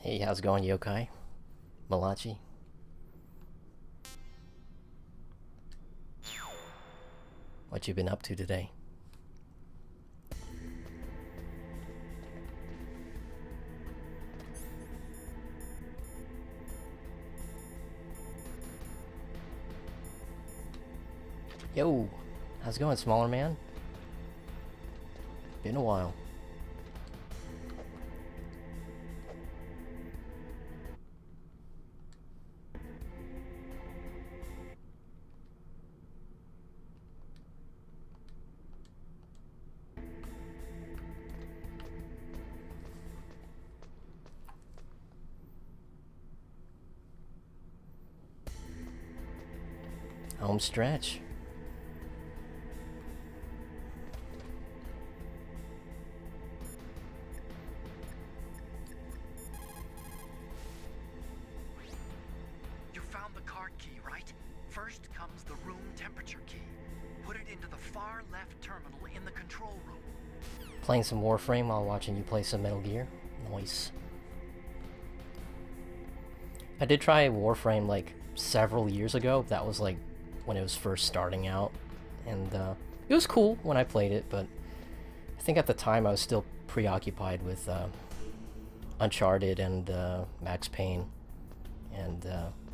Hey, how's it going, Yokai? Malachi? What you been up to today? Yo! How's it going, smaller man? Been a while. Home stretch. You found the card key, right? First comes the room temperature key. Put it into the far left terminal in the control room. Playing some Warframe while watching you play some Metal Gear. Nice. I did try Warframe like several years ago. That was like when it was first starting out, and it was cool when I played it, but I think at the time I was still preoccupied with Uncharted and Max Payne, and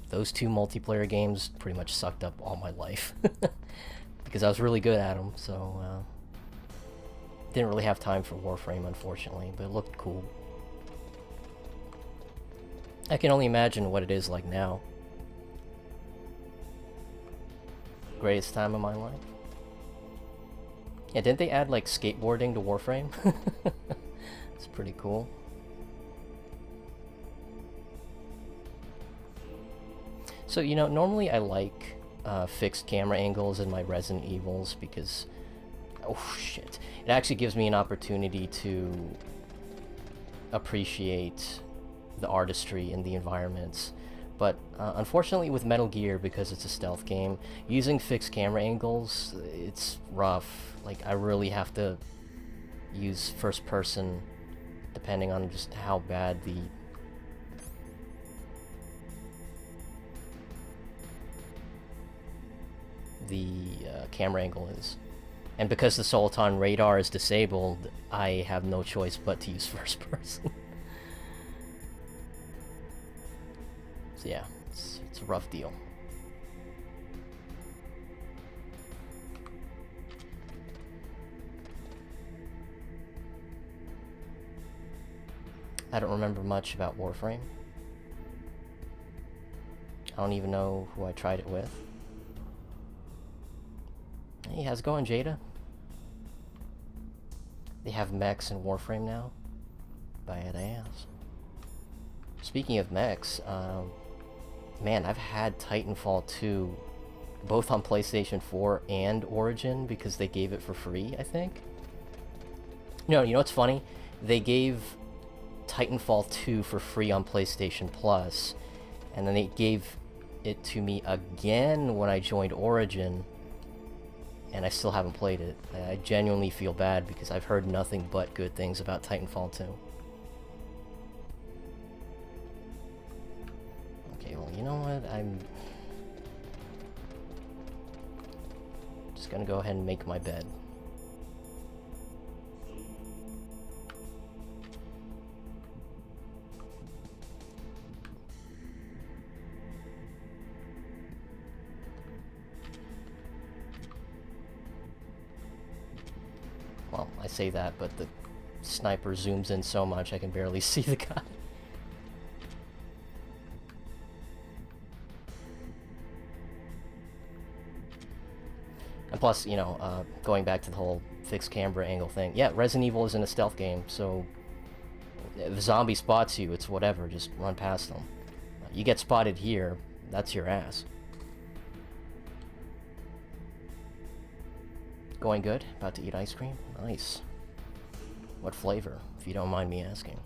those two multiplayer games pretty much sucked up all my life because I was really good at them, so didn't really have time for Warframe, unfortunately, but it looked cool. I can only imagine what it is like now. Greatest time of my life. Yeah, didn't they add like skateboarding to Warframe? It's pretty cool. So, you know, normally I like fixed camera angles in my Resident Evils because, oh shit, it actually gives me an opportunity to appreciate the artistry in the environments. But unfortunately with Metal Gear, because it's a stealth game, using fixed camera angles, it's rough. Like, I really have to use first person depending on just how bad the camera angle is. And because the Soliton radar is disabled, I have no choice but to use first person. So yeah, it's a rough deal. I don't remember much about Warframe. I don't even know who I tried it with. Hey, how's it going, Jada? They have mechs in Warframe now? Badass. Speaking of mechs, man, I've had Titanfall 2 both on PlayStation 4 and Origin because they gave it for free, I think. No, you know what's funny? They gave Titanfall 2 for free on PlayStation Plus, and then they gave it to me again when I joined Origin, and I still haven't played it. I genuinely feel bad because I've heard nothing but good things about Titanfall 2. Okay, well, you know what? I'm just gonna go ahead and make my bed. Well, I say that, but the sniper zooms in so much I can barely see the guy. And plus, you know, going back to the whole fixed camera angle thing, yeah, Resident Evil isn't a stealth game, so if a zombie spots you, it's whatever, just run past them. You get spotted here, that's your ass. Going good? About to eat ice cream? Nice. What flavor, if you don't mind me asking?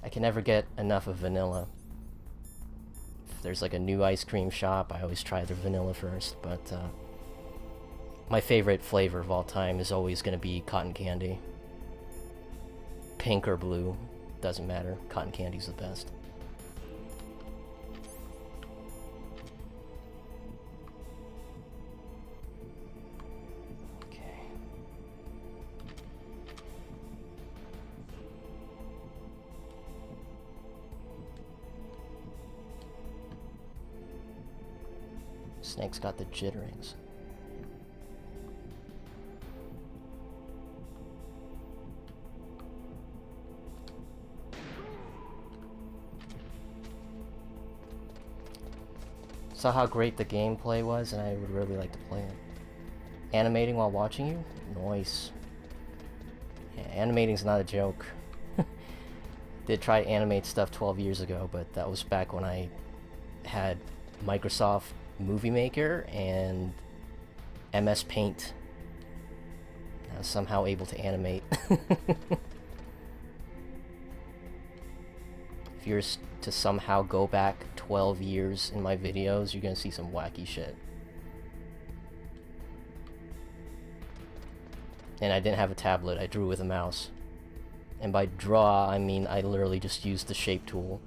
I can never get enough of vanilla. If there's like a new ice cream shop, I always try the vanilla first, but my favorite flavor of all time is always going to be cotton candy. pink or blue, doesn't matter. Cotton candy's the best. Snake's got the jitterings. Saw how great the gameplay was, and I would really like to play it. Animating while watching you? Nice. Yeah, animating's not a joke. Did try to animate stuff 12 years ago, but that was back when I had Microsoft Movie Maker and MS Paint. I was somehow able to animate. If you're to somehow go back 12 years in my videos, you're gonna see some wacky shit. And I didn't have a tablet, I drew with a mouse. And by draw, I mean I literally just used the shape tool.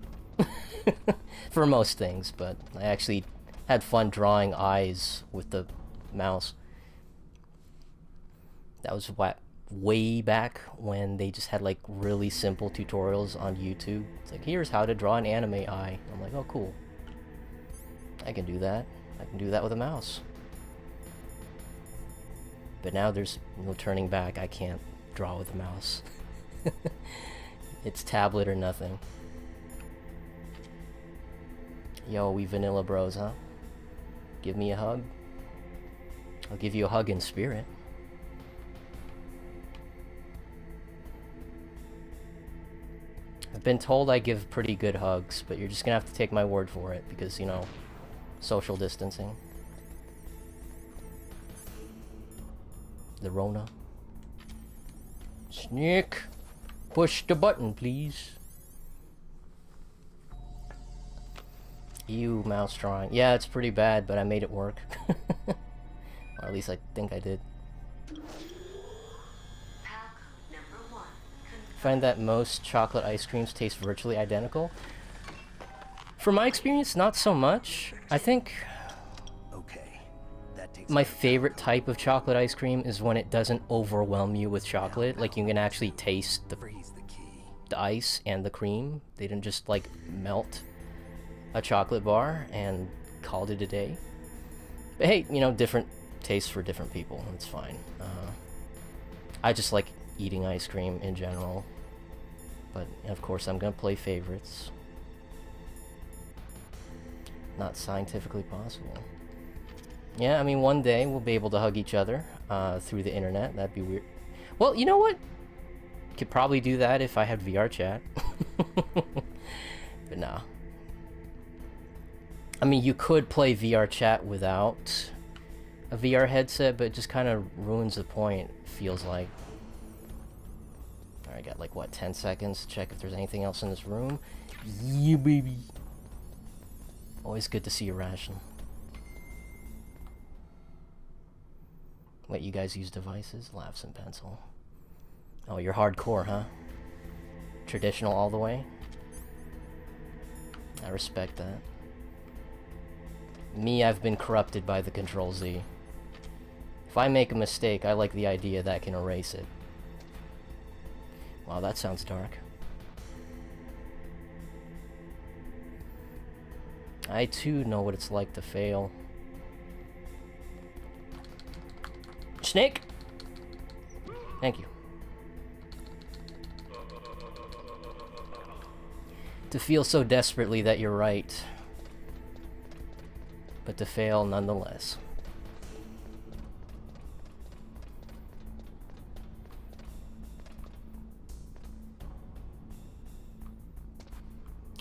For most things, but I actually had fun drawing eyes with the mouse. That was way back when they just had like really simple tutorials on YouTube. It's like, here's how to draw an anime eye. I'm like, oh cool. I can do that. I can do that with a mouse. But now there's no turning back. I can't draw with a mouse. It's tablet or nothing. Yo, we vanilla bros, huh? Give me a hug. I'll give you a hug in spirit. I've been told I give pretty good hugs, but you're just gonna have to take my word for it because, you know, social distancing. The Rona. Snake, push the button, please. Ew, mouse drawing. Yeah, it's pretty bad, but I made it work. Or at least I think I did. Find that most chocolate ice creams taste virtually identical. From my experience, not so much. I think my favorite type of chocolate ice cream is when it doesn't overwhelm you with chocolate. Like you can actually taste the ice and the cream. They didn't just like melt a chocolate bar and called it a day. But hey, you know, different tastes for different people. It's fine. I just like eating ice cream in general. But of course I'm gonna play favorites. Not scientifically possible. Yeah, I mean, one day we'll be able to hug each other through the internet. That'd be weird. Well, you know what? Could probably do that if I had VR chat. But nah. I mean, you could play VR chat without a VR headset, but it just kind of ruins the point, feels like. Alright, I got like, what, 10 seconds to check if there's anything else in this room. Yeah, baby. Always good to see you, Ration. Wait, you guys use devices? Laughs and pencil. Oh, you're hardcore, huh? Traditional all the way? I respect that. Me, I've been corrupted by the Control-Z. If I make a mistake, I like the idea that I can erase it. Wow, that sounds dark. I too know what it's like to fail. Snake! Thank you. To feel so desperately that you're right. But to fail nonetheless.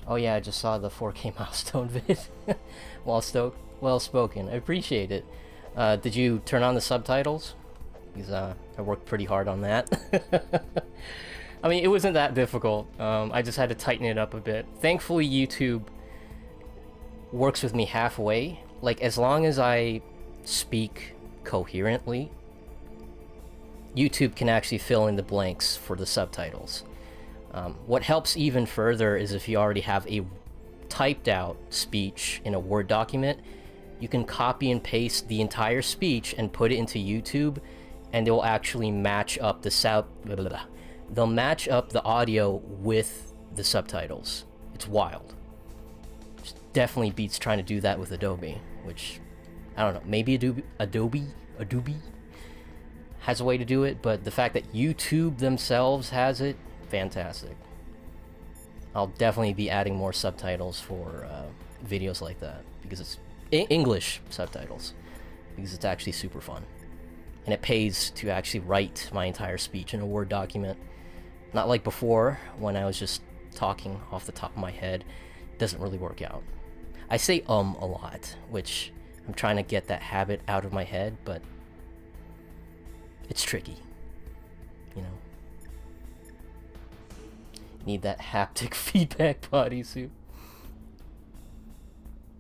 Oh yeah, I just saw the 4K milestone vid. Well spoken. I appreciate it. Did you turn on the subtitles? Because I worked pretty hard on that. I mean, it wasn't that difficult. I just had to tighten it up a bit. Thankfully, YouTube works with me halfway. Like, as long as I speak coherently, YouTube can actually fill in the blanks for the subtitles. What helps even further is if you already have a typed out speech in a Word document, you can copy and paste the entire speech and put it into YouTube, and they'll actually match up the they'll match up the audio with the subtitles. It's wild. It definitely beats trying to do that with Adobe, which I don't know, maybe Adobe has a way to do it, but the fact that YouTube themselves has it, fantastic. I'll definitely be adding more subtitles for videos like that, because it's English subtitles, because it's actually super fun. And it pays to actually write my entire speech in a Word document. Not like before, when I was just talking off the top of my head. It doesn't really work out. I say a lot, which I'm trying to get that habit out of my head, but it's tricky, you know. Need that haptic feedback bodysuit.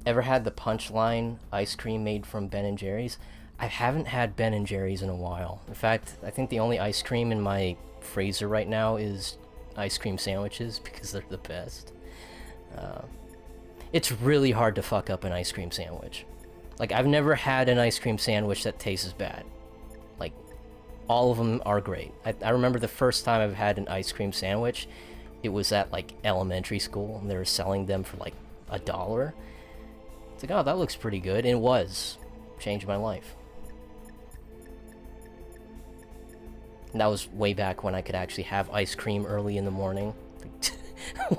Ever had the Punchline ice cream made from Ben & Jerry's? I haven't had Ben & Jerry's in a while. In fact, I think the only ice cream in my freezer right now is ice cream sandwiches, because they're the best. It's really hard to fuck up an ice cream sandwich. Like, I've never had an ice cream sandwich that tastes bad. Like, all of them are great. I remember the first time I've had an ice cream sandwich, it was at, like, elementary school, and they were selling them for, like, $1. It's like, oh, that looks pretty good, and it was. Changed my life. And that was way back when I could actually have ice cream early in the morning.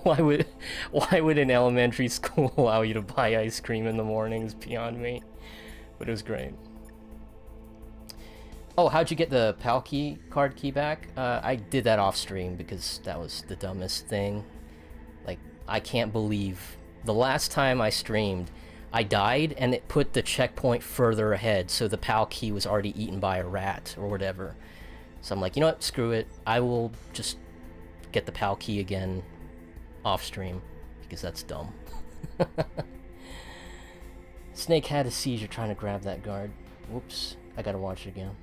why would an elementary school allow you to buy ice cream in the mornings? Beyond me. But it was great. Oh, how'd you get the PAL key card key back? I did that off stream because that was the dumbest thing. Like, I can't believe the last time I streamed, I died and it put the checkpoint further ahead, so the PAL key was already eaten by a rat or whatever. So I'm like, you know what, screw it. I will just get the PAL key again off stream, because that's dumb. Snake had a seizure trying to grab that guard. Whoops, I gotta watch it again.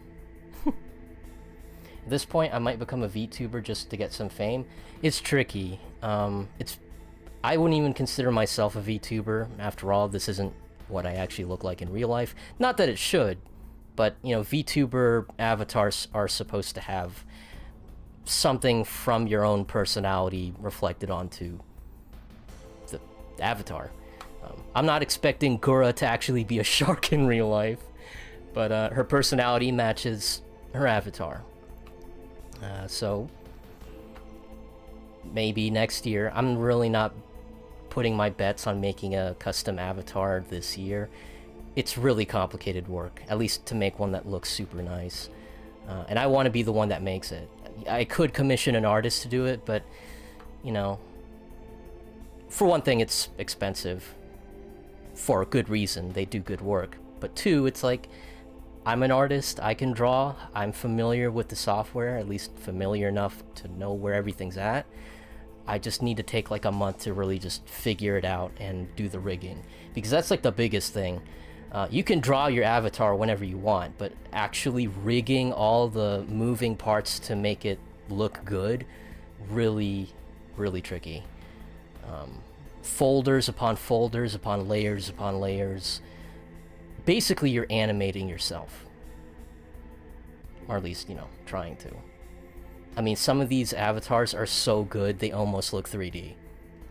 At this point, I might become a VTuber just to get some fame. It's tricky. I wouldn't even consider myself a VTuber. After all, this isn't what I actually look like in real life. Not that it should, but, you know, VTuber avatars are supposed to have something from your own personality reflected onto the avatar. I'm not expecting Gura to actually be a shark in real life, but her personality matches her avatar. So maybe next year. I'm really not putting my bets on making a custom avatar this year. It's really complicated work, at least to make one that looks super nice. And I want to be the one that makes it. I could commission an artist to do it, but, you know, for one thing, it's expensive. For a good reason, they do good work. But two, it's like, I'm an artist, I can draw, I'm familiar with the software, at least familiar enough to know where everything's at. I just need to take like a month to really just figure it out and do the rigging. Because that's like the biggest thing. You can draw your avatar whenever you want, but actually rigging all the moving parts to make it look good, really, really tricky. Folders upon folders upon layers upon layers. Basically, you're animating yourself. Or at least, you know, trying to. I mean, some of these avatars are so good, they almost look 3D.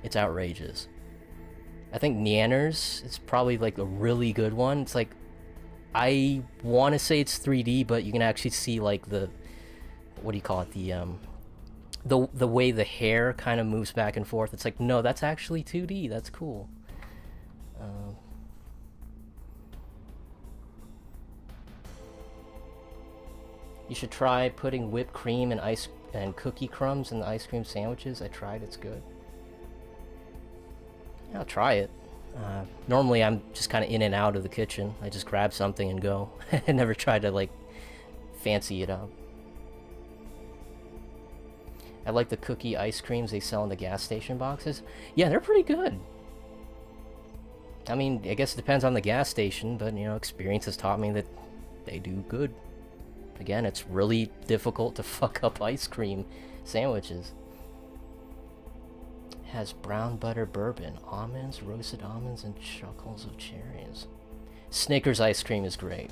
It's outrageous. I think Neander's is probably like a really good one. It's like, I want to say it's 3D, but you can actually see like the, what do you call it, the way the hair kind of moves back and forth. It's like, no, that's actually 2D. That's cool. You should try putting whipped cream and ice and cookie crumbs in the ice cream sandwiches. I tried, it's good. Yeah, I'll try it. Normally I'm just kind of in and out of the kitchen. I just grab something and go. I never try to like fancy it up. I like the cookie ice creams they sell in the gas station boxes. Yeah, they're pretty good. I mean, I guess it depends on the gas station, but, you know, experience has taught me that they do good. Again, it's really difficult to fuck up ice cream sandwiches. has brown butter bourbon, almonds, roasted almonds, and chuckles of cherries. Snickers ice cream is great.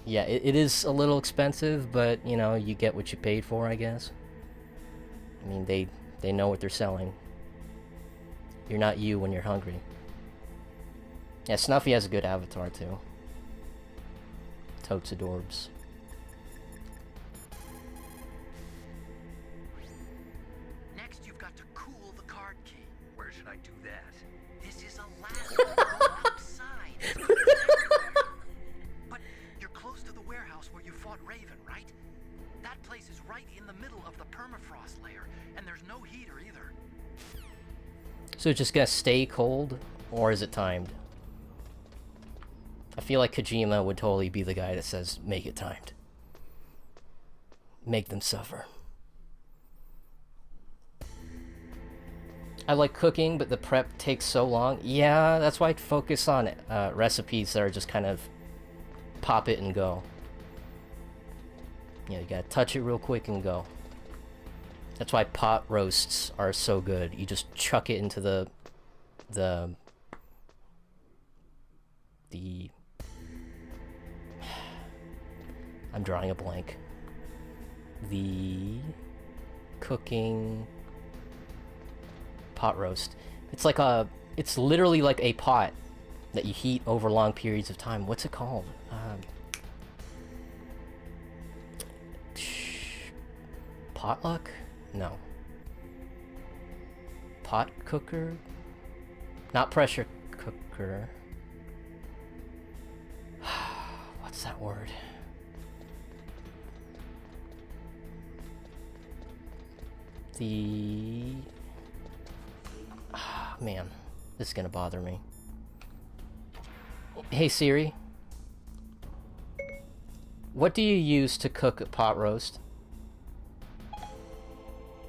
Yeah, it is a little expensive, but, you know, you get what you paid for, I guess. I mean, they know what they're selling. You're not you when you're hungry. Yeah, Snuffy has a good avatar, too. Totes adorbs. Next, you've got to cool the card key. Where should I do that? This is a ladder. Go outside. It's good everywhere. But you're close to the warehouse where you fought Raven, right? That place is right in the middle of the permafrost layer, and there's no heater either. So it's just gonna stay cold, or is it timed? I feel like Kojima would totally be the guy that says, make it timed. Make them suffer. I like cooking, but the prep takes so long. Yeah, that's why I focus on recipes that are just kind of pop it and go. You know, you gotta touch it real quick and go. That's why pot roasts are so good. You just chuck it into the I'm drawing a blank. The cooking pot roast. It's literally like a pot that you heat over long periods of time. What's it called? Potluck? No. Pot cooker? Not pressure cooker. What's that word? Man, this is gonna bother me. Hey Siri, what do you use to cook a pot roast?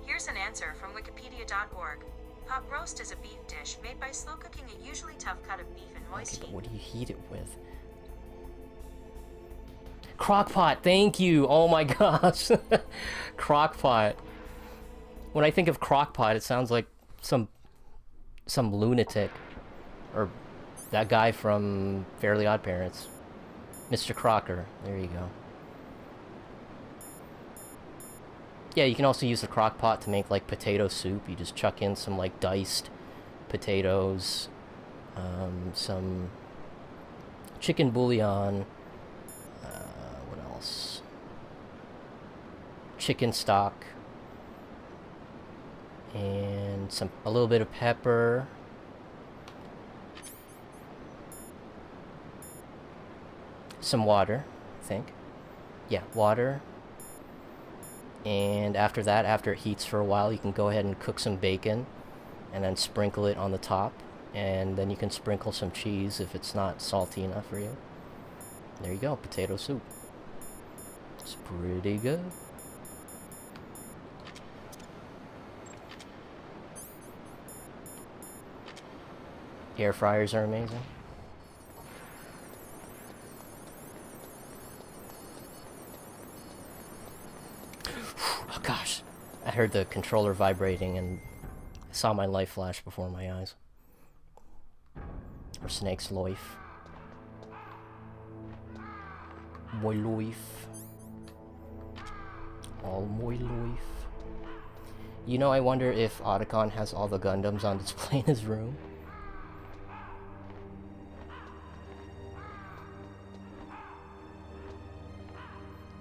Here's an answer from wikipedia.org. Pot roast is a beef dish made by slow cooking a usually tough cut of beef in moist heat. What do you heat it with? Crockpot, thank you! Oh my gosh! Crockpot. When I think of crockpot, it sounds like some lunatic. Or that guy from Fairly Odd Parents. Mr. Crocker. There you go. Yeah, you can also use the crock pot to make, like, potato soup. You just chuck in some, like, diced potatoes, some chicken bouillon, what else? Chicken stock, and a little bit of pepper. Some water, I think. Yeah, water. And after that, after it heats for a while, you can go ahead and cook some bacon and then sprinkle it on the top. And then you can sprinkle some cheese if it's not salty enough for you. There you go, potato soup. It's pretty good. Air fryers are amazing. Oh gosh, I heard the controller vibrating and saw my life flash before my eyes. Or Snake's life. My life. All my life. You know, I wonder if Audicon has all the Gundams on display in his room.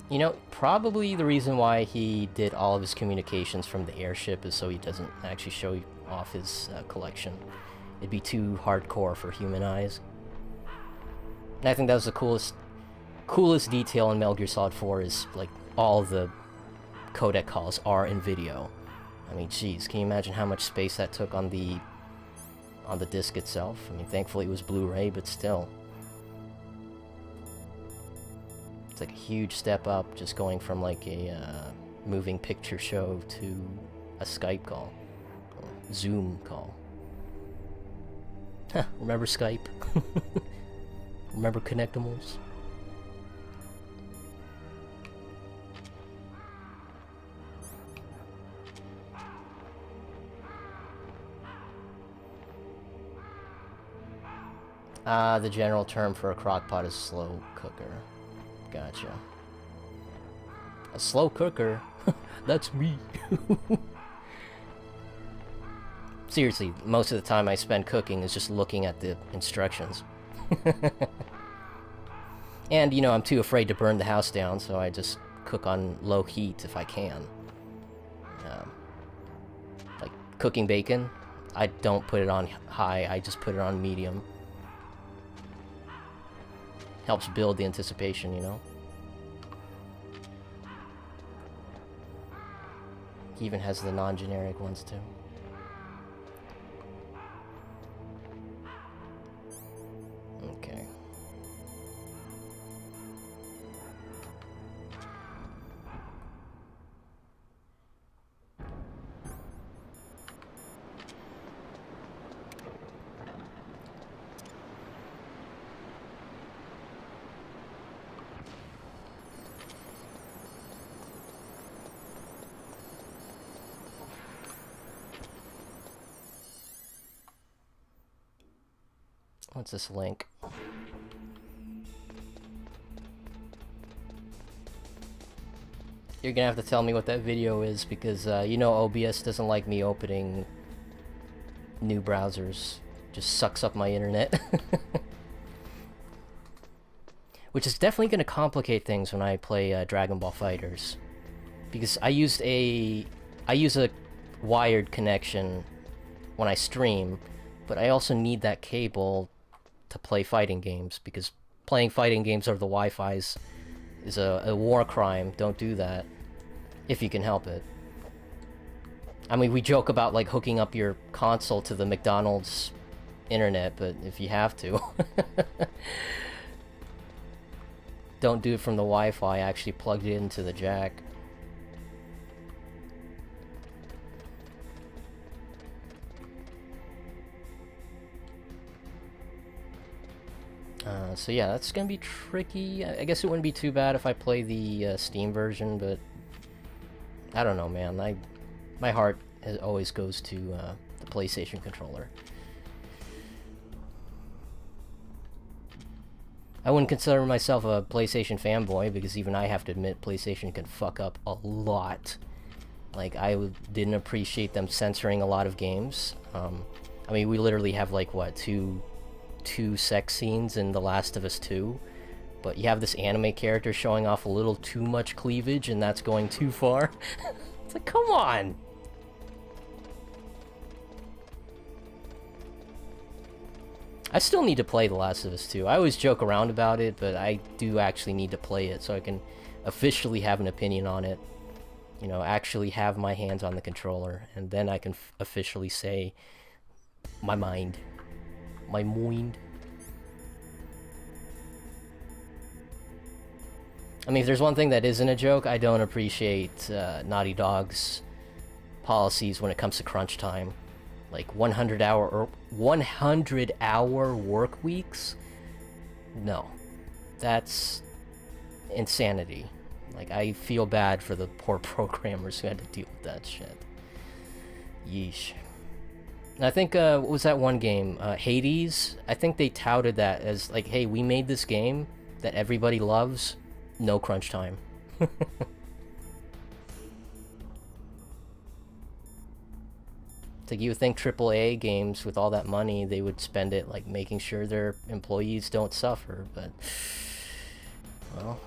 You know, probably the reason why he did all of his communications from the airship is so he doesn't actually show off his collection. It'd be too hardcore for human eyes. And I think that was the coolest detail in Metal Gear Solid 4 is, like, all the codec calls are in video. I mean, geez, can you imagine how much space that took on the disc itself? I mean, thankfully it was Blu-ray, but still. It's like a huge step up, just going from like a moving picture show to a Skype call, or Zoom call. Huh, remember Skype? Remember Connectimals? The general term for a crock pot is slow cooker. Gotcha. A slow cooker? That's me. Seriously, most of the time I spend cooking is just looking at the instructions. And, you know, I'm too afraid to burn the house down, so I just cook on low heat if I can. Like, cooking bacon, I don't put it on high, I just put it on medium. Helps build the anticipation, you know? He even has the non-generic ones, too. Okay. What's this link? You're gonna have to tell me what that video is, because you know OBS doesn't like me opening new browsers. Just sucks up my internet. Which is definitely gonna complicate things when I play Dragon Ball FighterZ. Because I use a wired connection when I stream, but I also need that cable to play fighting games, because playing fighting games over the Wi-Fi's is a war crime. Don't do that if you can help it. I mean, we joke about like hooking up your console to the McDonald's internet, but if you have to, don't do it from the Wi-Fi. Actually plug it into the jack. So yeah, that's gonna be tricky. I guess it wouldn't be too bad if I play the Steam version, but I don't know, man. My heart always goes to the PlayStation controller. I wouldn't consider myself a PlayStation fanboy, because even I have to admit PlayStation can fuck up a lot. Like, didn't appreciate them censoring a lot of games. I mean, we literally have like, what, two sex scenes in The Last of Us 2, but you have this anime character showing off a little too much cleavage, and that's going too far. It's like, come on! I still need to play The Last of Us 2. I always joke around about it, but I do actually need to play it so I can officially have an opinion on it. You know, actually have my hands on the controller, and then I can officially say my mind. My mind. I mean, if there's one thing that isn't a joke, I don't appreciate Naughty Dog's policies when it comes to crunch time. Like 100-hour work weeks? No. That's insanity. Like, I feel bad for the poor programmers who had to deal with that shit. Yeesh. And I think, what was that one game? Hades? I think they touted that as, like, hey, we made this game that everybody loves, no crunch time. It's like, you would think AAA games, with all that money, they would spend it, like, making sure their employees don't suffer, but... well...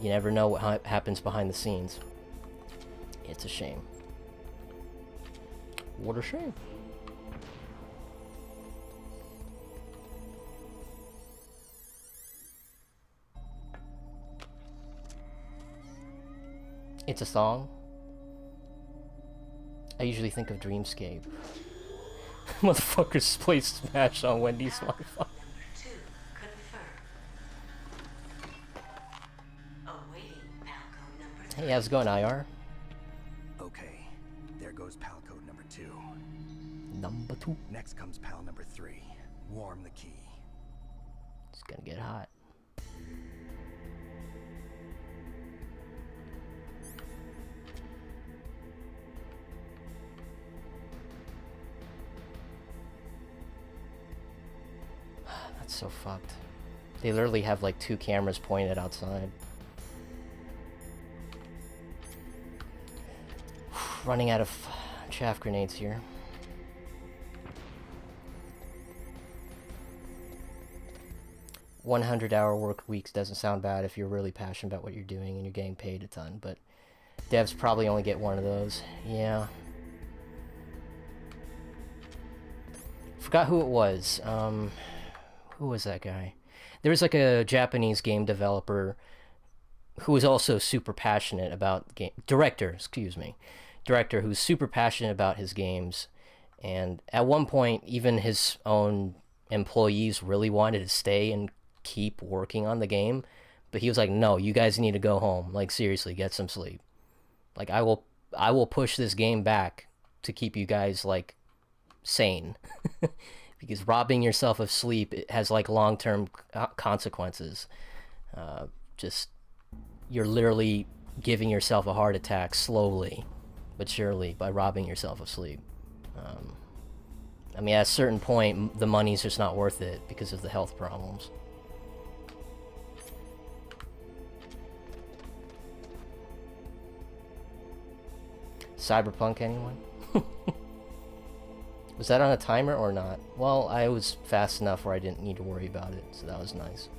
you never know what happens behind the scenes. It's a shame. What a shame. It's a song. I usually think of Dreamscape. Motherfuckers play Smash on Wendy's Wi-Fi. Hey, how's it going, IR? Okay, there goes pal code number 2. Number 2. Next comes pal number 3. Warm the key. It's gonna get hot. That's so fucked. They literally have like 2 cameras pointed outside. Running out of chaff grenades here. $100-hour work weeks doesn't sound bad if you're really passionate about what you're doing and you're getting paid a ton, but devs probably only get 1 of those. Yeah. Forgot who it was. Who was that guy? There was like a Japanese game developer who was also super passionate about director who's super passionate about his games, and at one point even his own employees really wanted to stay and keep working on the game, but he was like, no, you guys need to go home, like seriously, get some sleep. Like I will push this game back to keep you guys like sane. Because robbing yourself of sleep, it has like long-term consequences. Just you're literally giving yourself a heart attack slowly but surely by robbing yourself of sleep. I mean, at a certain point, the money's just not worth it because of the health problems. Cyberpunk, anyone? Was that on a timer or not? Well, I was fast enough where I didn't need to worry about it, so that was nice.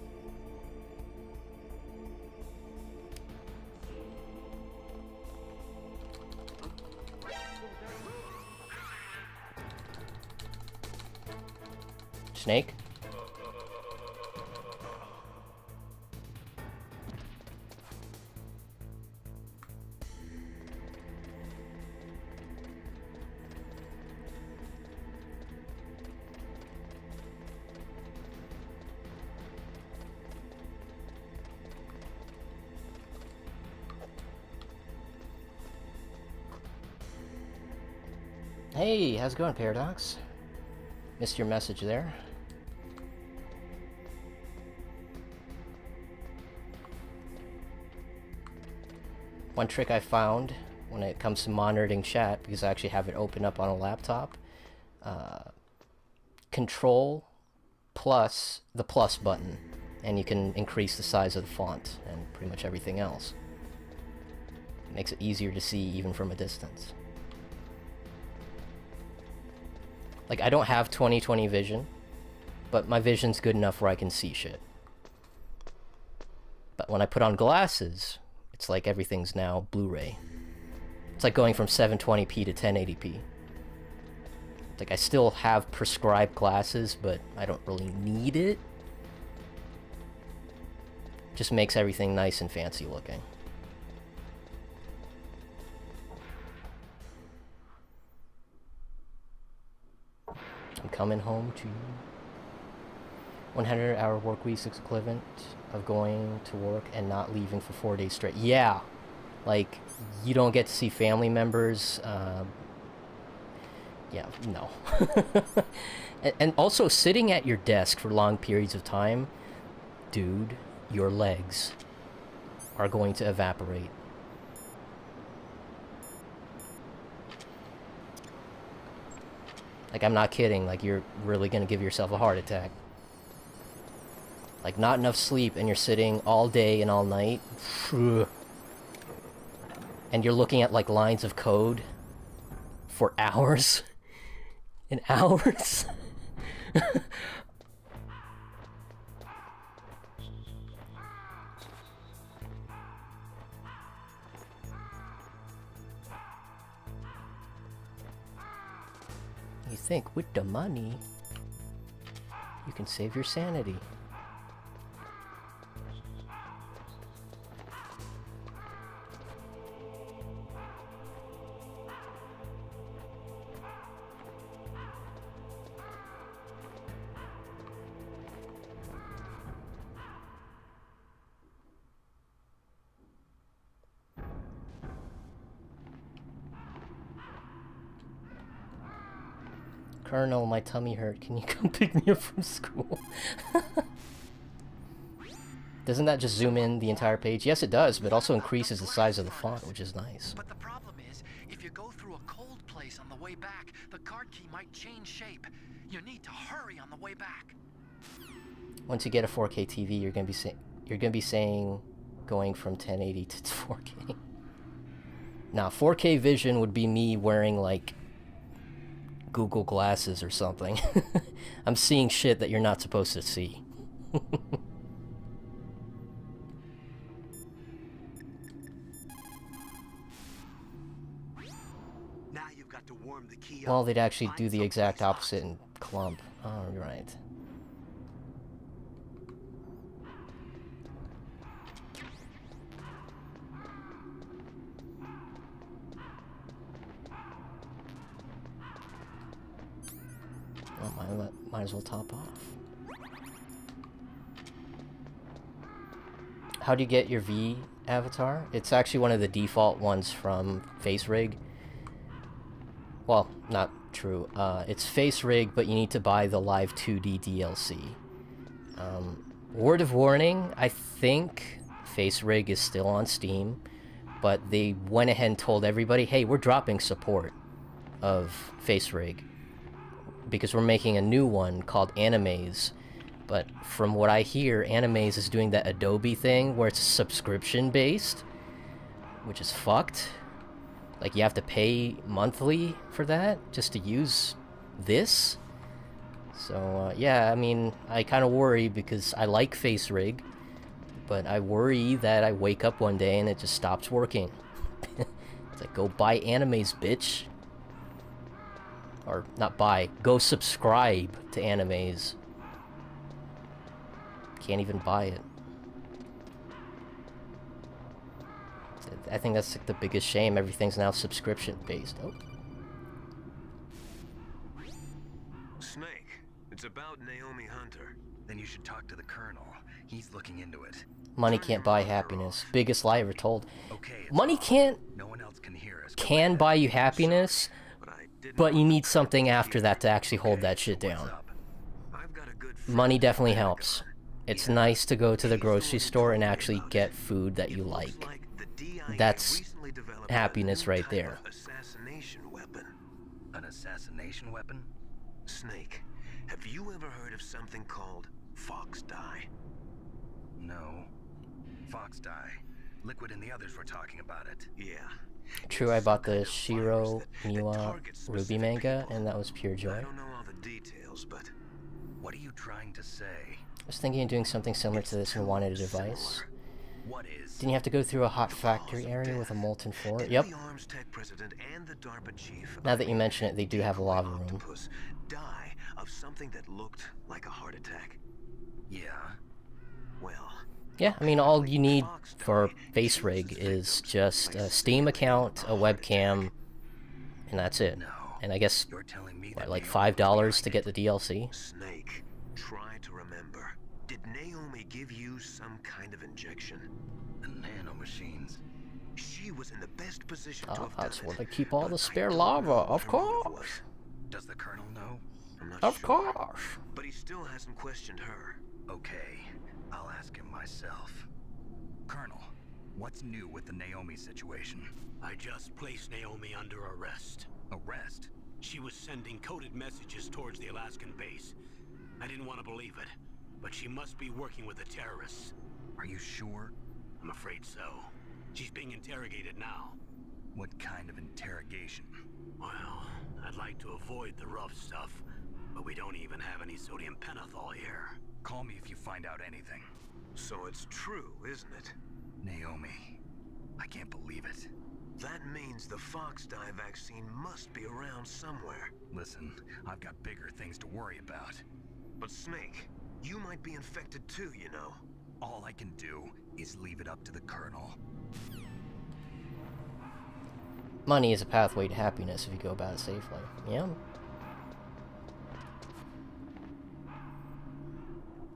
Snake? Hey, how's it going, Paradox? Missed your message there. One trick I found when it comes to monitoring chat, because I actually have it open up on a laptop, Control plus the plus button, and you can increase the size of the font and pretty much everything else. It makes it easier to see even from a distance. Like, I don't have 20/20 vision, but my vision's good enough where I can see shit. But when I put on glasses, it's like everything's now Blu-ray. It's like going from 720p to 1080p. It's like I still have prescribed glasses, but I don't really need it. Just makes everything nice and fancy looking. I'm coming home to 100-hour work weeks is equivalent of going to work and not leaving for 4 days straight. Yeah, like you don't get to see family members. Yeah, no. And also sitting at your desk for long periods of time, dude, your legs are going to evaporate. Like, I'm not kidding. Like, you're really gonna give yourself a heart attack. Like, not enough sleep, and you're sitting all day and all night. And you're looking at, like, lines of code for hours. And hours. You think with the money, you can save your sanity. Colonel, my tummy hurt. Can you come pick me up from school? Doesn't that just zoom in the entire page? Yes, it does, but it also increases the size of the font, which is nice. But the problem is, if you go through a cold place on the way back, the card key might change shape. You need to hurry on the way back. Once you get a 4K TV, you're gonna be saying going from 1080 to 4K. Now, 4K vision would be me wearing like Google glasses or something. I'm seeing shit that you're not supposed to see. Now you've got to warm the key up. Well, they'd actually Find do the someplace exact hot. opposite in clump. Oh, right. Well, might as well top off. How do you get your V avatar? It's actually one of the default ones from FaceRig. Well, not true. It's FaceRig, but you need to buy the Live 2D DLC. Word of warning, I think FaceRig is still on Steam, but they went ahead and told everybody, hey, we're dropping support of FaceRig because we're making a new one called Animaze. But from what I hear, Animaze is doing that Adobe thing where it's subscription-based, which is fucked. Like, you have to pay monthly for that just to use this? So, yeah, I mean, I kind of worry because I like FaceRig, but I worry that I wake up one day and it just stops working. It's like, go buy Animaze, bitch. Or, not buy, go subscribe to Animaze. Can't even buy it. I think that's like the biggest shame. Everything's now subscription based. Oh. Snake, it's about Naomi Hunter. Then you should talk to the Colonel. He's looking into it. Money can't buy happiness. Biggest lie ever told. Okay, Money can't no one else can hear us. can buy you happiness, but you need something after that to actually hold that shit down. Money definitely helps. It's nice to go to the grocery store and actually get food that you like. That's happiness right there. Assassination weapon. An assassination weapon? Snake, have you ever heard of something called fox dye? No. Fox dye. Liquid and the others were talking about it. Yeah. True, I bought the Shiro Miwa Ruby manga, and that was pure I joy. don't know all the details, but what are you trying to say? I was thinking of doing something similar to this and wanted a device. What is? Didn't you have to go through a hot factory area with a molten floor? Yep. Now that you mention it, they do have a lava room. Die of something that looked like a heart attack. Yeah. Well. Yeah, I mean, all you need for FaceRig is just a Steam account, a webcam, and that's it. And I guess, what, like $5 to get the DLC? Snake, try to remember. Did Naomi give you some kind of injection? The nanomachines. She was in the best position to have That's done where it, they keep all but the I spare don't lava, know what of her motive course. was. Does the Colonel know? I'm not Of sure. course. But he still hasn't questioned her. Okay, I'll ask him myself. Colonel, what's new with the Naomi situation? I just placed Naomi under arrest. Arrest? She was sending coded messages towards the Alaskan base. I didn't want to believe it, but she must be working with the terrorists. Are you sure? I'm afraid so. She's being interrogated now. What kind of interrogation? Well, I'd like to avoid the rough stuff, but we don't even have any sodium pentothal here. Call me if you find out anything. So it's true, isn't it? Naomi, I can't believe it. That means the fox dye vaccine must be around somewhere. Listen, I've got bigger things to worry about. But Snake, you might be infected too, you know. All I can do is leave it up to the Colonel. Money is a pathway to happiness if you go about it safely. Yeah.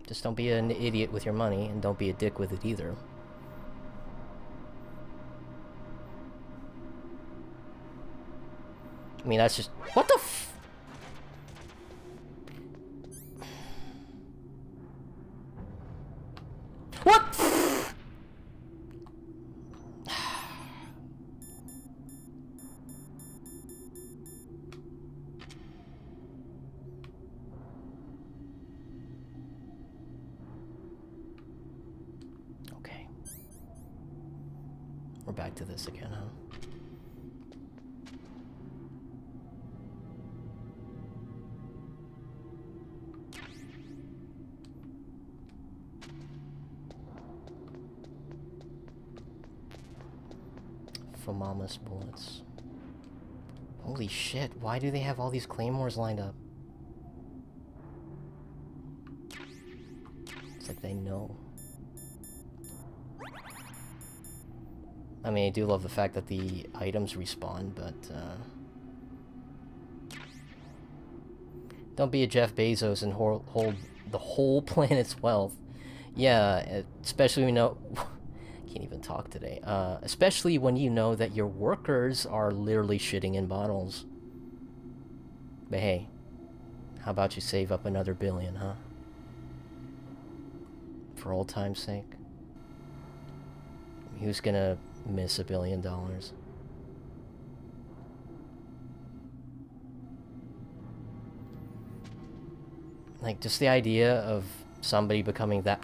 Just don't be an idiot with your money, and don't be a dick with it either. I mean, that's just... What the f... What? back to this again, huh? Mama's bullets. Holy shit, why do they have all these claymores lined up? It's like they know. I mean, I do love the fact that the items respawn, but don't be a Jeff Bezos and hold the whole planet's wealth. Yeah, especially when you know... Can't even talk today. Especially when you know that your workers are literally shitting in bottles. But hey, how about you save up another billion, huh? For old time's sake. Who's gonna miss $1 billion? Like, just the idea of somebody becoming that...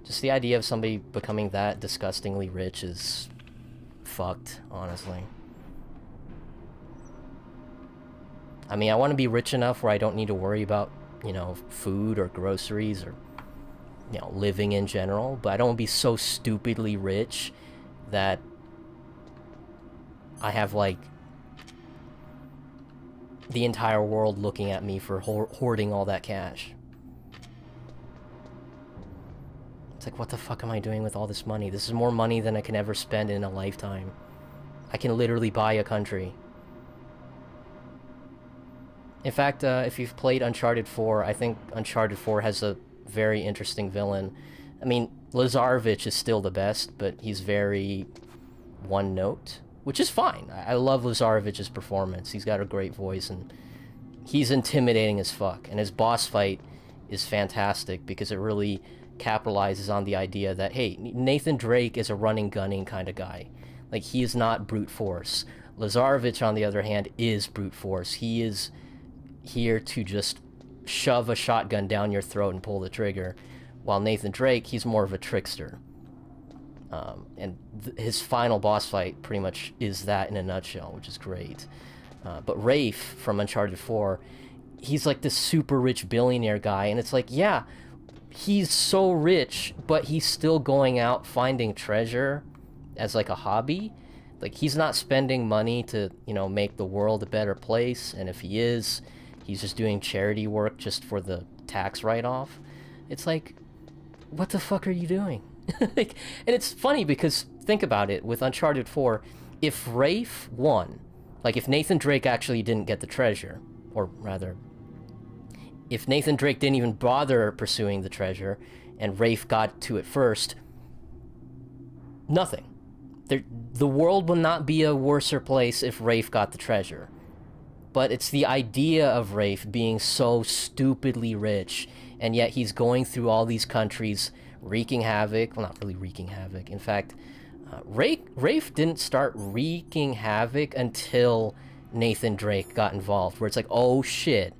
Just the idea of somebody becoming that disgustingly rich is fucked, honestly. I mean, I want to be rich enough where I don't need to worry about, you know, food or groceries or, you know, living in general, but I don't want to be so stupidly rich that I have, like, the entire world looking at me for hoarding all that cash. It's like, what the fuck am I doing with all this money? This is more money than I can ever spend in a lifetime. I can literally buy a country. In fact, if you've played Uncharted 4, I think Uncharted 4 has a very interesting villain. I mean, Lazarevich is still the best, but he's very one note, which is fine. I love Lazarevich's performance. He's got a great voice, and he's intimidating as fuck. And his boss fight is fantastic because it really capitalizes on the idea that, hey, Nathan Drake is a running gunning kind of guy. Like, he is not brute force. Lazarevich, on the other hand, is brute force. He is here to just shove a shotgun down your throat and pull the trigger, while Nathan Drake, he's more of a trickster. And his final boss fight pretty much is that in a nutshell, which is great. But Rafe from Uncharted 4, he's like this super rich billionaire guy, and it's like, yeah, he's so rich, but he's still going out finding treasure as like a hobby. Like, he's not spending money to, you know, make the world a better place, and if he is, he's just doing charity work just for the tax write-off. It's like, what the fuck are you doing? Like, and it's funny because, think about it, with Uncharted 4, if Rafe won, like if Nathan Drake actually didn't get the treasure, or rather, if Nathan Drake didn't even bother pursuing the treasure, and Rafe got to it first, nothing. The world will not be a worser place if Rafe got the treasure. But it's the idea of Rafe being so stupidly rich, and yet he's going through all these countries wreaking havoc. Well, not really wreaking havoc. In fact, Rafe didn't start wreaking havoc until Nathan Drake got involved, where it's like, oh shit,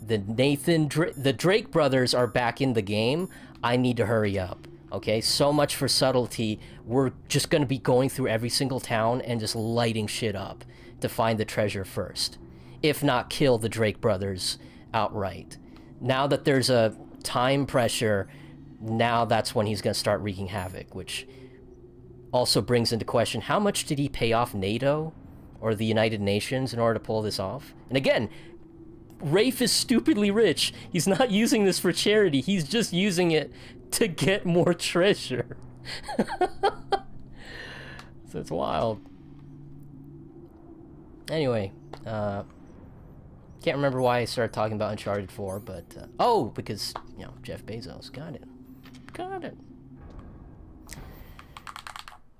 the Drake brothers are back in the game. I need to hurry up. Okay, so much for subtlety. We're just going to be going through every single town and just lighting shit up to find the treasure first. If not, kill the Drake brothers outright. Now that there's a time pressure, now that's when he's going to start wreaking havoc, which also brings into question, how much did he pay off NATO or the United Nations in order to pull this off? And again, Rafe is stupidly rich. He's not using this for charity. He's just using it to get more treasure. So it's wild. Anyway, can't remember why I started talking about Uncharted 4, but oh, because, you know, Jeff Bezos. Got it.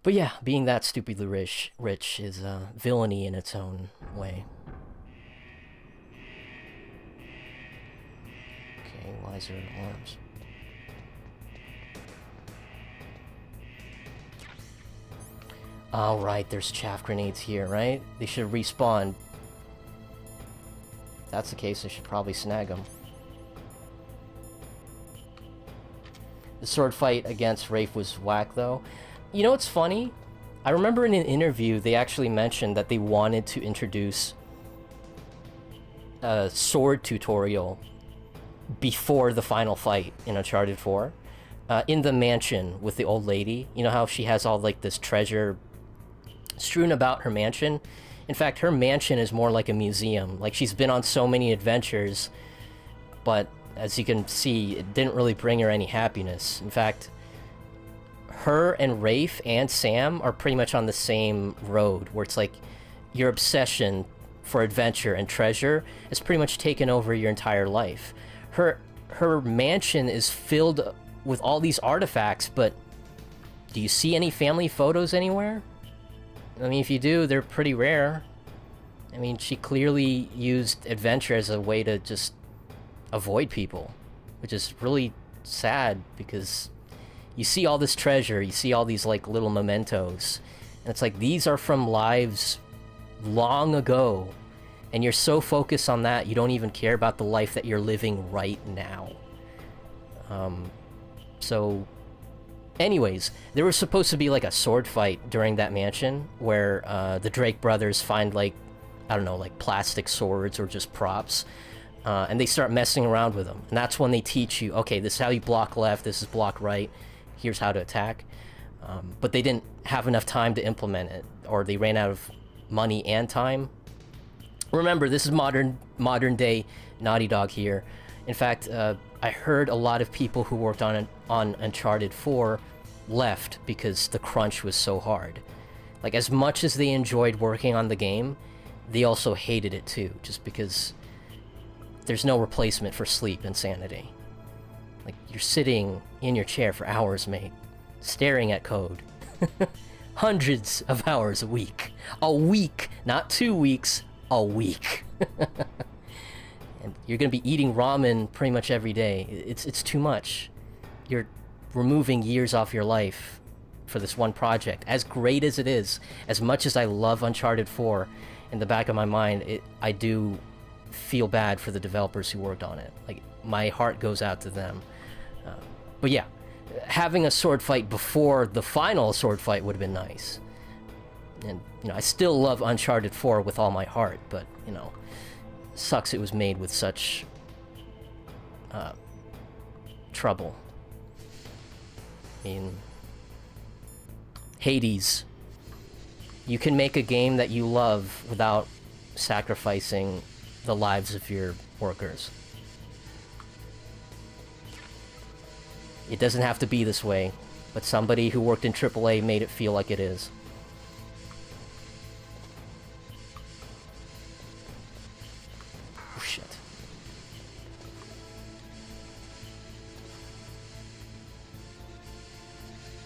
But yeah, being that stupidly rich is villainy in its own way. Okay, why is there alarms? All right, there's chaff grenades here, right? They should respawn. If that's the case, I should probably snag them. The sword fight against Rafe was whack, though. You know what's funny? I remember in an interview they actually mentioned that they wanted to introduce a sword tutorial before the final fight in Uncharted 4. In the mansion with the old lady. You know how she has all like this treasure strewn about her mansion? In fact, her mansion is more like a museum. Like, she's been on so many adventures, but as you can see, it didn't really bring her any happiness. In fact, her and Rafe and Sam are pretty much on the same road, where it's like your obsession for adventure and treasure has pretty much taken over your entire life. Her mansion is filled with all these artifacts, but do you see any family photos anywhere? I mean, if you do, they're pretty rare. I mean, she clearly used adventure as a way to just avoid people, which is really sad, because you see all this treasure, you see all these like little mementos, and it's like these are from lives long ago, and you're so focused on that you don't even care about the life that you're living right now. So anyways, there was supposed to be like a sword fight during that mansion where the Drake brothers find like, I don't know, like plastic swords or just props, and they start messing around with them. And that's when they teach you, okay, this is how you block left, this is block right, here's how to attack. But they didn't have enough time to implement it, or they ran out of money and time. Remember, this is modern day Naughty Dog here. In fact, I heard a lot of people who worked on Uncharted 4 left because the crunch was so hard. Like, as much as they enjoyed working on the game, they also hated it too, just because there's no replacement for sleep and sanity. Like, you're sitting in your chair for hours, mate, staring at code. Hundreds of hours a week. A week! Not 2 weeks, a week. And you're gonna be eating ramen pretty much every day. It's too much. You're removing years off your life for this one project. As great as it is, as much as I love Uncharted 4, in the back of my mind, I do feel bad for the developers who worked on it. Like, my heart goes out to them. But yeah, having a sword fight before the final sword fight would have been nice. And, you know, I still love Uncharted 4 with all my heart, but, you know, sucks it was made with such trouble. I mean, Hades. You can make a game that you love without sacrificing the lives of your workers. It doesn't have to be this way, but somebody who worked in AAA made it feel like it is. Oh, shit.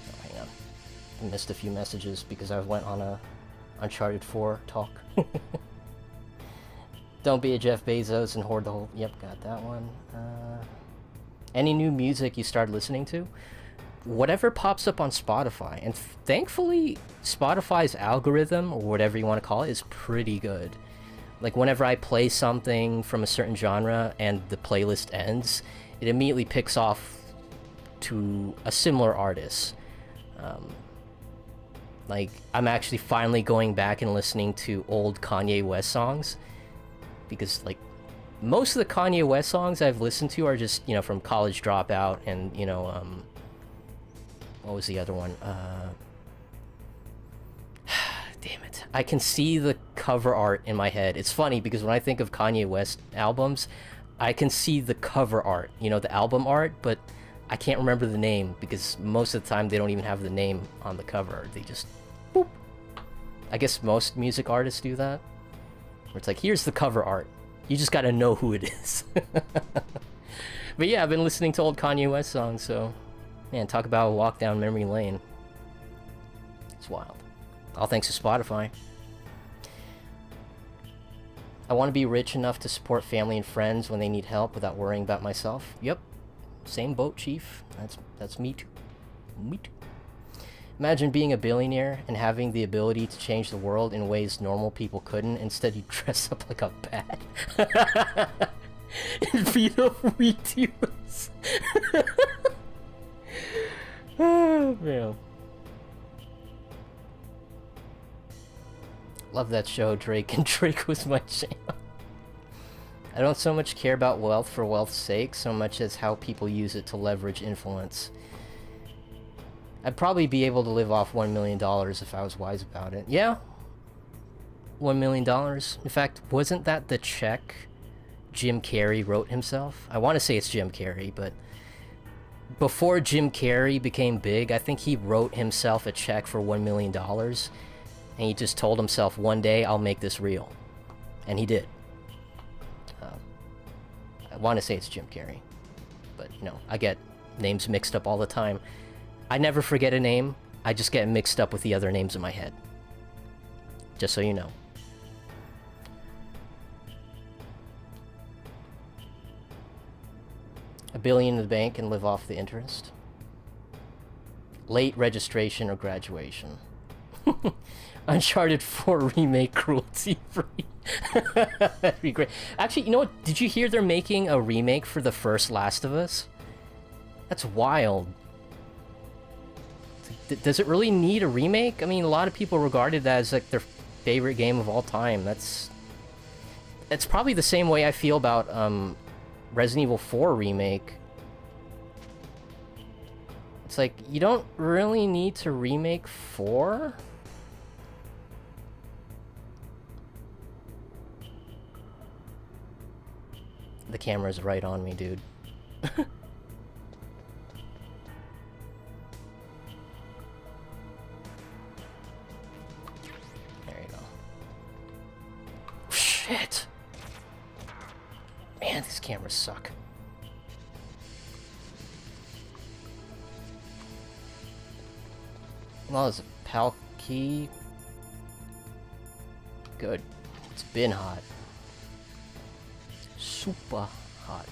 Oh, hang on. I missed a few messages because I went on a Uncharted 4 talk. Don't be a Jeff Bezos and hoard the whole... Yep, got that one. Any new music you started listening to? Whatever pops up on Spotify. And thankfully, Spotify's algorithm, or whatever you want to call it, is pretty good. Like, whenever I play something from a certain genre and the playlist ends, it immediately picks off to a similar artist. Like, I'm actually finally going back and listening to old Kanye West songs, because, like, most of the Kanye West songs I've listened to are just, you know, from College Dropout and, you know, what was the other one? Damn it. I can see the cover art in my head. It's funny because when I think of Kanye West albums, I can see the cover art, you know, the album art, but I can't remember the name because most of the time they don't even have the name on the cover. They just, boop. I guess most music artists do that. Where it's like, here's the cover art. You just gotta know who it is. But yeah, I've been listening to old Kanye West songs, so... Man, talk about a walk down memory lane. It's wild. All thanks to Spotify. I want to be rich enough to support family and friends when they need help without worrying about myself. Yep. Same boat, Chief. That's me too. Me too. Imagine being a billionaire and having the ability to change the world in ways normal people couldn't. Instead, you dress up like a bat. And beat up weed dealers. Oh, man. Love that show, Drake, and Drake was my jam. I don't so much care about wealth for wealth's sake, so much as how people use it to leverage influence. I'd probably be able to live off $1 million if I was wise about it. Yeah. $1 million. In fact, wasn't that the check Jim Carrey wrote himself? I want to say it's Jim Carrey, but before Jim Carrey became big, I think he wrote himself a check for $1 million, and he just told himself, one day I'll make this real. And he did. I want to say it's Jim Carrey, but, you know, I get names mixed up all the time. I never forget a name, I just get mixed up with the other names in my head. Just so you know. $1 billion in the bank and live off the interest. Late registration or graduation. Uncharted 4 remake cruelty free. That'd be great. Actually, you know what? Did you hear they're making a remake for the first Last of Us? That's wild. Does it really need a remake? I mean, a lot of people regard it as like their favorite game of all time. That's probably the same way I feel about Resident Evil 4 remake. It's like, you don't really need to remake 4? The camera's right on me, dude. There you go. Shit! Man, these cameras suck. Well, there's a PAL key. Good. It's been hot. Super hot.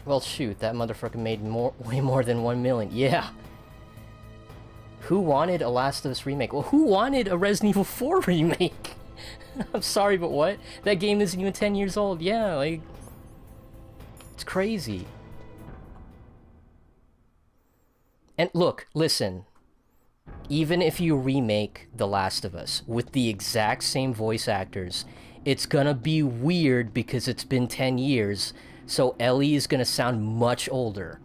Well, shoot, that motherfucker made way more than 1 million. Yeah. Who wanted a Last of Us remake? Well, who wanted a Resident Evil 4 remake? I'm sorry, but what? That game isn't even 10 years old. Yeah, like... It's crazy. And look, listen. Even if you remake The Last of Us with the exact same voice actors, it's gonna be weird because it's been 10 years, so Ellie is gonna sound much older.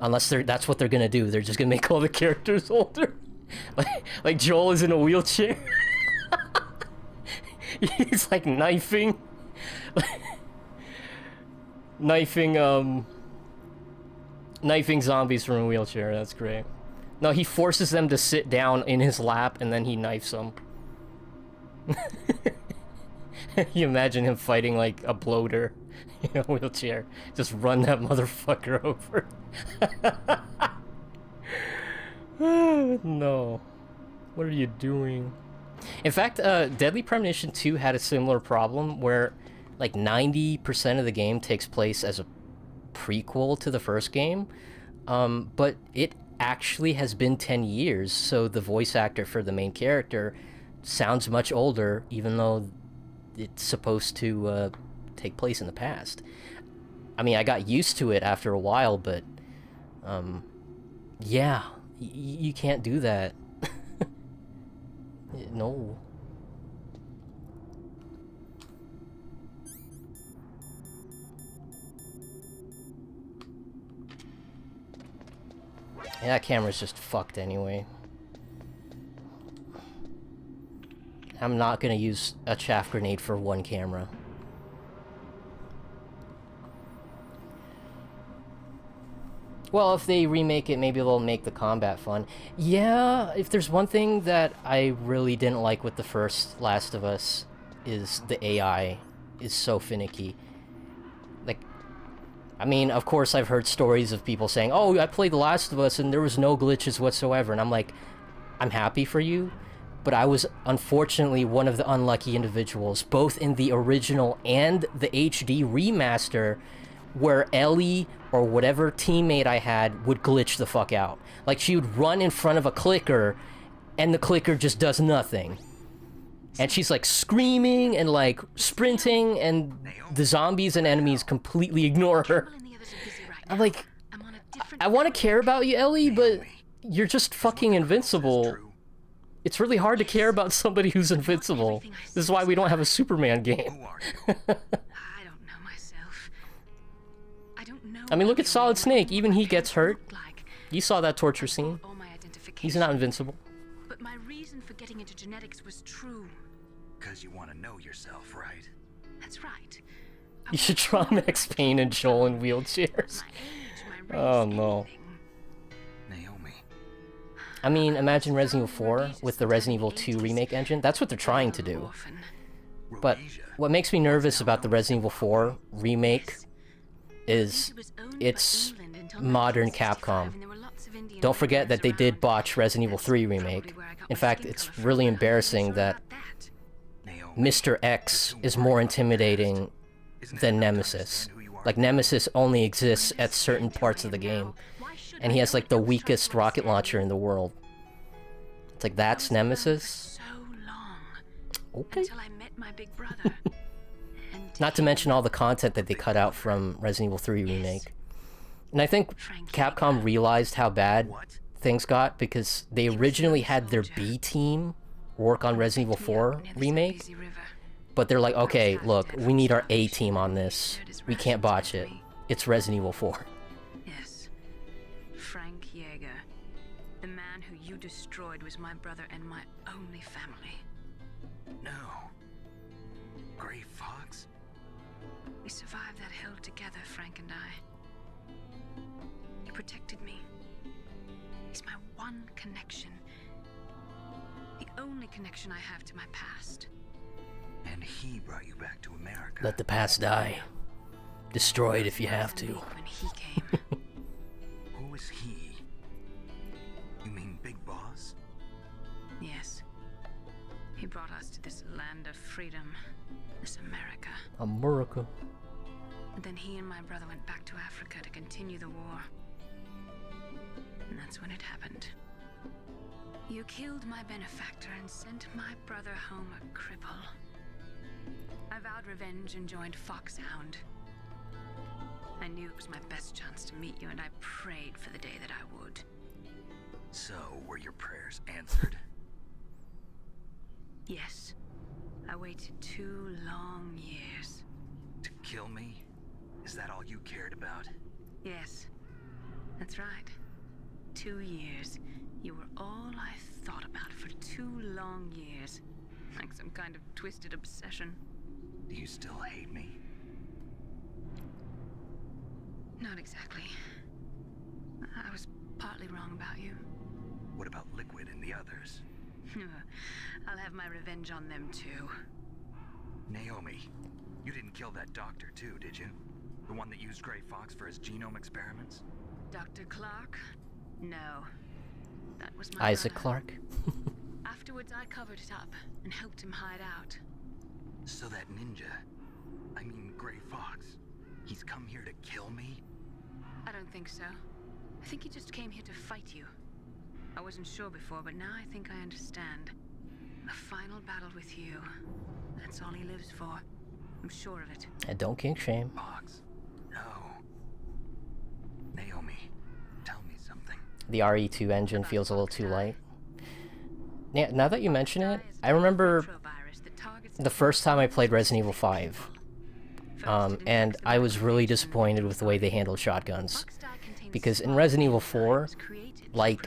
Unless that's what they're gonna do. They're just gonna make all the characters older. like Joel is in a wheelchair. He's like knifing zombies from a wheelchair. That's great. No, he forces them to sit down in his lap and then he knifes them. You imagine him fighting like a bloater in a wheelchair. Just run that motherfucker over. No. What are you doing? In fact, Deadly Premonition 2 had a similar problem where like 90% of the game takes place as a prequel to the first game, but it actually has been 10 years, so the voice actor for the main character sounds much older, even though it's supposed to take place in the past. I mean, I got used to it after a while, but yeah, you can't do that. No. Yeah, that camera's just fucked anyway. I'm not gonna use a chaff grenade for one camera. Well, if they remake it, maybe they'll make the combat fun. Yeah, if there's one thing that I really didn't like with the first Last of Us, is the AI is so finicky. Like, I mean, of course I've heard stories of people saying, oh, I played The Last of Us and there was no glitches whatsoever, and I'm like, I'm happy for you, but I was unfortunately one of the unlucky individuals, both in the original and the HD remaster, where Ellie or whatever teammate I had would glitch the fuck out. Like, she would run in front of a clicker and the clicker just does nothing. and she's like screaming and like sprinting, and the zombies and enemies completely ignore her. I'm like, I want to care about you, Ellie, but you're just fucking invincible. It's really hard to care about somebody who's invincible. This is why we don't have a Superman game. I don't know myself. I don't know. I mean, look at Solid Snake. Even he gets hurt. You saw that torture scene. He's not invincible. But my reason for getting into genetics was true. Because you want to know yourself, right? That's right. You should draw Max Payne and Joel in wheelchairs. Oh no. Naomi. I mean, imagine Resident Evil 4 with the Resident Evil 2 remake engine. That's what they're trying to do. But what makes me nervous about the Resident Evil 4 remake is it's modern Capcom. Don't forget that they did botch Resident Evil 3 remake. In fact, it's really embarrassing that Mr. X is more intimidating than Nemesis. Like, Nemesis only exists at certain parts of the game. And he has, like, the weakest rocket launcher in the world. It's like, that's Nemesis? Okay. Not to mention all the content that they cut out from Resident Evil 3 remake. And I think Capcom realized how bad things got because they originally had their B team work on Resident Evil 4 remake. But they're like, okay, look, we need our A team on this. We can't botch it. It's Resident Evil 4. Yes. Frank Yeager. The man who you destroyed was my brother and my only family. No. Gray Fox? We survived that hell together, Frank and I. He protected me. He's my one connection. The only connection I have to my past. And he brought you back to America. Let the past die. Destroy it if you have to. When he came. Who is he? You mean Big Boss? Yes. He brought us to this land of freedom. This America. America. And then he and my brother went back to Africa to continue the war. And that's when it happened. You killed my benefactor and sent my brother home a cripple. I vowed revenge and joined Foxhound. I knew it was my best chance to meet you, and I prayed for the day that I would. So, were your prayers answered? Yes. I waited 2 long years. To kill me? Is that all you cared about? Yes. That's right. 2 years. You were all I thought about for 2 long years. Like some kind of twisted obsession. Do you still hate me? Not exactly. I was partly wrong about you. What about Liquid and the others? I'll have my revenge on them too. Naomi, you didn't kill that doctor too, did you? The one that used Gray Fox for his genome experiments? Dr. Clark? No. That was my Isaac brother. Clarke? Afterwards, I covered it up and helped him hide out. So that ninja, I mean Gray Fox, he's come here to kill me? I don't think so. I think he just came here to fight you. I wasn't sure before, but now I think I understand. A final battle with you. That's all he lives for. I'm sure of it. And don't kink shame. Fox, no. Naomi, tell me something. The RE2 engine feels a little too light. Yeah, now that you mention it, I remember the first time I played Resident Evil 5. And I was really disappointed with the way they handled shotguns. Because in Resident Evil 4, like,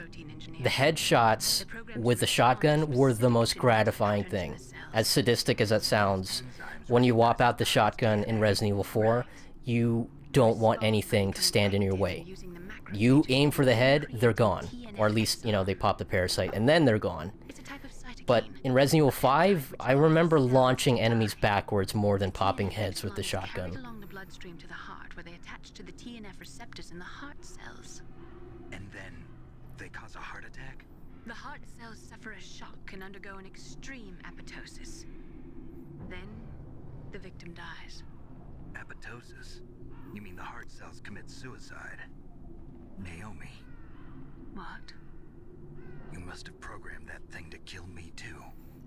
the headshots with the shotgun were the most gratifying thing. As sadistic as that sounds, when you whop out the shotgun in Resident Evil 4, you don't want anything to stand in your way. You aim for the head, they're gone. Or at least, you know, they pop the parasite, and then they're gone. But in Resident Evil 5, I remember launching enemies backwards more than popping heads with the shotgun. Along the bloodstream to the heart, where they attach to the TNF receptors in the heart cells. And then they cause a heart attack? The heart cells suffer a shock and undergo an extreme apoptosis. Then, the victim dies. Apoptosis? You mean the heart cells commit suicide? Naomi, What? you must have programmed that thing to kill me too.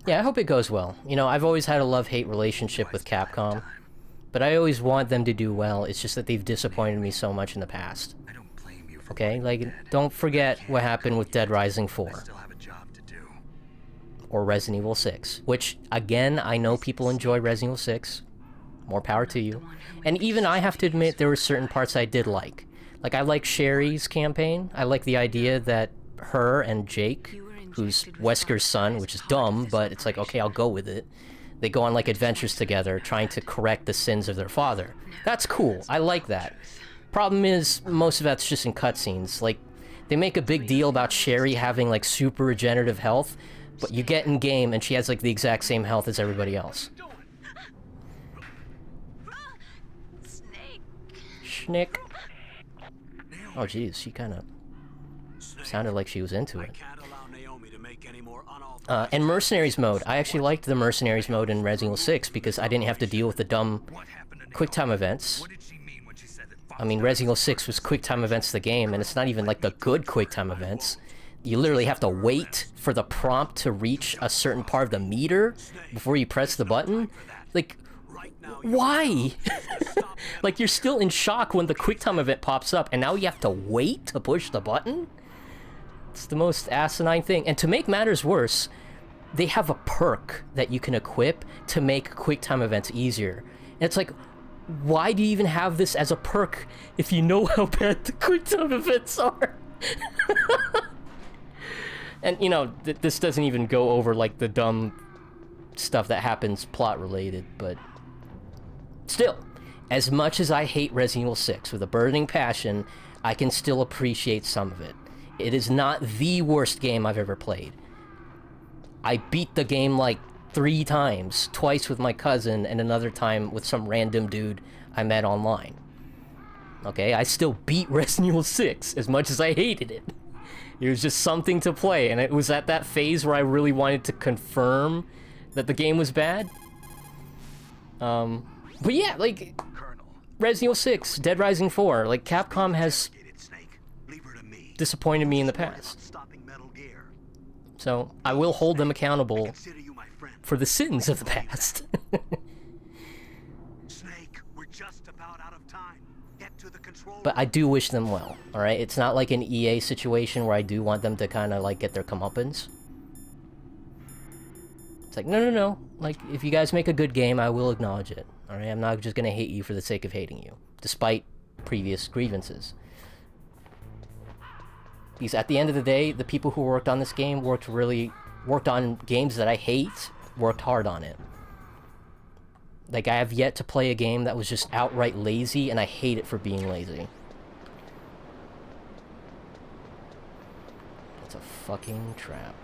Yeah, I hope it goes well. You know, I've always had a love-hate relationship with Capcom, but I always want them to do well. It's just that they've disappointed me so much in the past. Okay, like, don't forget what happened with Dead Rising 4. Or Resident Evil 6, which, again, I know people enjoy Resident Evil 6. More power to you. And even I have to admit there were certain parts I did like. Like, I like Sherry's campaign. I like the idea that her and Jake, who's Wesker's son, which is dumb, but it's like, okay, I'll go with it. They go on, like, adventures together, trying to correct the sins of their father. That's cool. I like that. Problem is, most of that's just in cutscenes. Like, they make a big deal about Sherry having, like, super regenerative health, but you get in game and she has, like, the exact same health as everybody else. Schnick. Oh, jeez, she kind of sounded like she was into it. And Mercenaries mode. I actually liked the Mercenaries mode in Resident Evil 6 because I didn't have to deal with the dumb QuickTime events. I mean, Resident Evil 6 was QuickTime events the game, and it's not even like the good QuickTime events. You literally have to wait for the prompt to reach a certain part of the meter before you press the button. Like, why? Like, you're still in shock when the QuickTime event pops up, and now you have to wait to push the button? It's the most asinine thing. And to make matters worse, they have a perk that you can equip to make QuickTime events easier. And it's like, why do you even have this as a perk if you know how bad the QuickTime events are? And, you know, this doesn't even go over, like, the dumb stuff that happens plot-related, but... Still, as much as I hate Resident Evil 6 with a burning passion, I can still appreciate some of it. It is not the worst game I've ever played. I beat the game, like, 3 times. Twice with my cousin, and another time with some random dude I met online. Okay, I still beat Resident Evil 6, as much as I hated it. It was just something to play, and it was at that phase where I really wanted to confirm that the game was bad. But yeah, like, Resident Evil 6, Dead Rising 4, like, Capcom has disappointed me in the past. So, I will hold them accountable for the sins of the past. But I do wish them well, alright? It's not like an EA situation where I do want them to kind of, like, get their comeuppance. It's like, no. Like, if you guys make a good game, I will acknowledge it, alright? I'm not just gonna hate you for the sake of hating you, despite previous grievances. Because at the end of the day, the people who worked on this game worked on games that I hate, worked hard on it. Like, I have yet to play a game that was just outright lazy, and I hate it for being lazy. It's a fucking trap.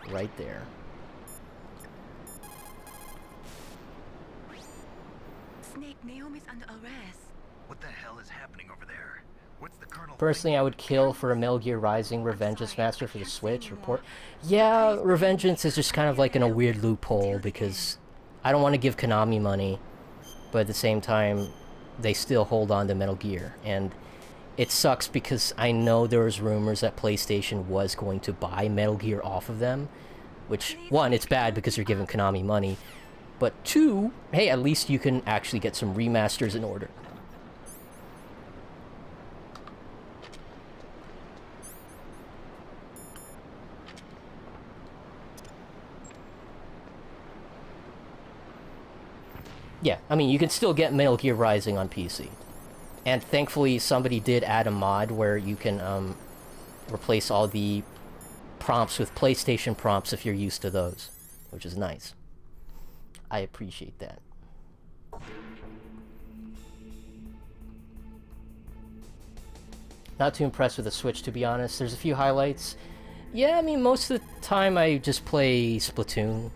Right there. Snake, Naomi's under arrest. What the hell is happening over there? What's the Colonel? Personally, I would kill for a Metal Gear Rising Revengeance Master for the Switch report. Yeah, Revengeance is just kind of like in a weird loophole because I don't want to give Konami money, but at the same time, they still hold on to Metal Gear. And it sucks because I know there was rumors that PlayStation was going to buy Metal Gear off of them, which, one, it's bad because you're giving Konami money, but two, hey, at least you can actually get some remasters in order. Yeah, I mean, you can still get Metal Gear Rising on PC. And thankfully, somebody did add a mod where you can replace all the prompts with PlayStation prompts if you're used to those, which is nice. I appreciate that. Not too impressed with the Switch, to be honest. There's a few highlights. Yeah, I mean, most of the time I just play Splatoon.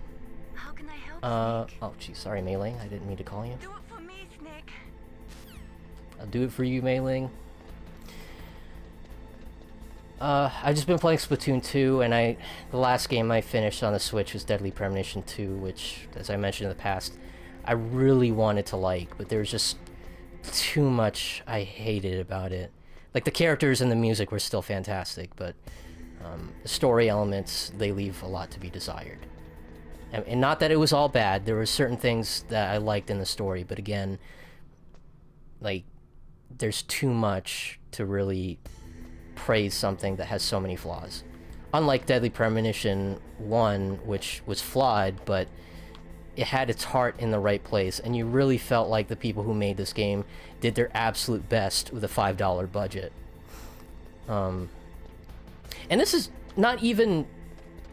Oh, geez, sorry, Mei-Ling. I didn't mean to call you. Do it for me, Snake. I'll do it for you, Mei-Ling. I've just been playing Splatoon 2, and the last game I finished on the Switch was Deadly Premonition 2, which, as I mentioned in the past, I really wanted to like, but there was just too much I hated about it. Like, the characters and the music were still fantastic, but The story elements, they leave a lot to be desired. And not that it was all bad. There were certain things that I liked in the story, but again, like, there's too much to really praise something that has so many flaws. Unlike Deadly Premonition 1, which was flawed, but it had its heart in the right place, and you really felt like the people who made this game did their absolute best with a $5 budget. And this is not even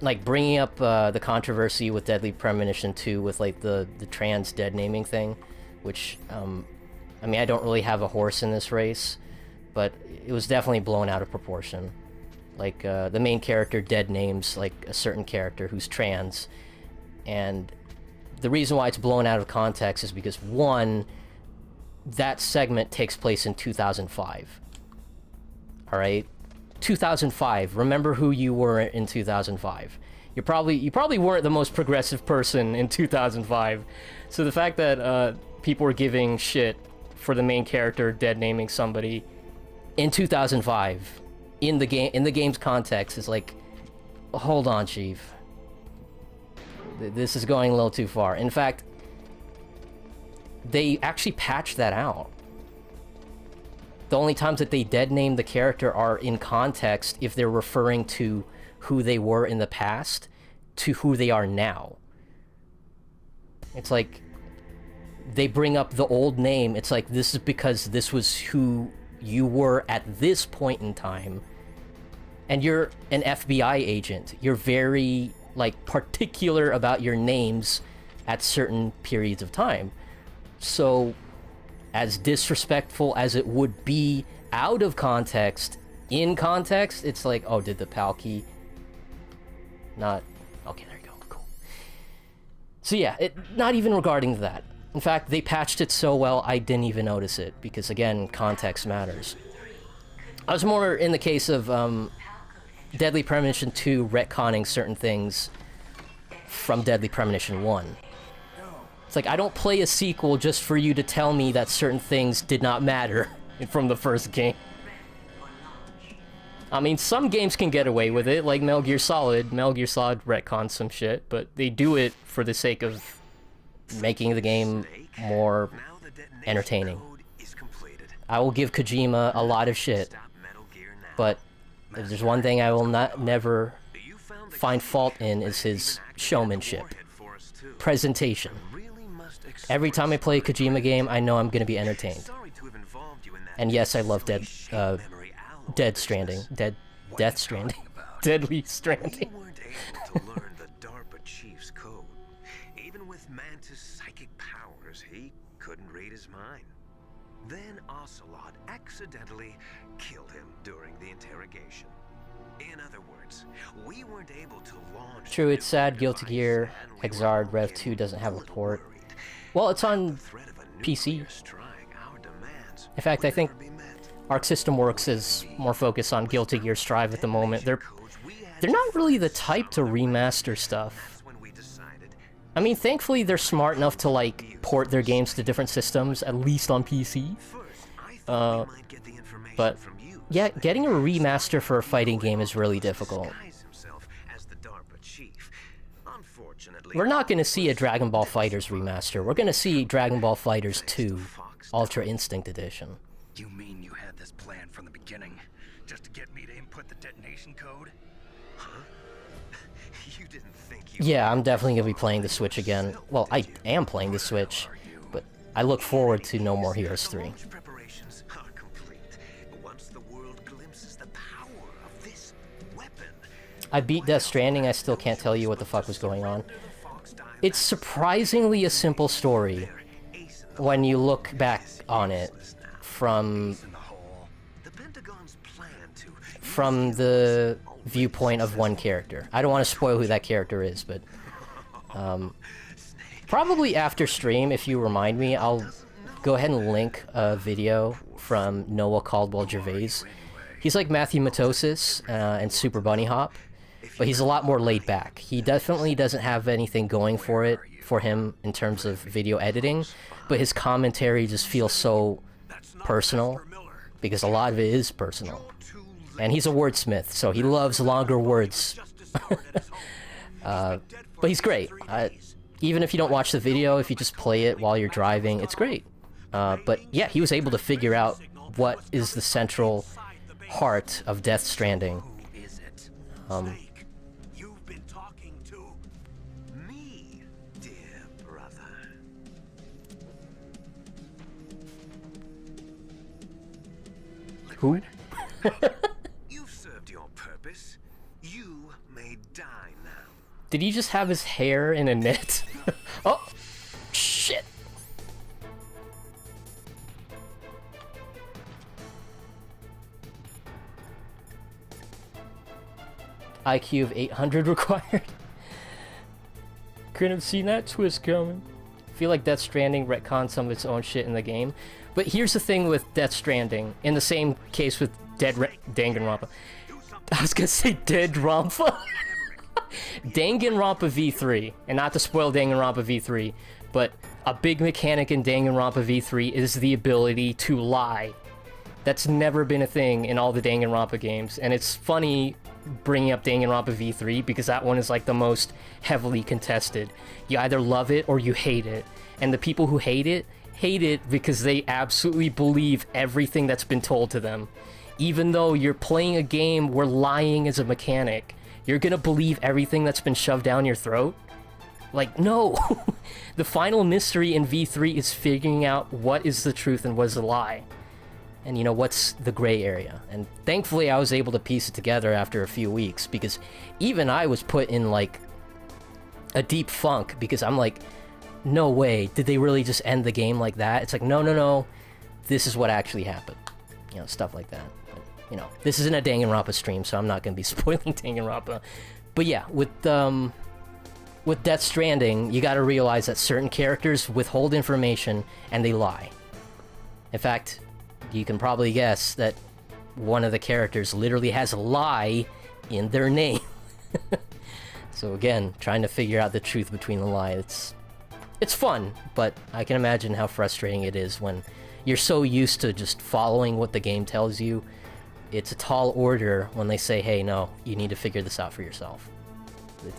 like bringing up the controversy with Deadly Premonition 2 with like the trans dead naming thing, which I mean, I don't really have a horse in this race, but it was definitely blown out of proportion. Like the main character dead names like a certain character who's trans, and the reason why it's blown out of context is because, one, that segment takes place in 2005. All right, 2005. Remember who you were in 2005. You probably weren't the most progressive person in 2005. So the fact that people were giving shit for the main character dead naming somebody in 2005 in the game's context is like, hold on, Chief. This is going a little too far. In fact, they actually patched that out. The only times that they dead name the character are in context if they're referring to who they were in the past to who they are now. It's like they bring up the old name. It's like, this is because this was who you were at this point in time. And you're an FBI agent. You're very, like, particular about your names at certain periods of time. So, as disrespectful as it would be out of context, in context, it's like, oh, did the PAL key not... Okay, there you go, cool. So yeah, not even regarding that. In fact, they patched it so well, I didn't even notice it, because again, context matters. I was more in the case of Deadly Premonition 2 retconning certain things from Deadly Premonition 1. It's like, I don't play a sequel just for you to tell me that certain things did not matter from the first game. I mean, some games can get away with it, like Metal Gear Solid. Metal Gear Solid retcons some shit, but they do it for the sake of making the game more entertaining. I will give Kojima a lot of shit, but if there's one thing I will never find fault in, is his showmanship. Presentation. Every time I play a Kojima game, I know I'm going to be entertained. And yes, I love Death Stranding. Deadly Stranding. We weren't able to learn the DARPA chief's code. Even with Mantis' psychic powers, he couldn't read his mind. Then Ocelot accidentally killed him during the interrogation. In other words, we weren't able to launch... True, it's sad Guilty Gear Xrd Rev 2 doesn't have a port. Well, it's on PC. In fact, I think Arc System Works is more focused on Guilty Gear Strive at the moment. They're not really the type to remaster stuff. I mean, thankfully they're smart enough to like port their games to different systems, at least on PC. But yeah, getting a remaster for a fighting game is really difficult. We're not going to see a Dragon Ball FighterZ remaster. We're going to see Dragon Ball FighterZ 2 Ultra Instinct Edition. You mean you had this plan from the beginning, just to get me to input the detonation code? Huh? You didn't think you... Yeah, I'm definitely going to be playing the Switch again. Well, I am playing the Switch, but I look forward to No More Heroes 3. Preparations are complete. Once the world glimpses the power of this weapon... I beat Death Stranding, I still can't tell you what the fuck was going on. It's surprisingly a simple story when you look back on it from the viewpoint of one character. I don't want to spoil who that character is, but probably after stream, if you remind me, I'll go ahead and link a video from Noah Caldwell-Gervais. He's like Matthew Matosis and Super Bunny Hop, but he's a lot more laid back. He definitely doesn't have anything going for him in terms of video editing, but his commentary just feels so personal, because a lot of it is personal. And he's a wordsmith, so he loves longer words. But he's great. Even if you don't watch the video, if you just play it while you're driving, it's great. But yeah, he was able to figure out what is the central heart of Death Stranding. Who is it? Snake, you've been talking to Me, dear brother. Who? You've served your purpose. You may die now. Did he just have his hair in a net? Oh! Shit! IQ of 800 required. Couldn't have seen that twist coming. I feel like Death Stranding retconned some of its own shit in the game. But here's the thing with Death Stranding, in the same case with Danganronpa. I was gonna say Dead Rampa. Danganronpa V3, and not to spoil Danganronpa V3, but a big mechanic in Danganronpa V3 is the ability to lie. That's never been a thing in all the Danganronpa games, and it's funny bringing up Danganronpa V3 because that one is like the most heavily contested. You either love it or you hate it, and the people who hate it because they absolutely believe everything that's been told to them. Even though you're playing a game where lying is a mechanic, you're gonna believe everything that's been shoved down your throat? Like, no! The final mystery in V3 is figuring out what is the truth and what is the lie. And you know, what's the gray area. And thankfully I was able to piece it together after a few weeks, because even I was put in like a deep funk, because I'm like, no way, did they really just end the game like that? It's like, no, this is what actually happened. You know, stuff like that. But, you know, this isn't a Danganronpa stream, so I'm not going to be spoiling Danganronpa. But yeah, with Death Stranding, you got to realize that certain characters withhold information and they lie. In fact, you can probably guess that one of the characters literally has lie in their name. So again, trying to figure out the truth between the lie, it's fun, but I can imagine how frustrating it is when you're so used to just following what the game tells you. It's a tall order when they say, hey, no, you need to figure this out for yourself.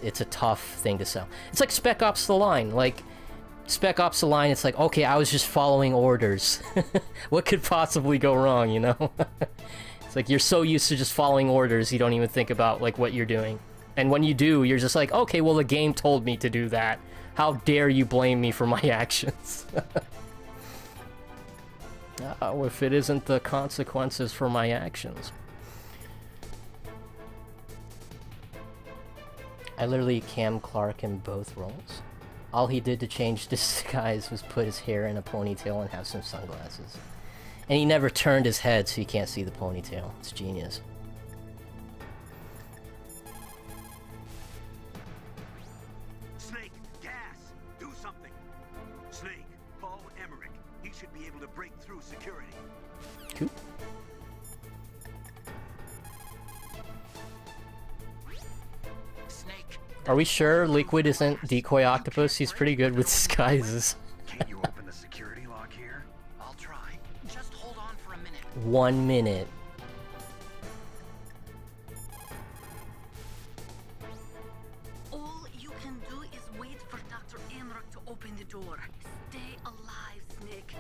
It's a tough thing to sell. It's like Spec Ops The Line. Like, Spec Ops The Line, it's like, okay, I was just following orders. What could possibly go wrong, you know? It's like you're so used to just following orders, you don't even think about, like, what you're doing. And when you do, you're just like, okay, well, the game told me to do that. How dare you blame me for my actions? Oh, if it isn't the consequences for my actions. I literally Cam Clark in both roles. All he did to change disguise was put his hair in a ponytail and have some sunglasses. And he never turned his head so you can't see the ponytail. It's genius. Snake, gas! Do something! Snake, call Emmerich. He should be able to break through security. Cool. Snake. Are we sure Liquid isn't Decoy Octopus? He's pretty good with disguises. Can't you open the security lock here? I'll try. Just hold on for a minute. 1 minute. All you can do is wait for Dr. Emmerich to open the door. Stay alive, Snake.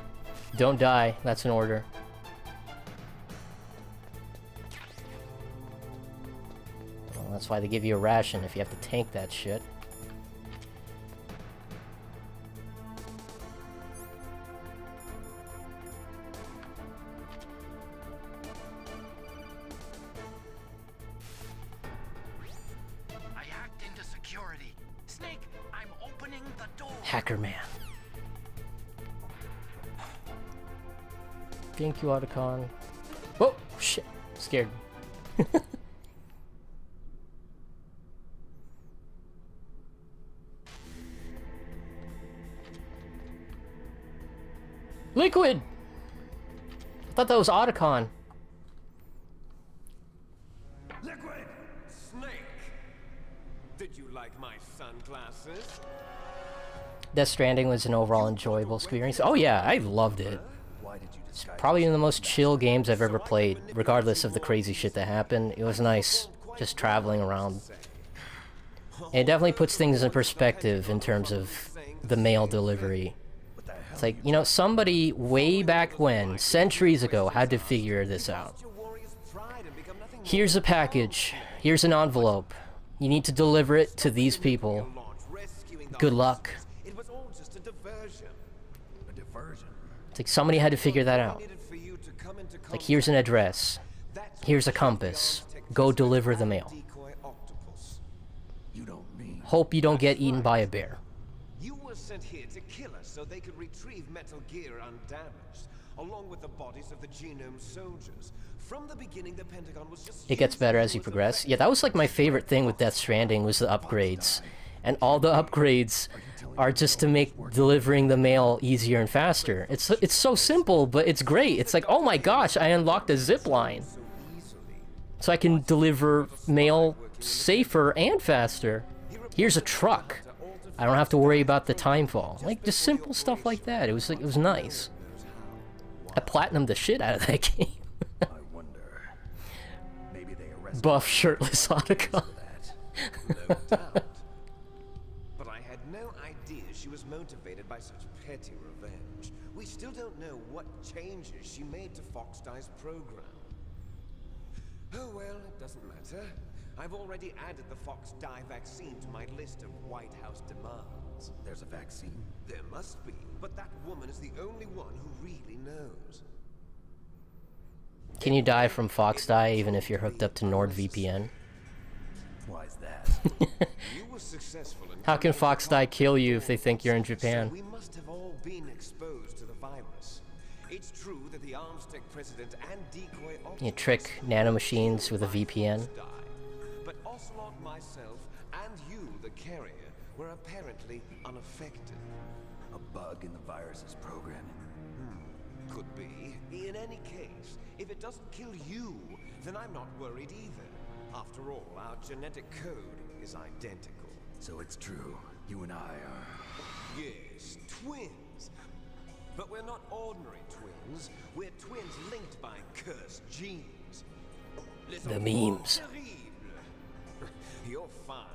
Don't die. That's an order. Well, that's why they give you a ration if you have to tank that shit. I hacked into security. Snake, I'm opening the door. Hacker man. Thank you, Audicon. Whoa, shit. Scared me. Liquid! I thought that was Audicon. Liquid! Snake! Did you like my sunglasses? Death Stranding was an overall enjoyable experience. Oh yeah, I loved it. Why did you It's probably one of the most chill games I've ever played, regardless of the crazy shit that happened. It was nice just traveling around. And it definitely puts things in perspective in terms of the mail delivery. It's like, you know, somebody way back when, centuries ago, had to figure this out. Here's a package. Here's an envelope. You need to deliver it to these people. Good luck. It was all just a diversion. A diversion? It's like somebody had to figure that out. Like, here's an address. Here's a compass. Go deliver the mail. You don't mean... Hope you don't get eaten by a bear. You were sent here to kill us so they could retrieve Metal Gear undamaged, along with the bodies of the Genome soldiers. From the beginning, the Pentagon was just... It gets better as you progress. Yeah, that was like my favorite thing with Death Stranding was the upgrades. And all the upgrades are just to make delivering the mail easier and faster. It's so simple, but it's great. It's like, oh my gosh, I unlocked a zip line. So I can deliver mail safer and faster. Here's a truck. I don't have to worry about the time fall. Like, just simple stuff like that. It was nice. I platinumed the shit out of that game. I wonder... Maybe they arrested... Buff shirtless Audicon. No doubt. But I had no idea she was motivated by such petty revenge. We still don't know what changes she made to Fox-Die's program. Oh well, it doesn't matter. I've already added the Fox-Die vaccine to my list of White House demands. There's a vaccine? There must be, but that woman is the only one who really knows. Can you die from Fox-Die even if you're hooked up to NordVPN? Why is that? You were successful in... How can Fox-Die kill you if they think you're in Japan? So we must have all been exposed to the virus. It's true that the Arms Tech president and decoy... You trick nanomachines with a VPN. But Ocelot, myself, and you, the carrier, were apparently unaffected. A bug in the virus's programming? Could be. In any case, if it doesn't kill you, then I'm not worried either. After all, our genetic code is identical. So it's true. You and I are... Yes, twins. But we're not ordinary twins. We're twins linked by cursed genes. The memes. You're fine.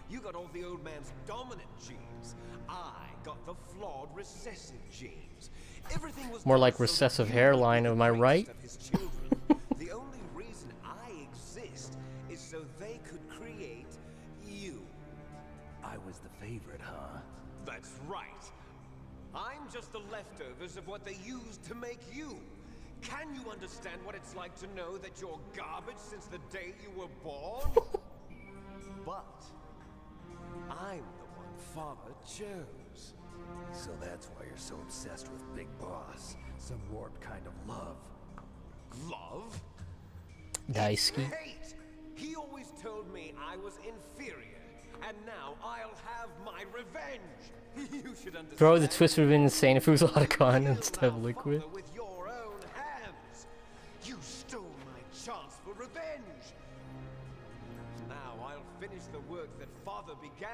You got all the old man's dominant genes. I got the flawed recessive genes. Everything was More like done so that recessive you hairline, could am I be the right? of his children. The only reason I exist is so they could create you. I was the favorite, huh? That's right. I'm just the leftovers of what they used to make you. Can you understand what it's like to know that you're garbage since the day you were born? But I'm the one Father chose. So that's why you're so obsessed with Big Boss. Some warped kind of love. Love? Daisuke. Hate! He always told me I was inferior. And now I'll have my revenge. You should understand. Bro, the twist would have been insane if it was Audicon You instead of killed our Liquid. father with your own hands. You stole my chance for revenge. Now I'll finish the work that Father began.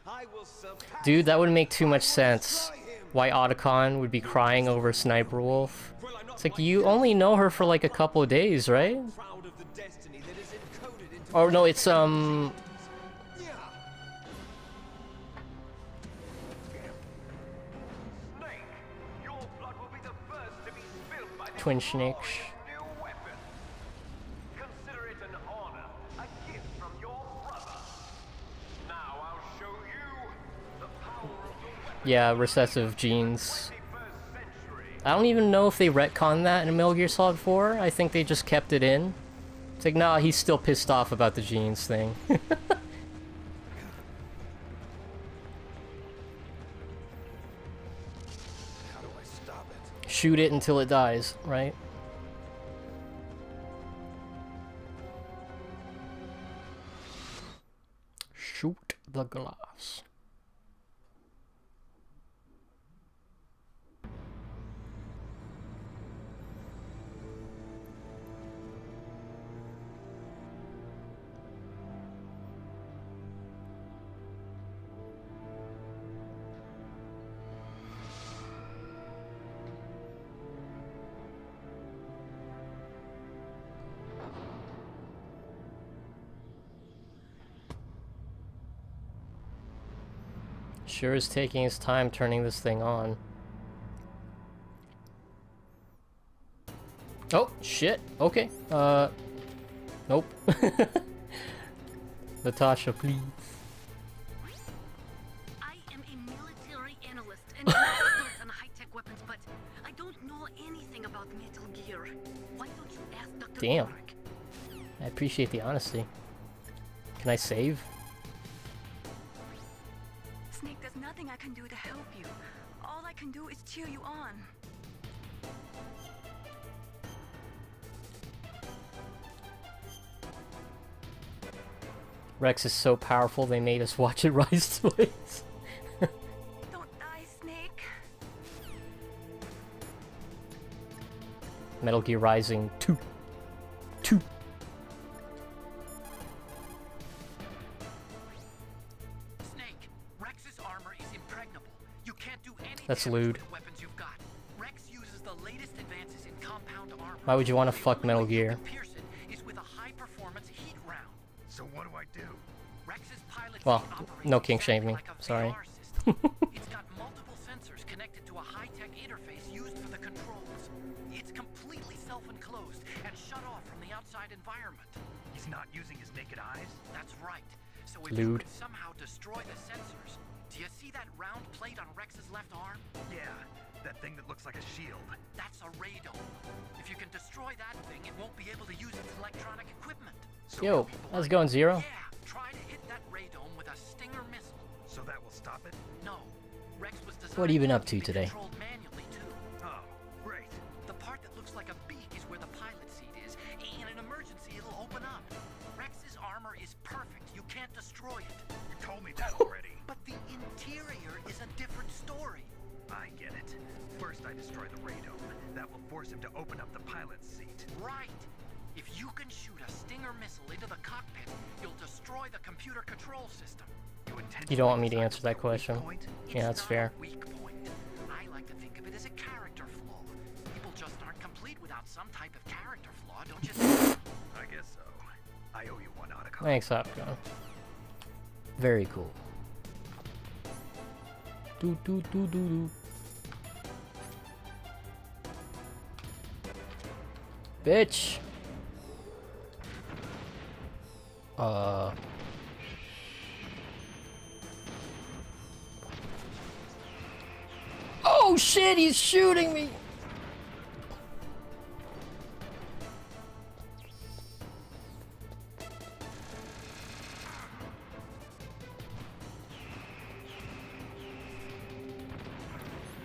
I will surpass. Dude, that would make too much sense. Why Audicon would be crying over Sniper Wolf. It's like, you only know her for like a couple of days, right? Proud of the destiny that is encoded into Oh no, it's Yeah. Snake, your blood will be the first to be spilled by this Twin Snakes. new weapon. Consider it an honor, a gift from your brother. Now I'll show you the power of the weapon Yeah, recessive genes. of the 21st century. I don't even know if they retconned that in Metal Gear Solid 4. I think they just kept it in. It's like, nah, he's still pissed off about the genes thing. How do I stop it? Shoot it until it dies, right? Shoot the glass. sure is taking his time turning this thing on. Oh, shit. Okay. Nope. Natasha, please. I am a military analyst and an expert on high-tech weapons, but I don't know anything about Metal Gear. Why don't you ask Dr. Damn. Clark? I appreciate the honesty. Can I save? Snake, there's nothing I can do to help you. All I can do is cheer you on. Rex is so powerful they made us watch it rise twice. Don't die, Snake. Metal Gear Rising 2. 2. Snake, Rex's armor is impregnable. You can't do any That's damage lewd. with the weapons you've got. Rex uses the latest advances in compound armor. Why would you want to The fuck only Metal way you Gear? can pierce it is with a high-performance heat round. So what do I do? Rex's pilot Well, seat operates no king exactly shaming. like a Sorry. VR system. It's got multiple sensors connected to a high-tech interface used for the controls. It's completely self-enclosed and shut off from the outside environment. He's not using his naked eyes? That's right. So if you Lewd. could somehow destroy the sensors, do you see that round plate on Rex's left arm? Yeah, that thing that looks like a shield. That's a radome. If you can destroy that thing, it won't be able to use its electronic equipment. So Yo, it'll be how's it blind. going, Zero? Yeah, try to hit that radome with a Stinger missile. So that will stop it? No, Rex was designed What have you been up to to be today? controlled manually too. Oh, great. The part that looks like a beak is where the pilot seat is. In an emergency, it'll open up. Rex's armor is perfect. You can't destroy it. You told me that already. But the interior is a different story. I get it. First I destroy the radome. That will force him to open up the pilot's seat. Right. If you can shoot a Stinger missile into the cockpit, you'll destroy the computer control system. You don't want me to answer that question. Point? Yeah, that's It's fair. not a weak point. I like to think of it as a character flaw. People just aren't complete without some type of character flaw, don't you think? I guess so. I owe you one, Audicon. Thanks, Audicon. Very cool. Do do do do do. Bitch. Oh shit, he's shooting me.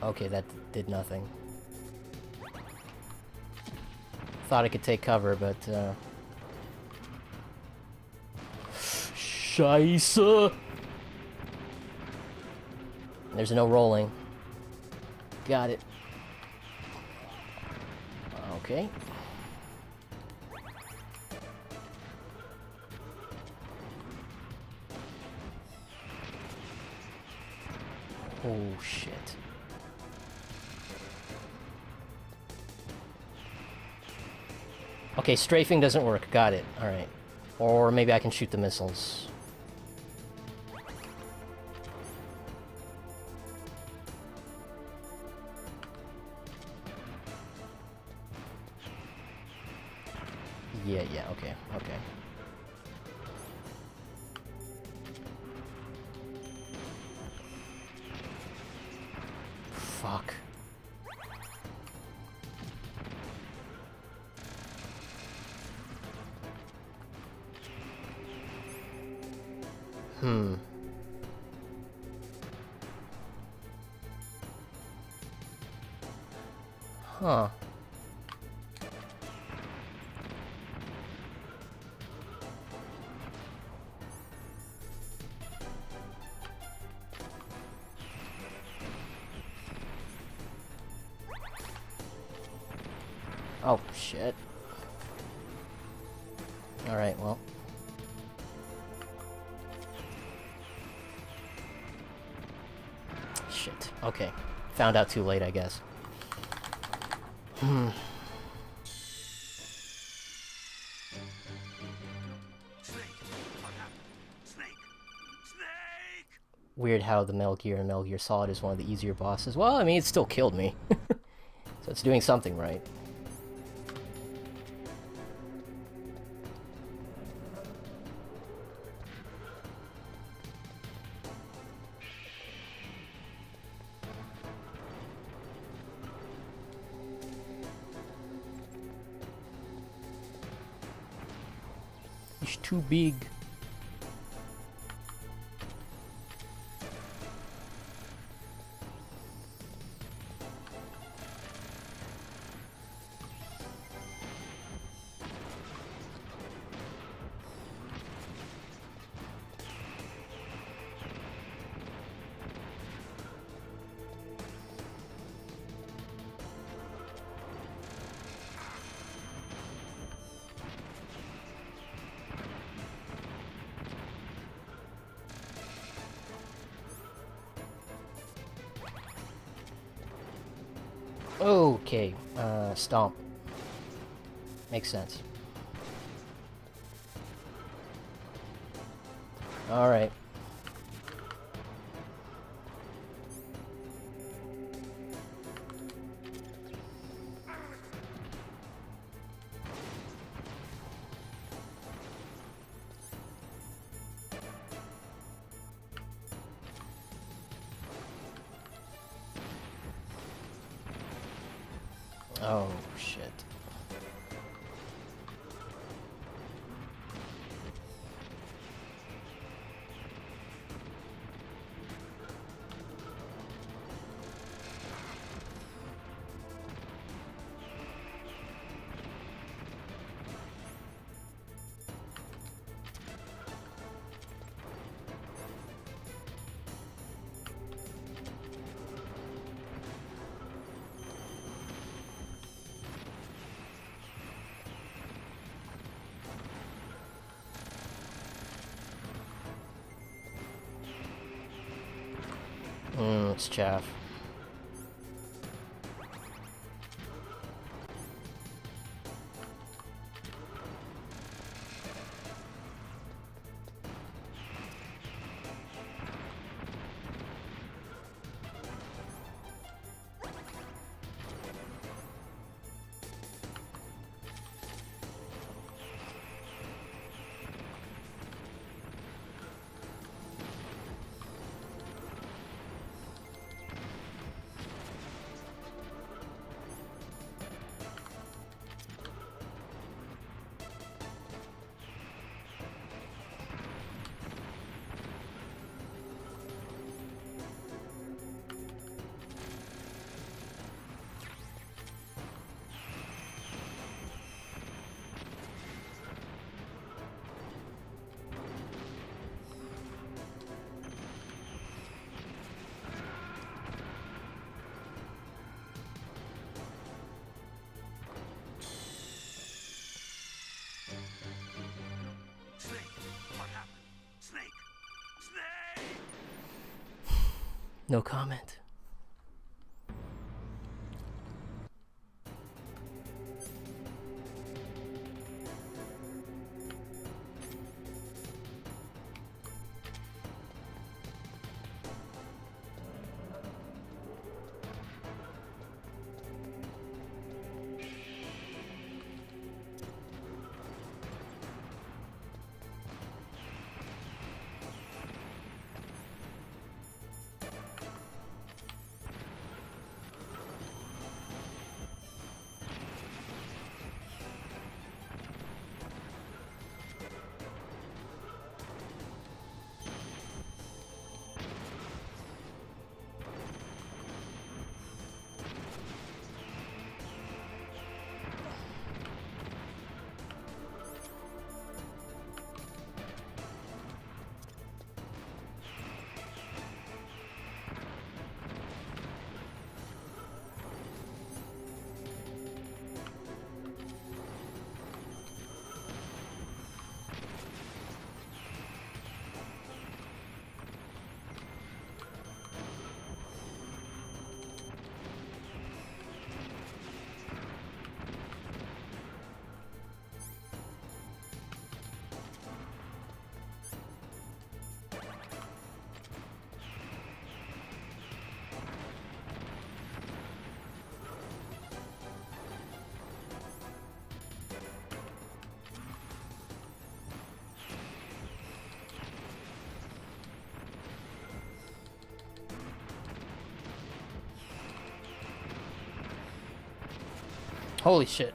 Okay, that did nothing. Thought I could take cover, but Scheiße! There's no rolling. Got it. Okay. Oh shit. Okay, strafing doesn't work. Got it. Alright. Or maybe I can shoot the missiles. Yeah, okay, okay. Fuck. Huh. Oh, shit. Alright, well. Shit. Okay. Found out too late, I guess. Snake! What happened? Snake! Snake! weird how the Metal Gear and Metal Gear Solid is one of the easier bosses. Well, I mean, it still killed me. So it's doing something right. It's too big. Okay, stomp. Makes sense. Alright. Oh, shit. It's chaff. Snake! What happened? Snake! Snake! No comment. Holy shit.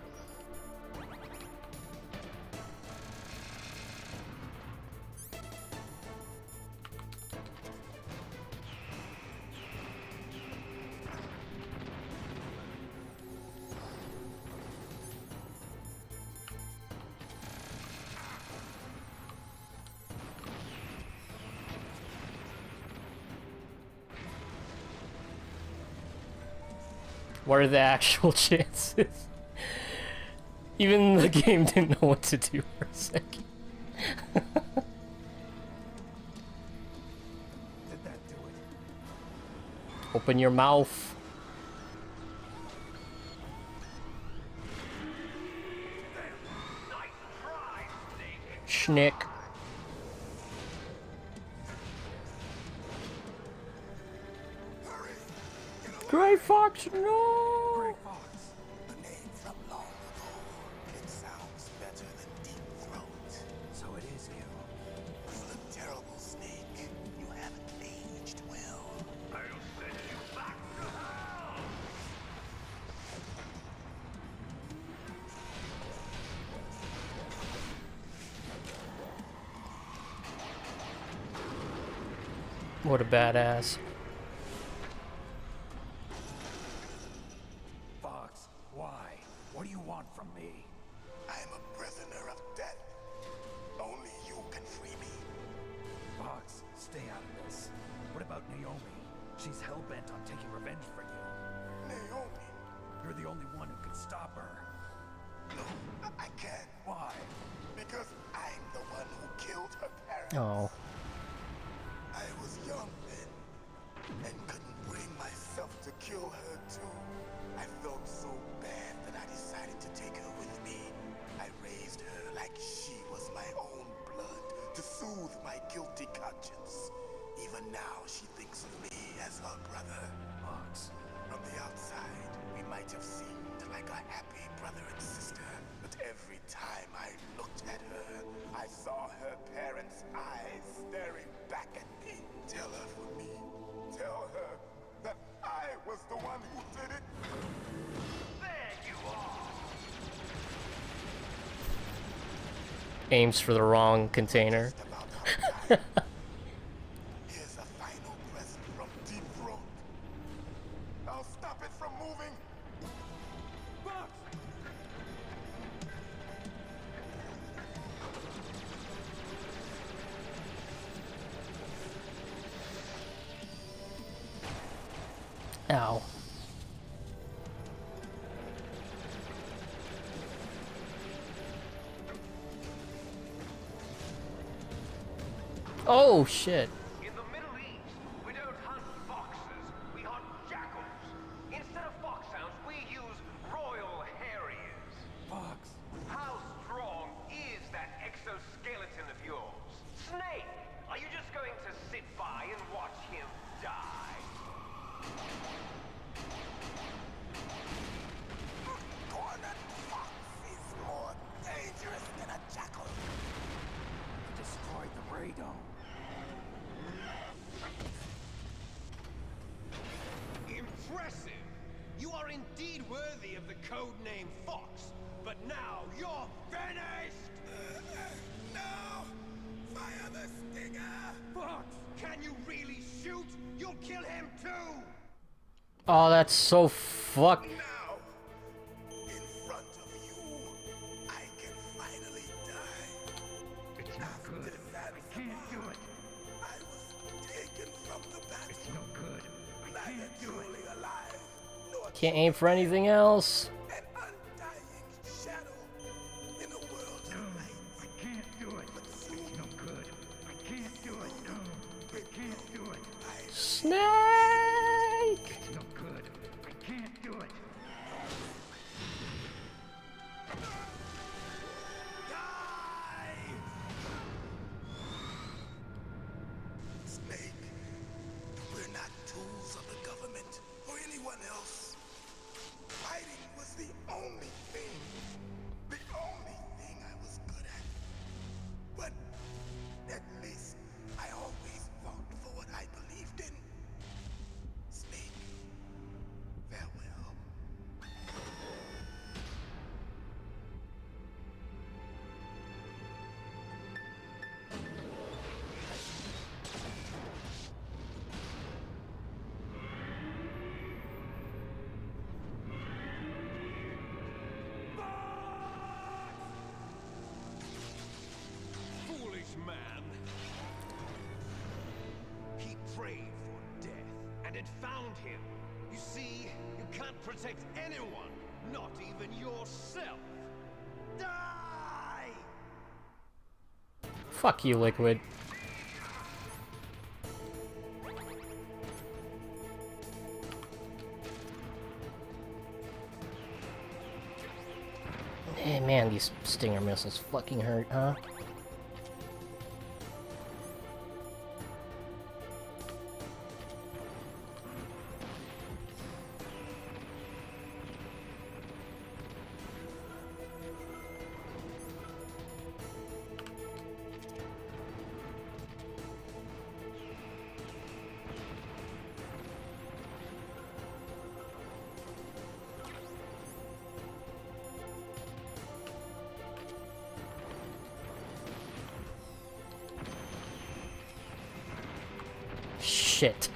What are the actual chances? Even the game didn't know what to do for a second. Did that do it? Open your mouth. Schnick. Gray Fox, no! Gray Fox. The name from long ago. It sounds better than Deep Throat. So it is you. You look terrible, Snake. You haven't aged well. I'll send you back to hell! What a badass. Fox, why? What do you want from me? I am a prisoner of death. Only you can free me. Fox, stay out of this. What about Naomi? She's hell-bent on taking revenge for you. Naomi? You're the only one who can stop her. No, I can't. Why? Because I'm the one who killed her parents. Oh. I was young then, and couldn't bring myself to kill her too. I felt so bad that I decided to take her with me. I raised her like she was my own blood, to soothe my guilty conscience. Even now, she thinks of me as her brother. Fox, from the outside, we might have seemed like a happy brother and sister, but every time I looked at her, I saw her parents' eyes staring back at me. Tell her for me. Tell her that I was the one who did it. There you are. Aims for the wrong container. Here's a final present from Deep Throat. I'll stop it from moving. Fox! Ow. Oh shit. In the Middle East, we don't hunt foxes, we hunt jackals. Instead of foxhounds, we use royal harriers. Fox! How strong is that exoskeleton of yours? Snake, are you just going to sit by and watch him die? Cornered fox is more dangerous than a jackal. He destroyed the radome. Impressive! You are indeed worthy of the code name Fox, but now you're finished! No! Fire the stinger! Fox, can you really shoot? You'll kill him too! Oh, that's so fuck. Now! In front of you, I can finally die. It's not good. I can't do it. I was taken from the battle. It's no good. I Neither can't do it. truly alive, nor Can't aim for anything else. an undying shadow in a world of light. I can't do it. But soon It's no good. I can't do it. No, I can't do it. Snake! It's no good. I can't do it. Snake, we're not tools of the government or anyone else. Fighting was the only thing I was good at. But at least I always fought for what I believed in. protect anyone, not even yourself. Die! Fuck you, Liquid. Hey man, these stinger missiles fucking hurt, huh? Shit.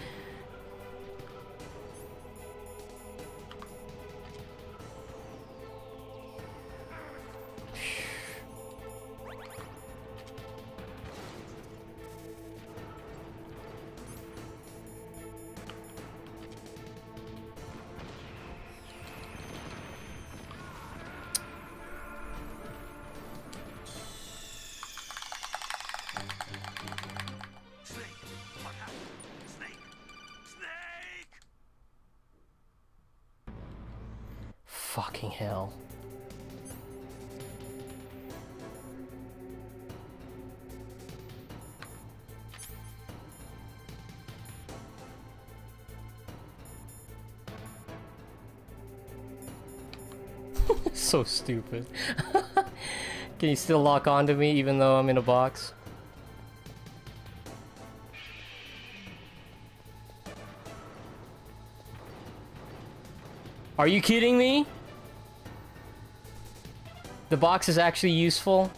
Fucking hell. So stupid. Can you still lock onto me even though I'm in a box? Are you kidding me? The box is actually useful?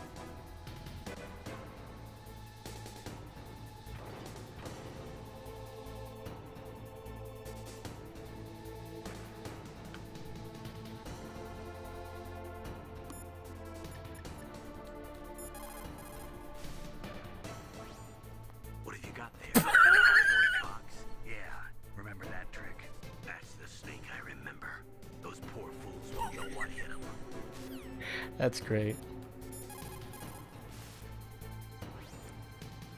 What have you got there? Box. Yeah, remember that trick? That's the snake I remember. Those poor fools won't know what hit them. That's great.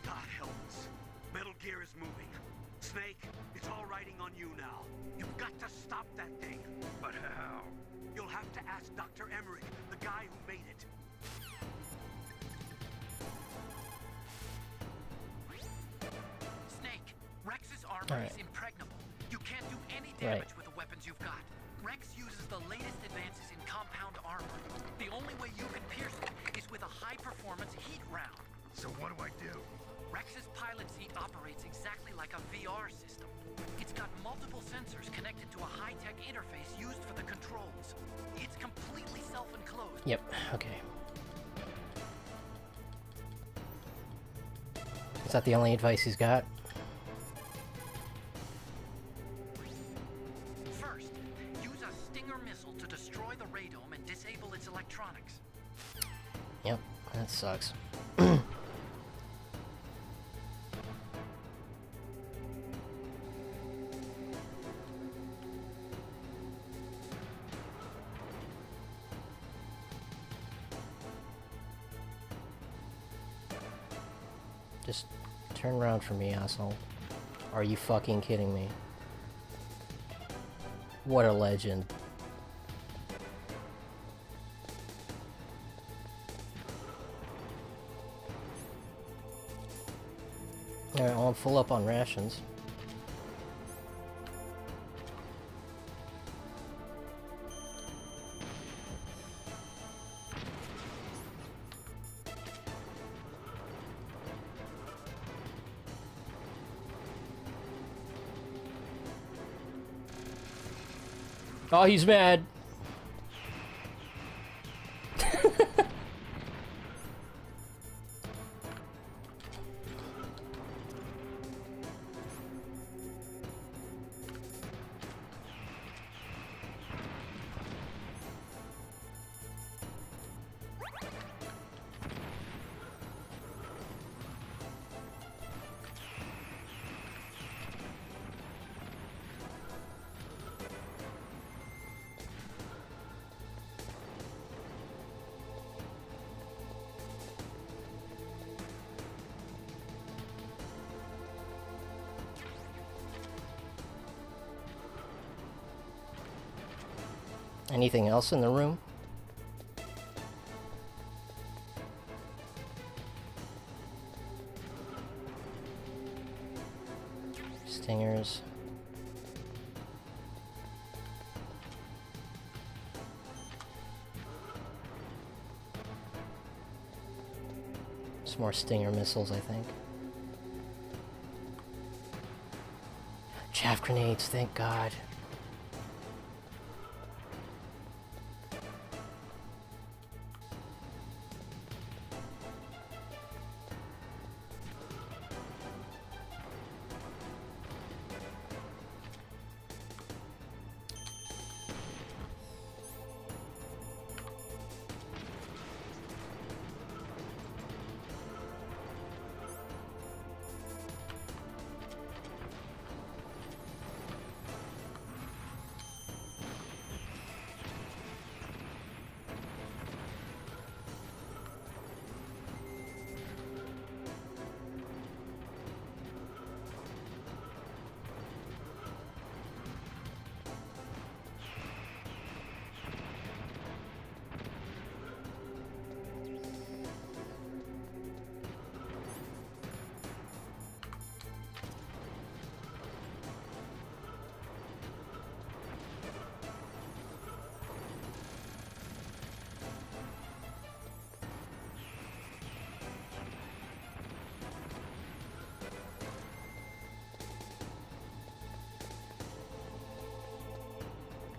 God help us. Metal Gear is moving. Snake, it's all riding on you now. You've got to stop that thing. But how? You'll have to ask Dr. Emmerich, the guy who made it. Snake, Rex's armor is impregnable. You can't do any damage with the weapons you've got. Rex uses the latest advances in compound armor. The only way you can pierce it is with a high-performance heat round. So what do I do? Rex's pilot seat operates exactly like a VR system. It's got multiple sensors connected to a high-tech interface used for the controls. It's completely self-enclosed. Yep, okay. Is that the only advice he's got? First, use a Stinger missile to destroy the radome and disable its electronics. Yep, that sucks. Just turn around for me, asshole. Are you fucking kidding me? What a legend. Alright, well, I'm full up on rations. Oh, he's mad. Anything else in the room? Stingers. Some more stinger missiles, I think. Chaff grenades, thank God.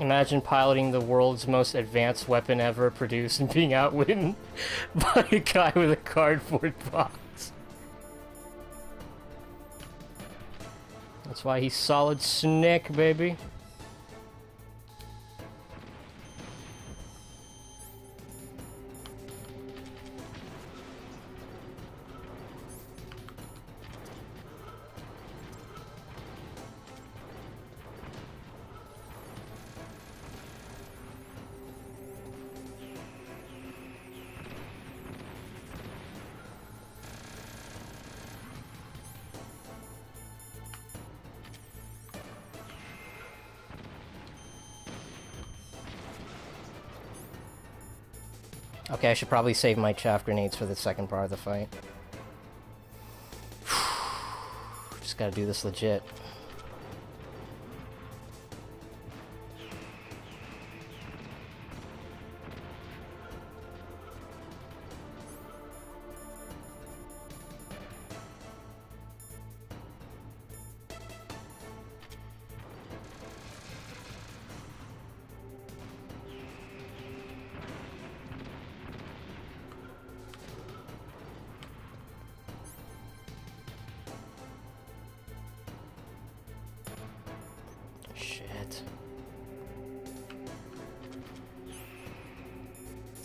Imagine piloting the world's most advanced weapon ever produced and being outwitted by a guy with a cardboard box. That's why he's solid Snake, baby. Okay, I should probably save my chaff grenades for the second part of the fight. Just gotta do this legit.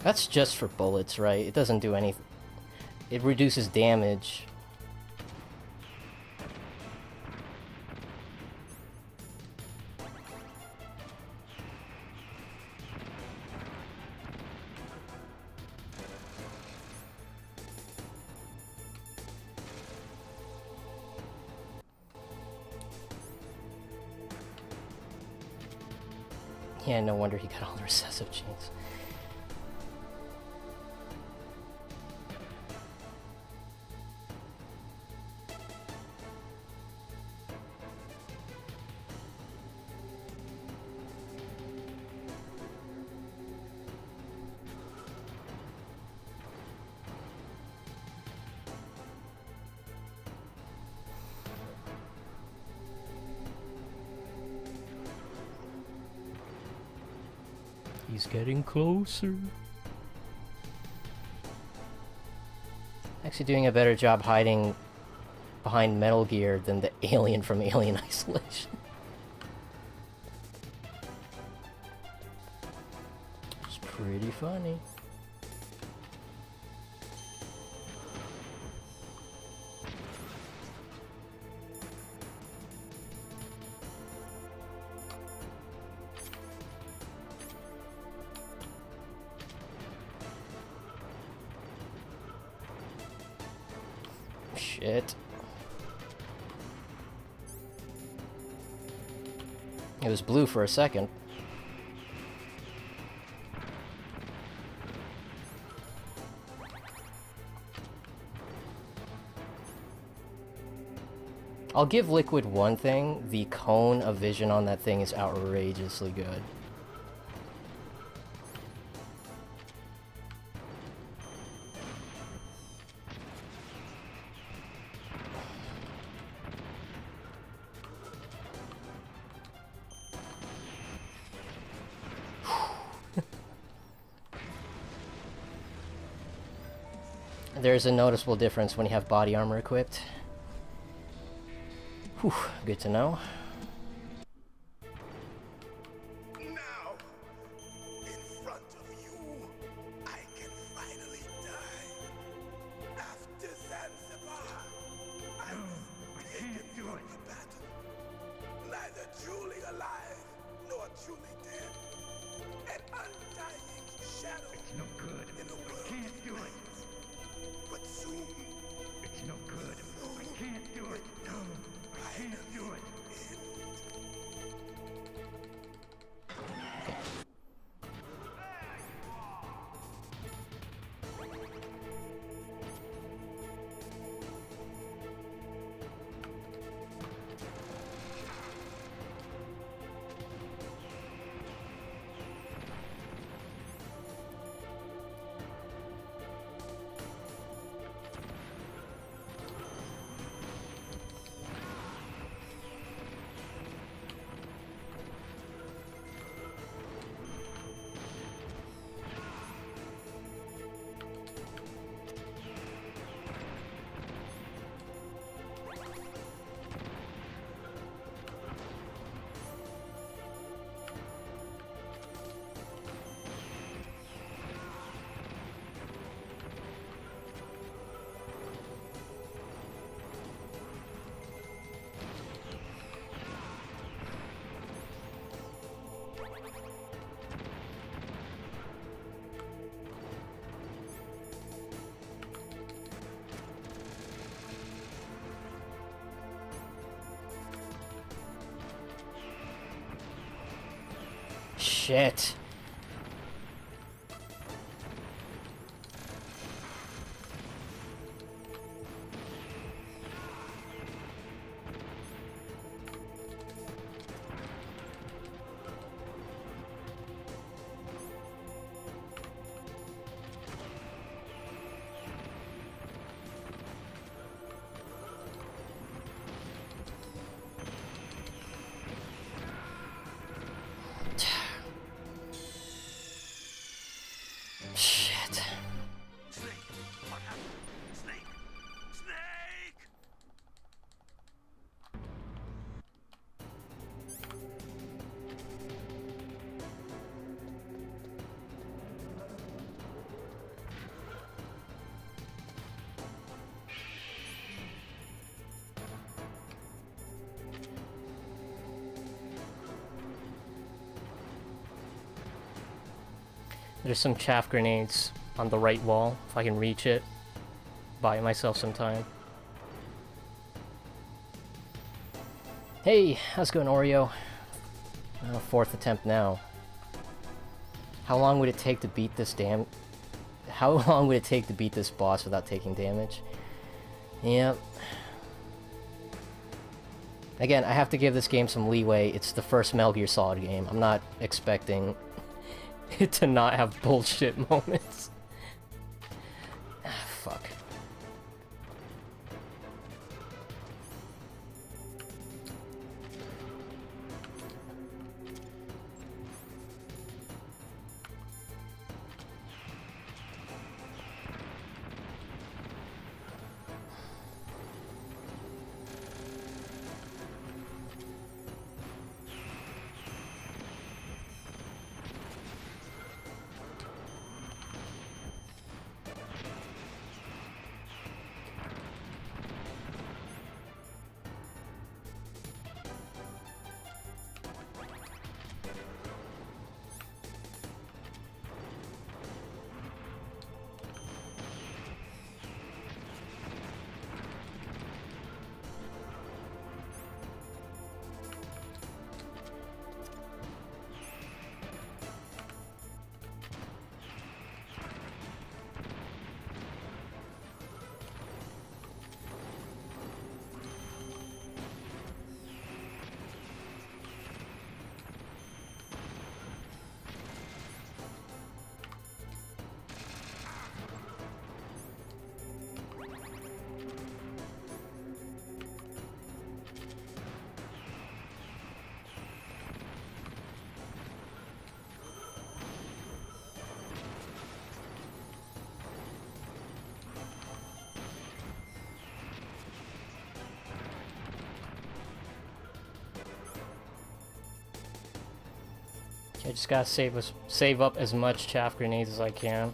That's just for bullets, right? It doesn't do anything. It reduces damage. Yeah, no wonder he got all the recessive genes. He's getting closer. Actually doing a better job hiding behind Metal Gear than the alien from Alien Isolation. It's pretty funny. Shit. It was blue for a second. I'll give Liquid one thing. The cone of vision on that thing is outrageously good. There's a noticeable difference when you have body armor equipped. Whew, good to know. Now, in front of you, I can finally die. After Zanzibar, I was taken from the battle. Neither truly alive, nor truly dead. An undying shadow. It's no good. In a world I can't do it. but soon, It's no good. I can't do it. No, I can't do it. Shit. Shit. Snake, what happened? Snake! Snake! There's some chaff grenades on the right wall. If I can reach it, buy myself some time. Hey, how's it going, Oreo? Fourth attempt now. How long would it take to beat this How long would it take to beat this boss without taking damage? Yep. Again, I have to give this game some leeway. It's the first Metal Gear Solid game. I'm not expecting it to not have bullshit moments. Ah, fuck. I just gotta save up as much chaff grenades as I can.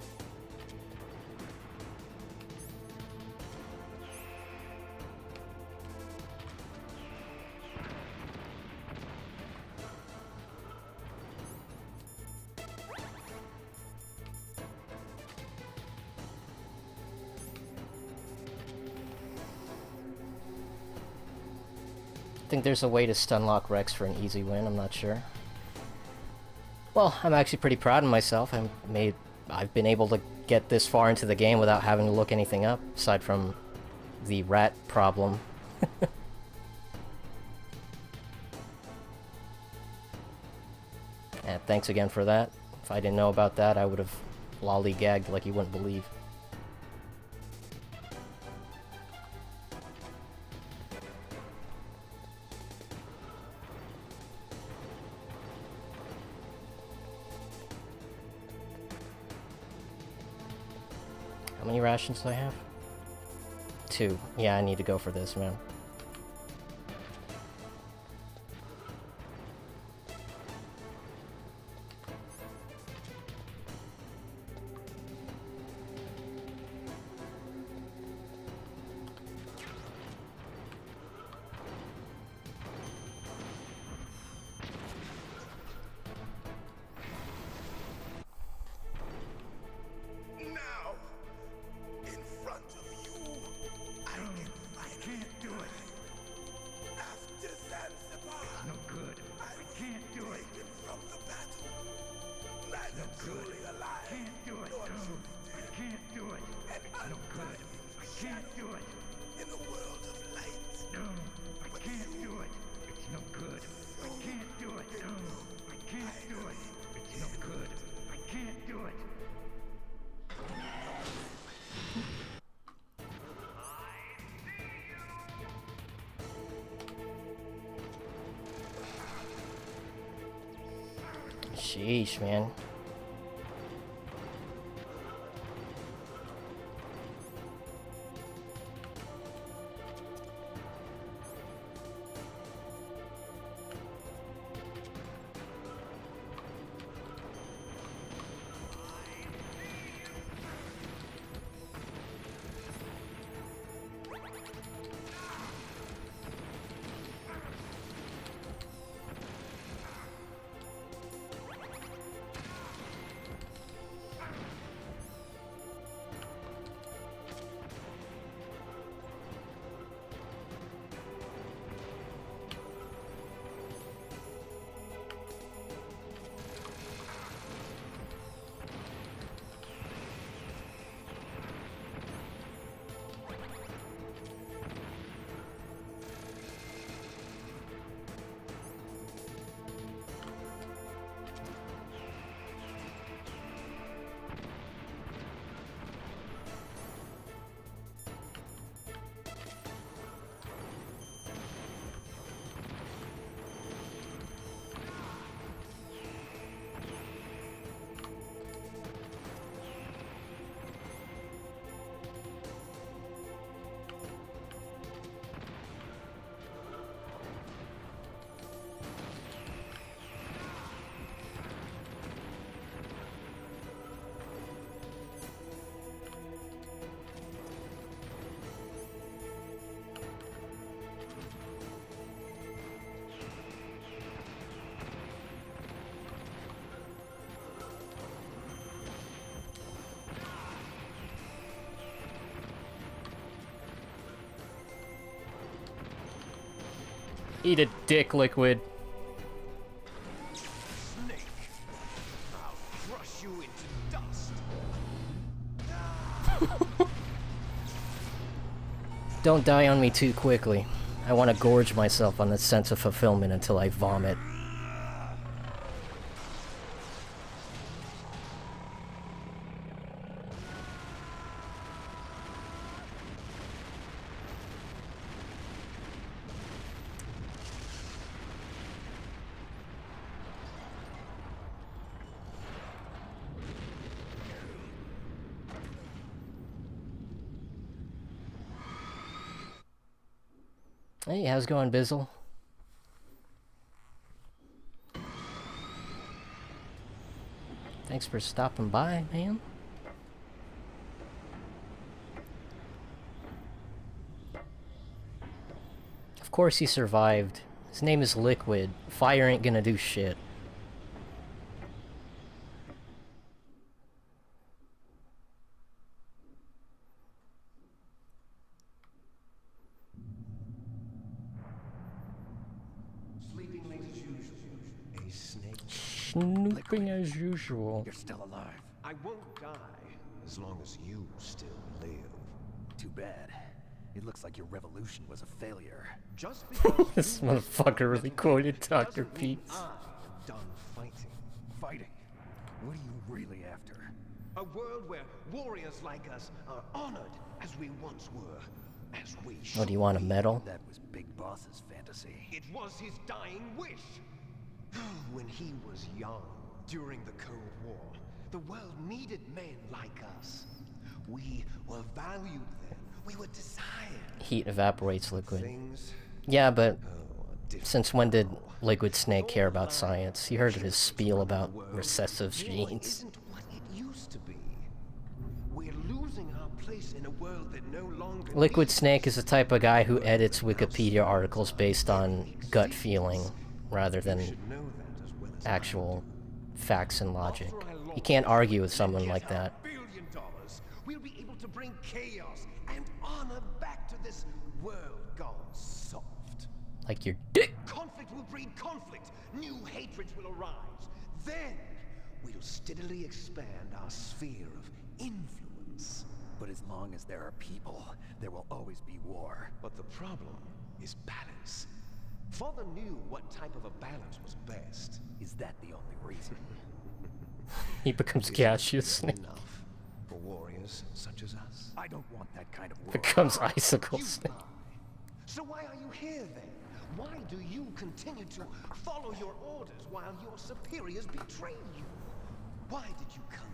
I think there's a way to stunlock Rex for an easy win, I'm not sure. Well, I'm actually pretty proud of myself. I've been able to get this far into the game without having to look anything up, aside from the rat problem. And thanks again for that. If I didn't know about that, I would have lollygagged like you wouldn't believe. How many rations do I have? 2. Yeah, I need to go for this, man. Now, in front of you, I can finally do it. After Zanzibar, no good. I can't do it. From the battle, neither truly alive. Can't do it. I can't do it. And no good. I can't do it. In a world of light. No, I can't do it. It's no good. I can't do it. No, I can't do it. It's no good. I can't do it. Sheesh, man. Eat a dick, Liquid. Snake, I'll crush you into dust. Don't die on me too quickly. I want to gorge myself on the sense of fulfillment until I vomit. Hey, how's it going, Bizzle? Thanks for stopping by, man. Of course he survived. His name is Liquid. Fire ain't gonna do shit. Sleeping late as usual. A snake. Snooping as usual. You're still alive. I won't die as long as you still live. Too bad. It looks like your revolution was a failure. Just because This you motherfucker really quoted Dr. doesn't mean Pete's. I'm done fighting. Fighting? What are you really after? A world where warriors like us are honored as we once were, as we should. What, do you want a medal? That was Big Boss's fantasy. It was his dying wish. When he was young, during the Cold War, the world needed men like us. We were valued then. We were desired. Heat evaporates liquid. Things Yeah, but are different. since when did Liquid Snake care about science? You heard of his spiel about World, recessive war genes. isn't what it used to be. We're losing our place in a world that no longer Liquid needs Snake is the type of guy who edits us. Wikipedia articles based on gut feeling rather You than should know that as well as I actual facts and logic. After I You launch can't argue with and someone get like our that. $1 billion, we'll be able to bring chaos and honor back to this world gone soft. Like your dick. Conflict will breed conflict. New hatreds will arise. Then we'll steadily expand our sphere of influence. But as long as there are people, there will always be war. But the problem is balance. Father knew what type of a balance was best. Is that the only reason? He becomes Is gaseous it snake. enough for warriors such as us? I don't want that kind of war. Becomes icicle You snake. lie. So why are you here then? Why do you continue to follow your orders while your superiors betray you? Why did you come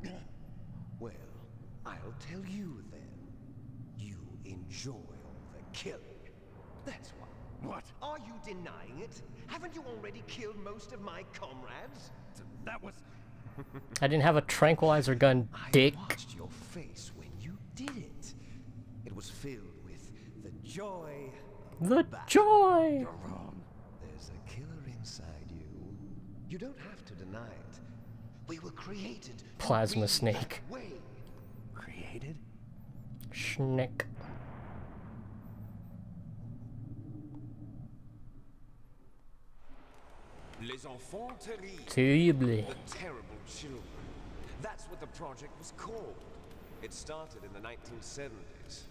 here? Well, I'll tell you then. You enjoy all the killing. That's why. What? Are you denying it? Haven't you already killed most of my comrades? That was... I didn't have a tranquilizer gun, I dick. watched your face when you did it. It was filled with the joy of The battle. joy! You're wrong. There's a killer inside you. You don't have to deny it. We were created to Plasma be snake. that way. Created? Schnick. Les enfants terribles. Terrible. The terrible children. That's what the project was called. It started in the 1970s.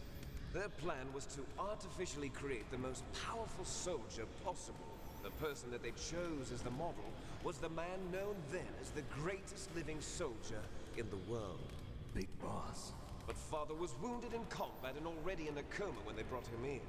Their plan was to artificially create the most powerful soldier possible. The person that they chose as the model was the man known then as the greatest living soldier in the world. Big Boss. But Father was wounded in combat and already in a coma when they brought him in.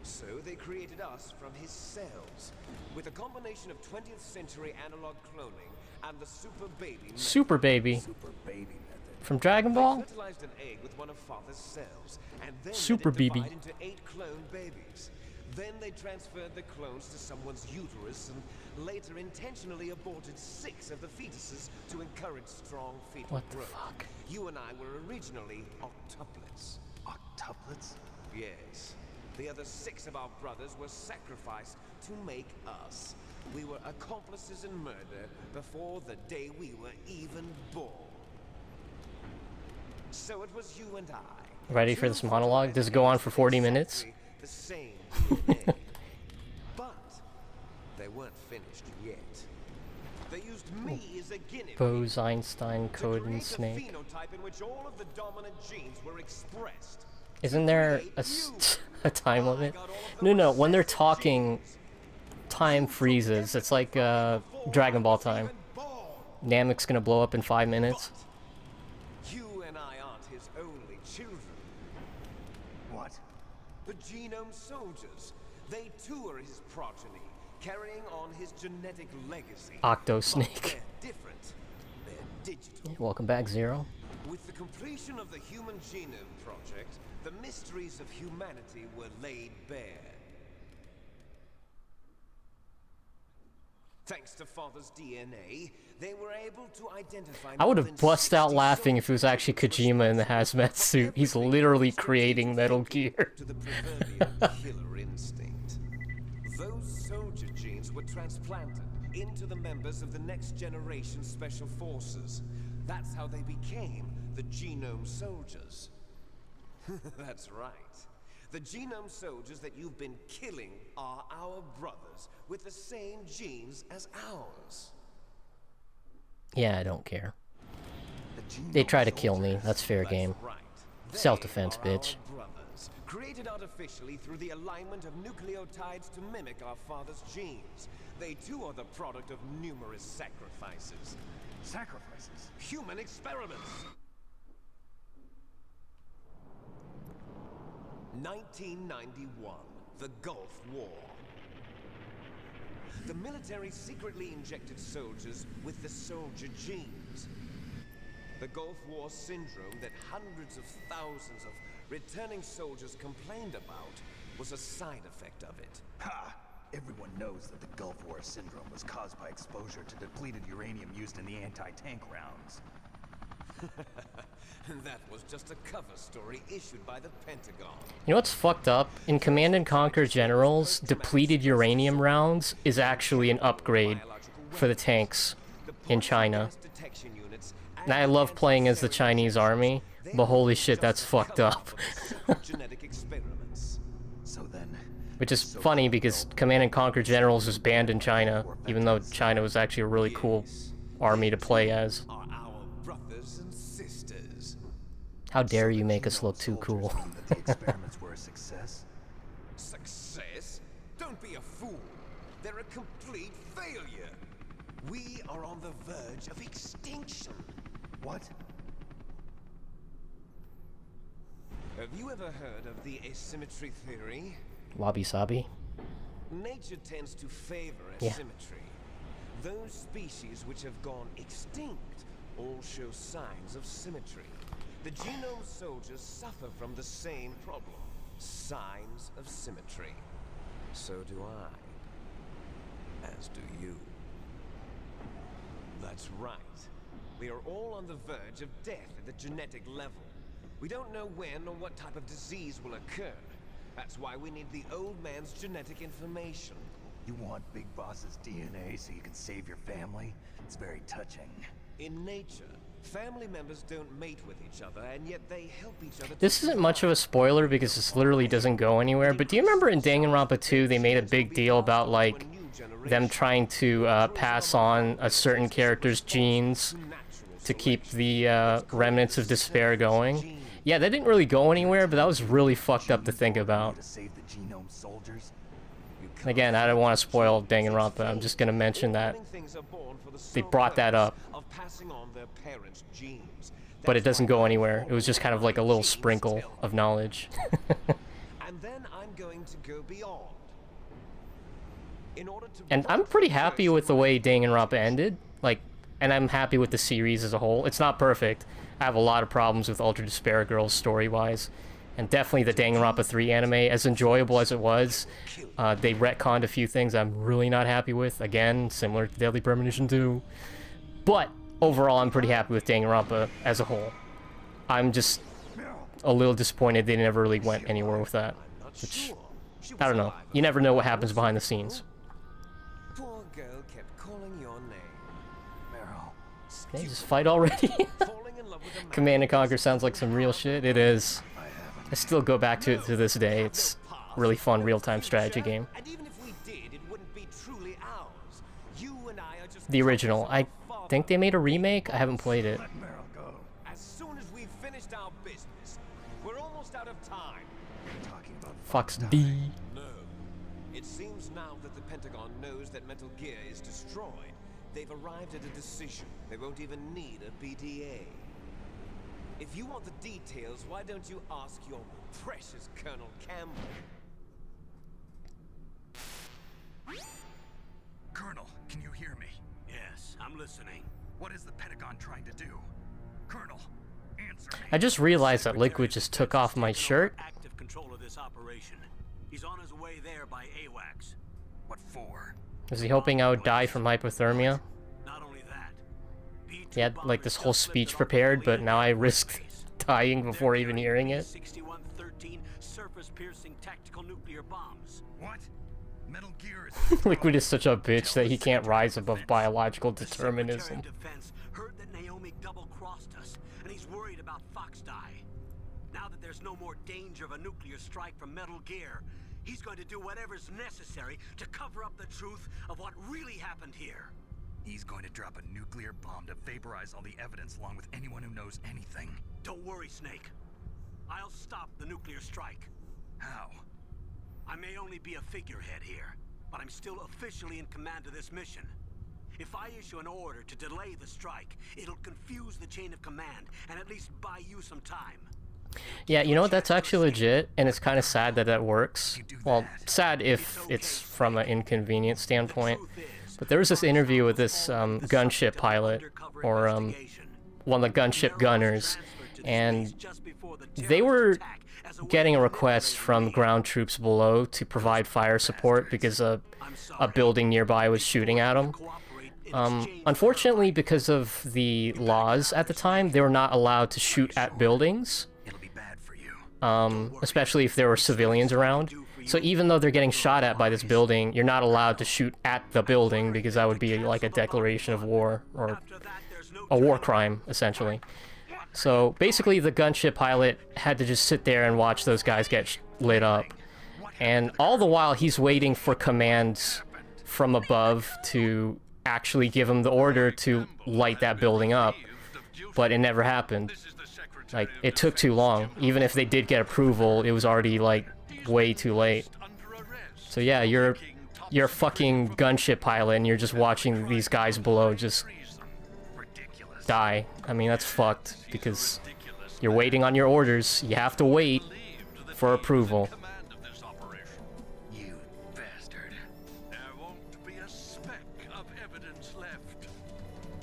So they created us from his cells, with a combination of 20th century analog cloning and the super baby method. Super baby. Super baby method. From Dragon They Ball? fertilized an egg with one of Father's cells, and then Super let it baby. divide into 8 clone babies. Then they transferred the clones to someone's uterus and later intentionally aborted 6 of the fetuses to encourage strong fetal What the growth. fuck? You and I were originally octuplets. Octuplets? Yes. The other 6 of our brothers were sacrificed to make us. We were accomplices in murder before the day we were even born. So it was you and I. Ready for this monologue? Does it go on for 40 minutes? The same DNA. But they weren't finished yet. They used me as a guinea pig. Bose, Einstein, to Code, create and a Snake. phenotype in which all of the dominant genes were expressed. Isn't there a time limit? No, when they're talking, time freezes. It's like Dragon Ball time. Namek's gonna blow up in 5 minutes. You and I aren't his only children. What? The genome soldiers. They too are his progeny, carrying on his genetic legacy. Octo But Snake. they're different. They're digital. Welcome back, Zero. With the completion of the Human Genome Project, the mysteries of humanity were laid bare. Thanks to Father's DNA, they were able to identify. I would more have than bust out 60 laughing if it was actually Kojima in the hazmat suit. He's literally creating Metal Gear. to the proverbial killer instinct. Those soldier genes were transplanted into the members of the next generation special forces. That's how they became the genome soldiers. That's right. The genome soldiers that you've been killing are our brothers with the same genes as ours. Yeah, I don't care. They try to kill me. That's fair game. Right. Self-defense, They are bitch. our brothers, created artificially through the alignment of nucleotides to mimic our father's genes. They too are the product of numerous sacrifices. Sacrifices? Human experiments. 1991, the Gulf War. The military secretly injected soldiers with the soldier genes. The Gulf War syndrome that hundreds of thousands of returning soldiers complained about was a side effect of it. Ha! Everyone knows that the Gulf War syndrome was caused by exposure to depleted uranium used in the anti-tank rounds. That was just a cover story issued by the Pentagon. You know what's fucked up? In Command and Conquer Generals, depleted uranium rounds is actually an upgrade for the tanks in China. And I love playing as the Chinese army, but holy shit, that's fucked up. Genetic experiments. So then, Which is funny because Command and Conquer Generals was banned in China, even though China was actually a really cool army to play as. Are our brothers and sisters. How dare you make us look too cool. mean that the experiments were a success? Success? Don't be a fool. They're a complete failure. We are on the verge of extinction. What? Have you ever heard of the asymmetry theory? Wabi Sabi? Nature tends to favor Yeah. asymmetry. Those species which have gone extinct all show signs of symmetry. The genome soldiers suffer from the same problem. Signs of symmetry. So do I. As do you. That's right. We are all on the verge of death at the genetic level. We don't know when or what type of disease will occur. That's why we need the old man's genetic information. You want Big Boss's DNA so you can save your family? It's very touching. In nature, family members don't mate with each other, and yet they help each other. This isn't much of a spoiler because this literally doesn't go anywhere, but do you remember in Danganronpa 2 they made a big deal about, like, them trying to pass on a certain character's genes to keep the remnants of despair going? Yeah, that didn't really go anywhere, but that was really fucked up to think about. To save the genome soldiers? Again, I don't want to spoil Danganronpa, I'm just gonna mention that they brought that up, but it doesn't go anywhere. It was just kind of like a little sprinkle of knowledge. And then I'm going to go beyond. In order to And I'm pretty happy with the way Danganronpa ended, like, and I'm happy with the series as a whole. It's not perfect. I have a lot of problems with Ultra Despair Girls story-wise, and definitely the Danganronpa 3 anime, as enjoyable as it was, they retconned a few things I'm really not happy with, again, similar to Deadly Premonition 2. But, overall, I'm pretty happy with Danganronpa as a whole. I'm just a little disappointed they never really went anywhere with that, which, I don't know. You never know what happens behind the scenes. Poor girl kept calling your name. Meryl. Can they just fight already? Falling in love with a man. Command and Conquer sounds like some real shit. It is. I still go back to it to this day. It's a really fun real-time strategy game. And even if we did, it wouldn't be truly ours. You and I are just The original. I think they made a remake. I haven't played it. Let Meryl go. As soon as we've finished our business, we're almost out of time. You're talking about Fox D. No. It seems now that the Pentagon knows that Metal Gear is destroyed. They've arrived at a decision. They won't even need a BDA. If you want the details, why don't you ask your precious Colonel Campbell? Colonel, can you hear me? Yes, I'm listening. What is the Pentagon trying to do? Colonel, answer me. I just realized that Liquid just took off my shirt. Active control of this operation. He's on his way there by AWACS. What for? Was he hoping I would die from hypothermia? Not only that, He had like this whole speech prepared, but now I risked dying before even hearing it. 6113 surface-piercing tactical nuclear bombs. What? Metal Gear is Liquid is such a bitch that he can't rise above biological The determinism. Secretary of Defense heard that Naomi double-crossed us, and he's worried about Fox Die. Now that there's no more danger of a nuclear strike from Metal Gear, he's going to do whatever's necessary to cover up the truth of what really happened here. He's going to drop a nuclear bomb to vaporize all the evidence along with anyone who knows anything. Don't worry, Snake. I'll stop the nuclear strike. How? I may only be a figurehead here, but I'm still officially in command of this mission. If I issue an order to delay the strike, it'll confuse the chain of command and at least buy you some time. Yeah, you know what? That's actually legit, and it's kind of sad that that works. Well, sad if it's from an inconvenient standpoint. But there was this interview with this gunship pilot, or one of the gunship gunners, and they were getting a request from ground troops below to provide fire support because a building nearby was shooting at them. Unfortunately, because of the laws at the time, they were not allowed to shoot at buildings. Especially if there were civilians around. So even though they're getting shot at by this building, you're not allowed to shoot at the building because that would be like a declaration of war, or a war crime, essentially. So basically the gunship pilot had to just sit there and watch those guys get lit up. And all the while he's waiting for commands from above to actually give him the order to light that building up. But it never happened. Like, it took too long. Even if they did get approval, it was already, like, way too late. So yeah, you're a fucking gunship pilot and you're just watching these guys below just die. I mean, that's fucked, because you're waiting on your orders. You have to wait for approval. You bastard. There won't be a speck of evidence left.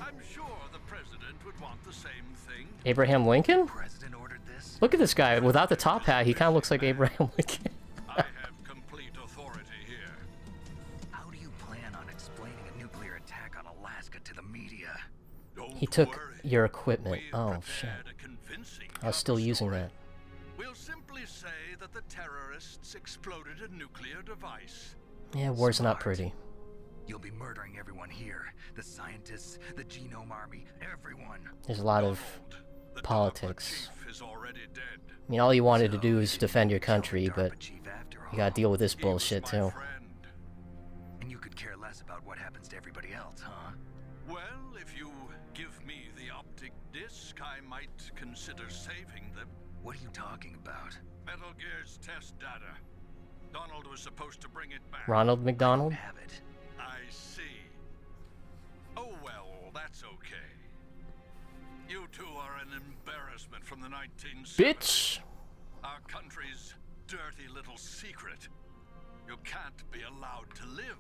I'm sure the president would want the same thing. Abraham Lincoln? President ordered this? Look at this guy. Without the top hat, he kind of looks like Abraham Lincoln. I have complete authority here. How do you plan on explaining a nuclear attack on Alaska to the media? He took your equipment. Oh, shit. I was still using that. We'll simply say that the terrorists exploded a nuclear device. Yeah, war's not pretty. You'll be murdering everyone here. The scientists, the genome army, everyone. There's a lot of politics. Chief is already dead. I mean, all you wanted to do is defend your country, but you gotta deal with this bullshit, too. And you could care less about what happens to everybody else, huh? Well, if you give me the optic disc, I might consider saving them. What are you talking about? Metal Gear's test data. Donald was supposed to bring it back. Ronald McDonald? Have it. I see. Oh well, that's okay. You two are an embarrassment from the 1970s. Bitch! Our country's dirty little secret. You can't be allowed to live.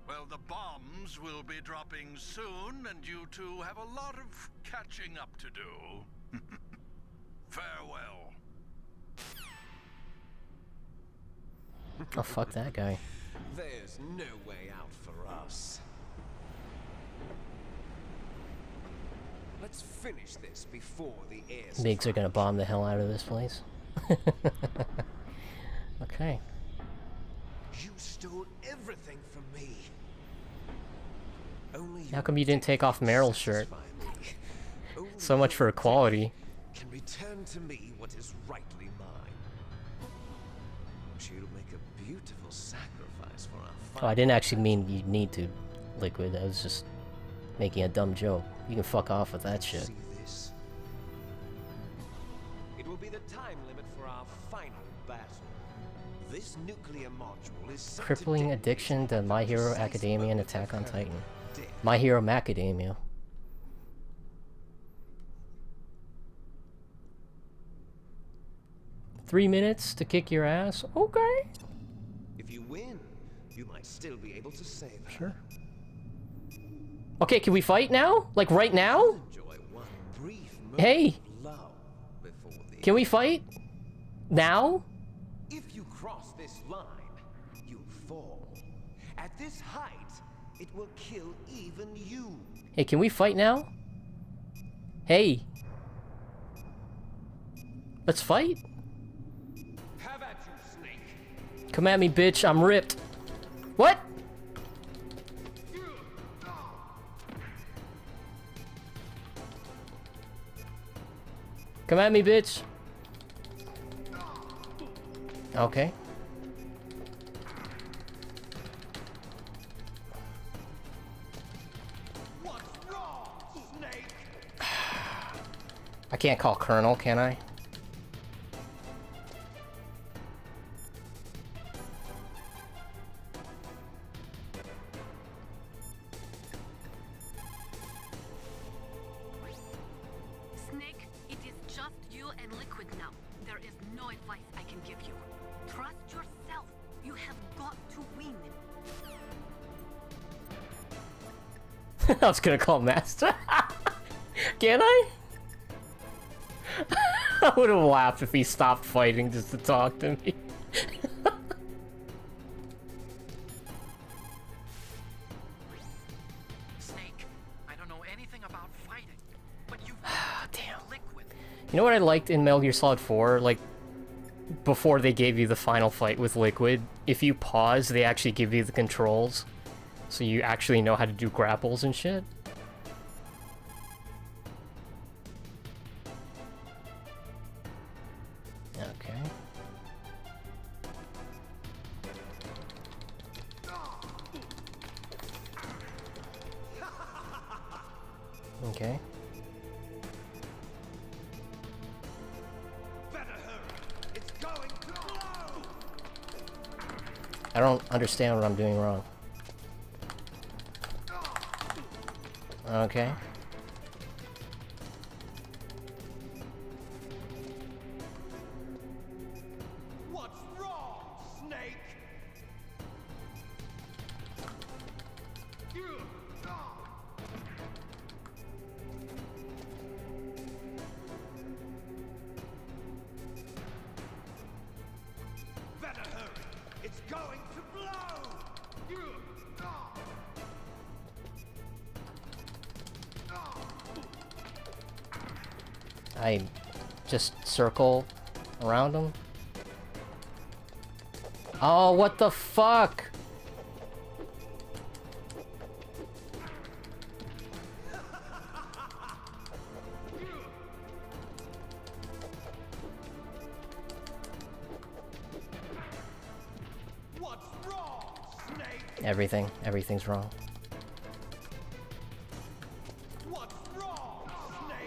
Well, the bombs will be dropping soon, and you two have a lot of catching up to do. Farewell. Oh, fuck that guy. There's no way out for us. Let's finish this before the air Migs are gonna bomb the hell out of this place. Okay. You stole everything from me. Only How come you didn't take off Meryl's shirt? So much for equality. Can return to me what is rightly mine. She'll make a beautiful sacrifice for our Oh, I didn't actually mean you need to, Liquid. I was just making a dumb joke. You can fuck off with that shit. See this? It will be the time limit for our final battle. This nuclear module is set Crippling to addiction to My Hero precise Academia and moment Attack of on her Titan. death. My Hero Macadamia. "3 minutes to kick your ass? Okay. If you win, you might still be able to save her. Sure. Okay, can we fight now? Like right now? Enjoy one brief moment Hey! of love before the Can we fight? Now? If you cross this line, you'll fall. At this height, It will kill even you. Hey, can we fight now? Hey. Let's fight? Have at you, Snake. Come at me, bitch. I'm ripped. What? Come at me, bitch. Okay. What's wrong, Snake? I can't call Colonel, can I? Snake, it is just you and Liquid now. There is no advice I can give you. Trust yourself. You have got to win. I was gonna call Master. Can I? I would have laughed if he stopped fighting just to talk to me. Snake, I don't know anything about fighting, but you've Damn. Liquid. You know what I liked in Metal Gear Solid 4? Like, before they gave you the final fight with Liquid, if you pause, they actually give you the controls. So you actually know how to do grapples and shit. Okay. Okay. Better hurry. It's going to blow. I don't understand what I'm doing wrong. Okay. What's wrong, Snake? Better hurry. It's going to blow. I just circle around him. Oh, what the fuck? What's wrong, Snake? Everything's wrong. What's wrong, Snake?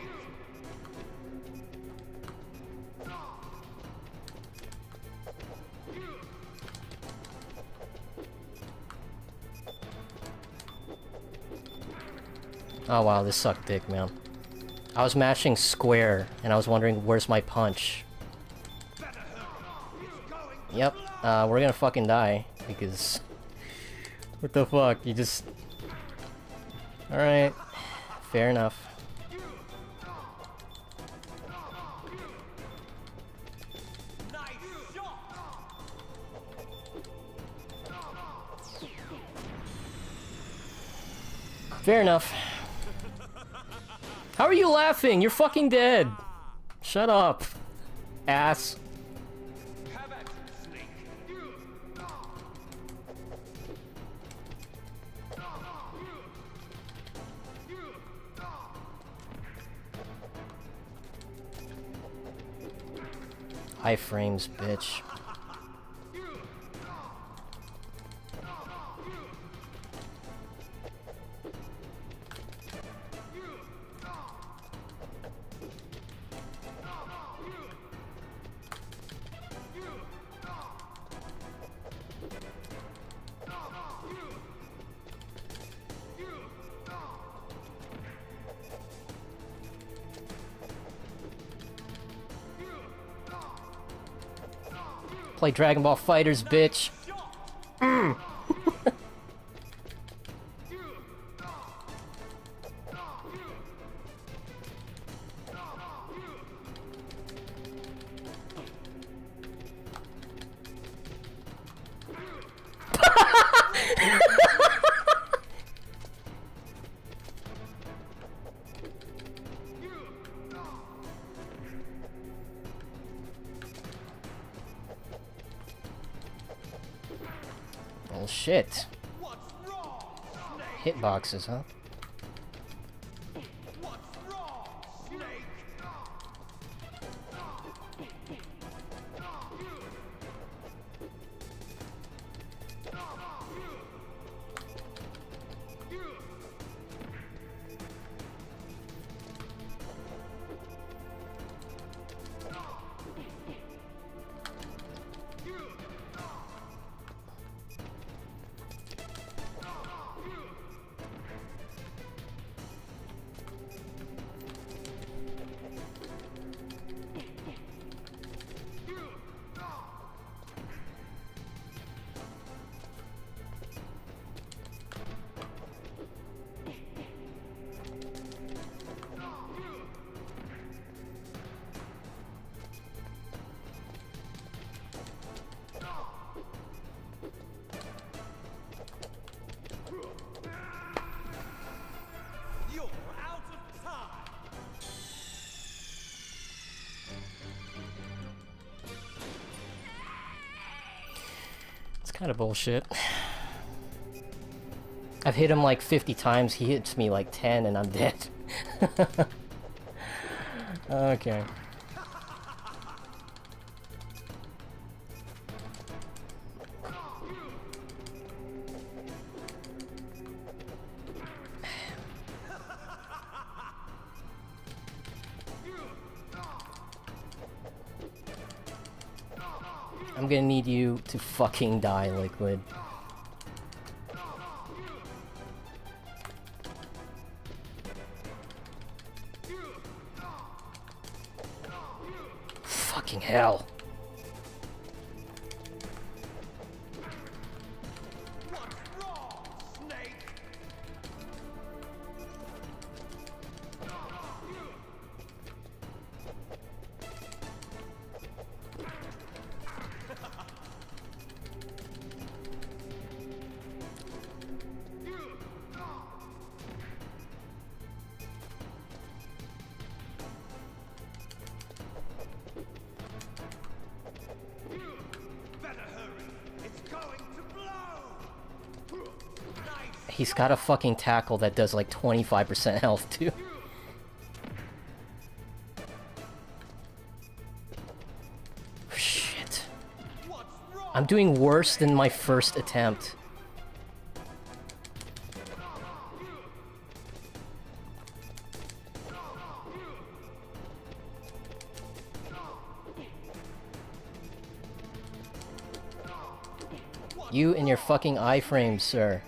Oh wow, this sucked dick, man. I was mashing square, and I was wondering where's my punch. Yep, we're gonna fucking die, because... What the fuck, you just... Alright, fair enough. Fair enough. How are you laughing? You're fucking dead. Shut up, ass. Have at you, Snake. Iframes, bitch. Play Dragon Ball Fighters, bitch. Well, shit. Hitboxes, huh? Kind of bullshit. I've hit him like 50 times, he hits me like 10 and I'm dead. Okay. I'm gonna need you to fucking die, Liquid. Fucking hell. He's got a fucking tackle that does like 25% health too. Shit. I'm doing worse than my first attempt. You and your fucking iframes, sir.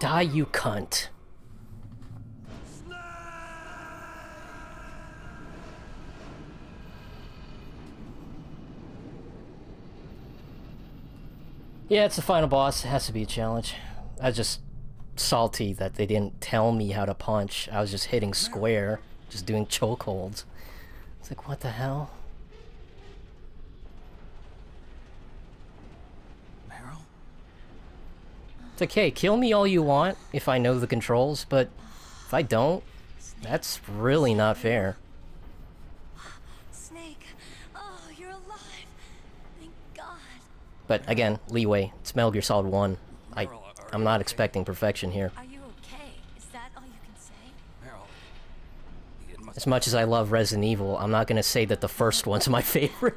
Die, you cunt. Yeah, it's the final boss. It has to be a challenge. I was just salty that they didn't tell me how to punch. I was just hitting square, just doing chokeholds. It's like, what the hell? Meryl? It's like, hey, kill me all you want if I know the controls, but if I don't, that's really not fair. Snake, oh, you're alive. Thank God. But again, leeway. It's Metal Gear Solid 1. I'm not expecting perfection here. Are you okay? Is that all you can say? Meryl. As much as I love Resident Evil, I'm not gonna say that the first one's my favorite.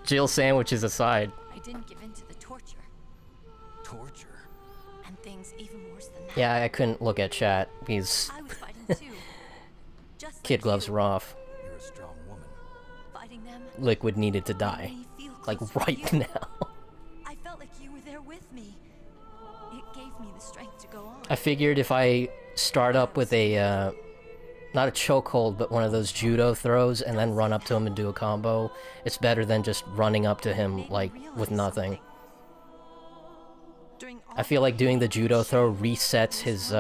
Jill sandwiches aside. I didn't give in to the torture. Torture? And things even worse than that. Yeah, I couldn't look at chat because I was fighting too. Just kid like gloves you. were off. You're a strong woman. Fighting them. Liquid needed to die. made me feel Like closer to right you. now. I felt like you were there with me. It gave me the strength to go on. I figured if I start up with a, not a chokehold, but one of those judo throws and then run up to him and do a combo, it's better than just running up to him, like, with nothing. During all I feel like doing the judo throw resets his,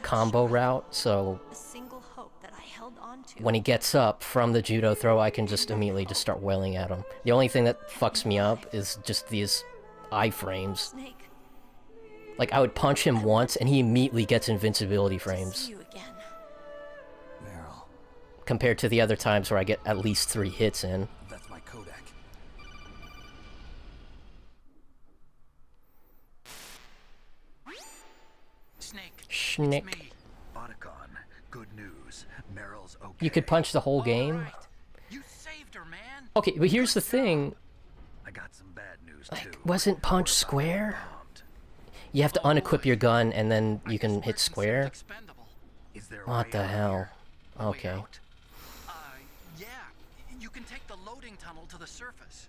combo route, so a single hope that I held on to. when he gets up from the judo throw, I can just immediately just start wailing at him. The only thing that fucks me up is just these iframes. Snake, Like, I would punch him once, and he immediately gets invincibility see frames. you again. Meryl, Compared to the other times where I get at least 3 hits in. that's my Kodak. Snake. Schnick. It's me. Audicon, good news. Meryl's okay. You could punch the whole game. Alright. You saved her, man. Okay, but here's the thing. I got some bad news Like, too. wasn't punch We're about to square? get bombed. You have to unequip your gun, and then you can hit square? Expendable. Is there a What way the out hell? here? Way Okay. out? Yeah. You can take the loading tunnel to the surface.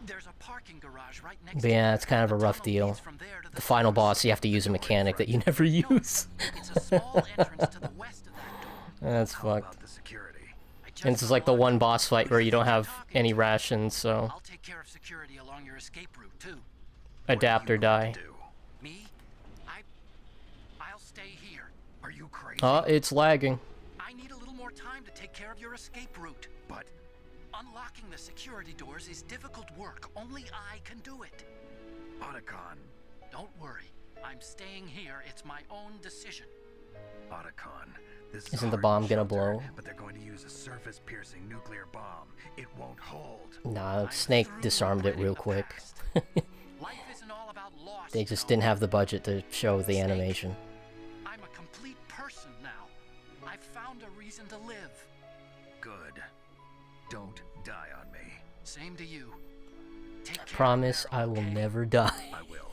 There's a parking garage right next But to yeah, it. it's kind of a The rough tunnel deal. leads from there to The final boss, you have to use a mechanic that you never use. It's a small entrance to the west of that door. That's How fucked. about the security? I just And this is like the unlocked one it. boss fight Who where do you don't think have you're talking any to? rations, so I'll take care of security along your escape route too. adapt or What are you die. going to do? Me? I'll stay here. Are you crazy? Oh, it's lagging. I need a little more time to take care of your escape route. But Unlocking the security doors is difficult work. Only I can do it. Audicon, Don't worry. I'm staying here. It's my own decision. Audicon, this is Isn't a the hard bomb gonna shelter, blow? But they're going to use a surface-piercing nuclear bomb. It won't hold. Nah, I'm Snake through disarmed it regretting real the quick. past. Life isn't all about loss. They just you know. didn't have the budget to show the Snake. animation. I'm a complete person now. I've found a reason to live. Good. Don't die on me. Same to you. Take care of Promise Meryl, I will okay? never die. I will.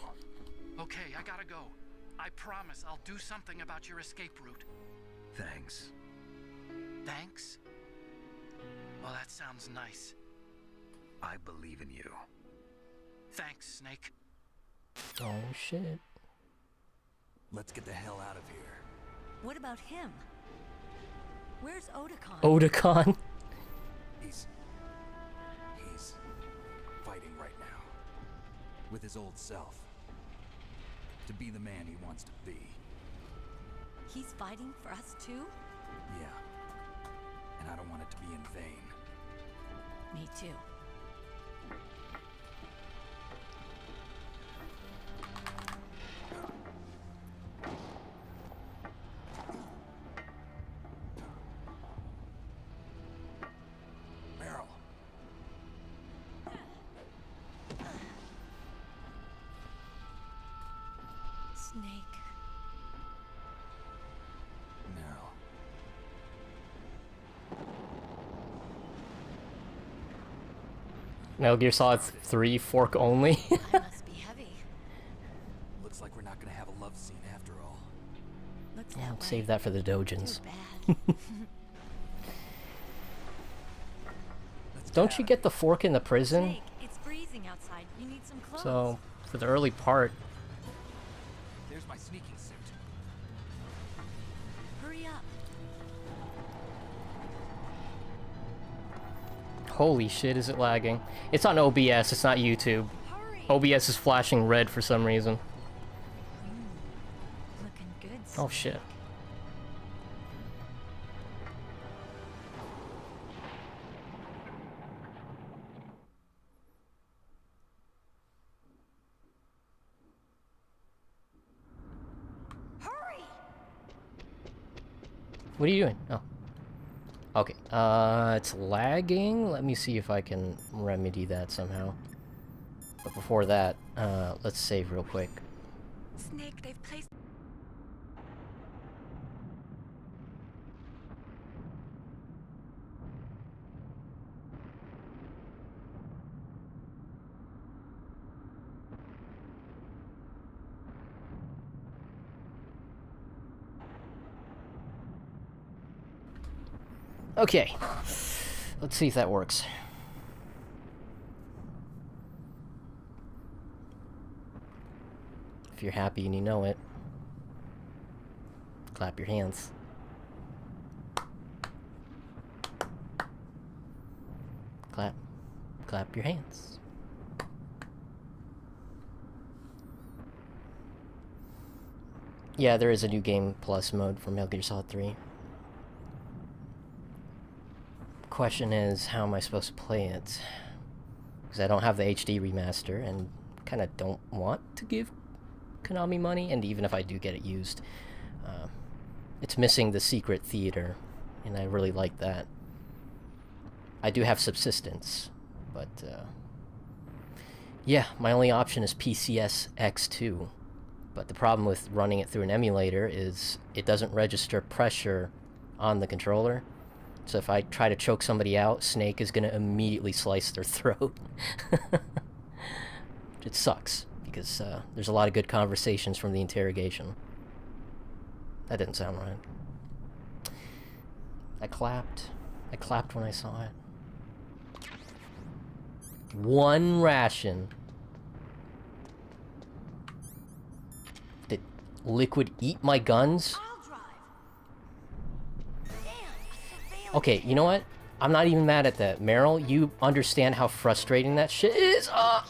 Okay, I gotta go. I promise I'll do something about your escape route. Thanks. Thanks? Well, that sounds nice. I believe in you. Thanks, Snake. Oh shit. Let's get the hell out of here. What about him? Where's Otakon? Otakon. He's fighting right now. With his old self. To be the man he wants to be. He's fighting for us too? Yeah. And I don't want it to be in vain. Me too. Meryl. Snake. No. Metal Gear Solid 3 fork only. I must be heavy. Looks like we're not gonna have a love scene after all. Looks Yeah, that way. save that for the dojins. Too bad. Let's Don't get you out get the fork in the prison? Snake, it's freezing outside. You need some clothes. So, for the early part, of here. There's my sneaking Holy shit, is it lagging? It's on OBS, it's not YouTube. OBS is flashing red for some reason. Looking good. Oh shit. Hurry! What are you doing? Oh. Okay, it's lagging. Let me see if I can remedy that somehow. But before that, let's save real quick. Snake, they've placed... Okay, let's see if that works. If you're happy and you know it, clap your hands. Clap your hands. Yeah, there is a new Game Plus mode for Metal Gear Solid 3. Question is, how am I supposed to play it? Because I don't have the HD remaster and kind of don't want to give Konami money, and even if I do get it used, it's missing the secret theater, and I really like that. I do have subsistence, but yeah, my only option is PCS X2, but the problem with running it through an emulator is it doesn't register pressure on the controller. So if I try to choke somebody out, Snake is going to immediately slice their throat. It sucks, because there's a lot of good conversations from the interrogation. That didn't sound right. I clapped. I clapped when I saw it. One ration. Did Liquid eat my guns? Okay, you know what? I'm not even mad at that. Meryl, you understand how frustrating that shit is? I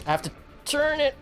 have to turn it.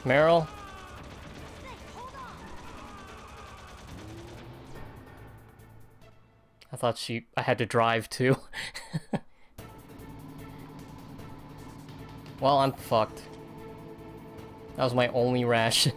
Meryl? I thought I had to drive too. Well, I'm fucked. That was my only ration.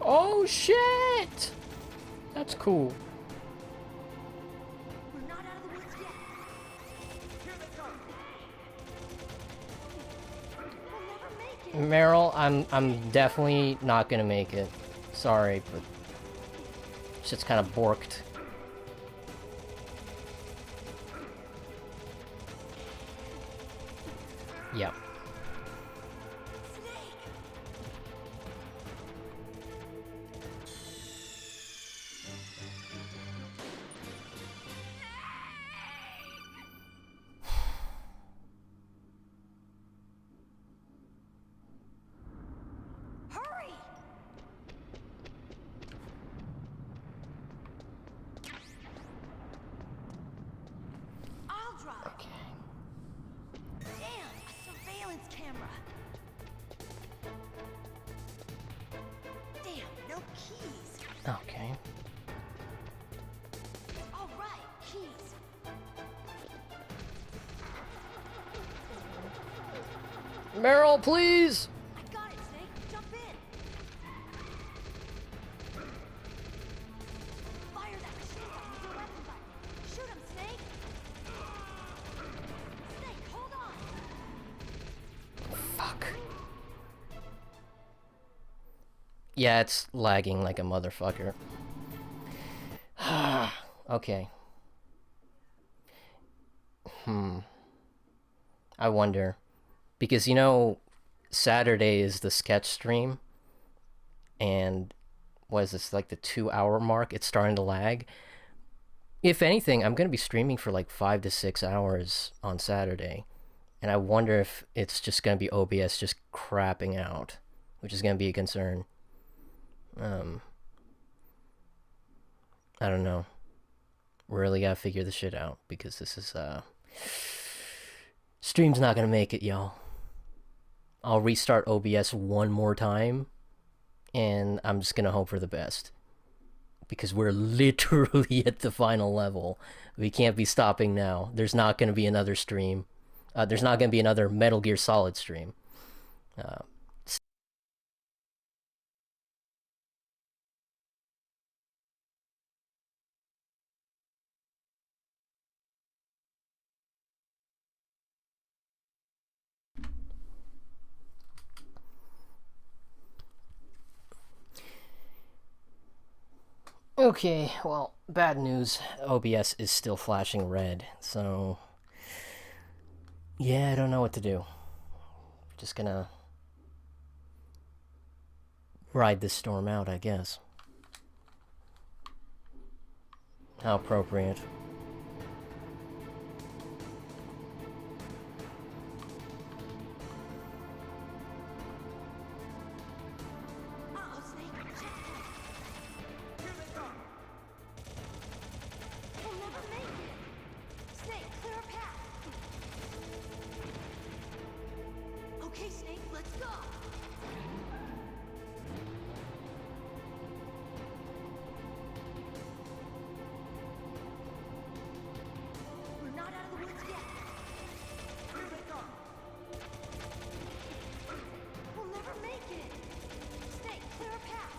Oh shit! That's cool. We're not out of the woods yet. Here they come. We'll never make it. Meryl, I'm definitely not gonna make it. Sorry, but shit's kind of borked. Yep. surveillance camera. Damn, no keys. Okay. All right, keys. Meryl, please! I got it, Snake. Jump in. Fire that machine gun with your weapon button. Shoot him, Snake. Snake, hold on. Fuck. Yeah, it's lagging like a motherfucker. Okay. I wonder. Because, you know, Saturday is the sketch stream. And what is this, like the 2-hour mark? It's starting to lag. If anything, I'm going to be streaming for like 5 to 6 hours on Saturday. And I wonder if it's just going to be OBS just crapping out, which is going to be a concern. I don't know. Really gotta figure this shit out, because this is, stream's not gonna make it, y'all. I'll restart OBS one more time, and I'm just gonna hope for the best. Because we're literally at the final level. We can't be stopping now. There's not gonna be another stream. There's not gonna be another Metal Gear Solid stream. Okay, well, bad news. OBS is still flashing red, so... yeah, I don't know what to do. Just gonna... ride this storm out, I guess. How appropriate. Uh-oh, Snake. Checkpoint. Here they come. We'll never make it. Snake, clear a path. Okay, Snake, let's go. We're not out of the woods yet. Here they come. We'll never make it. Snake, clear a path.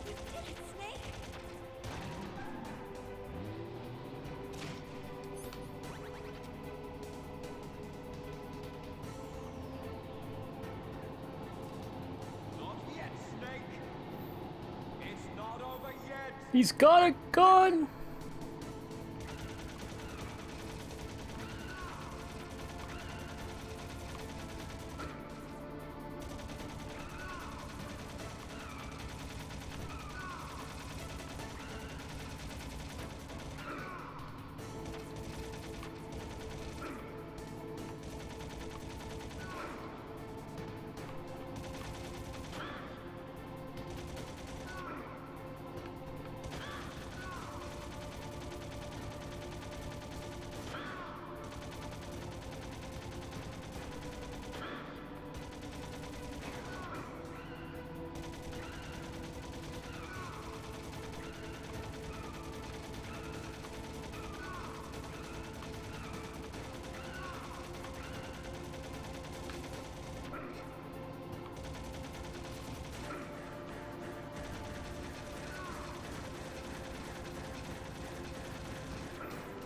You did it, Snake. Not yet, Snake. It's not over yet. He's got a gun!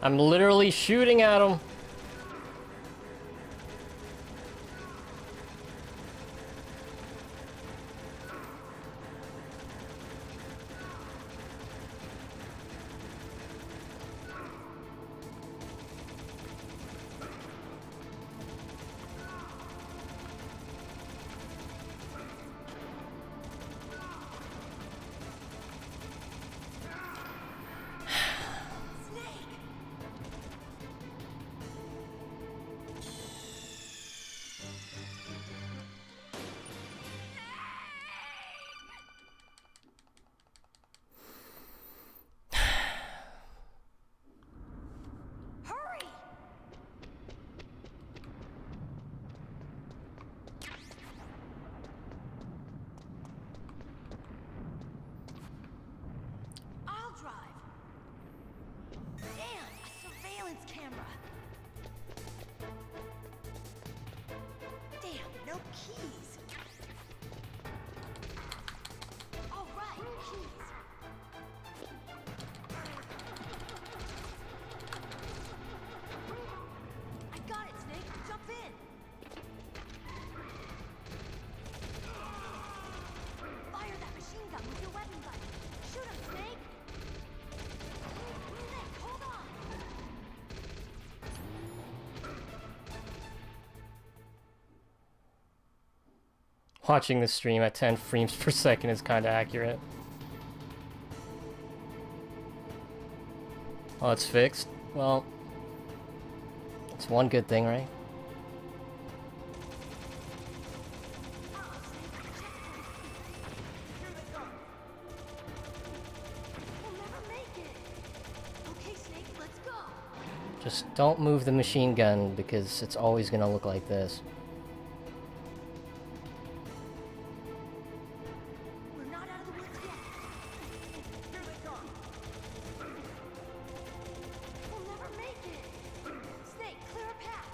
I'm literally shooting at him. keys. All right, keys. I got it, Snake. Jump in. Fire that machine gun with your weapon button. Shoot him, Snake. Snake, hold on. Watching the stream at 10 frames per second is kind of accurate. Oh, it's fixed? Well, it's one good thing, right? We'll never make it. Okay, Snake, let's go. Just don't move the machine gun because it's always gonna look like this. We're not out of the woods yet. Here they come. We'll never make it. Snake, clear a path.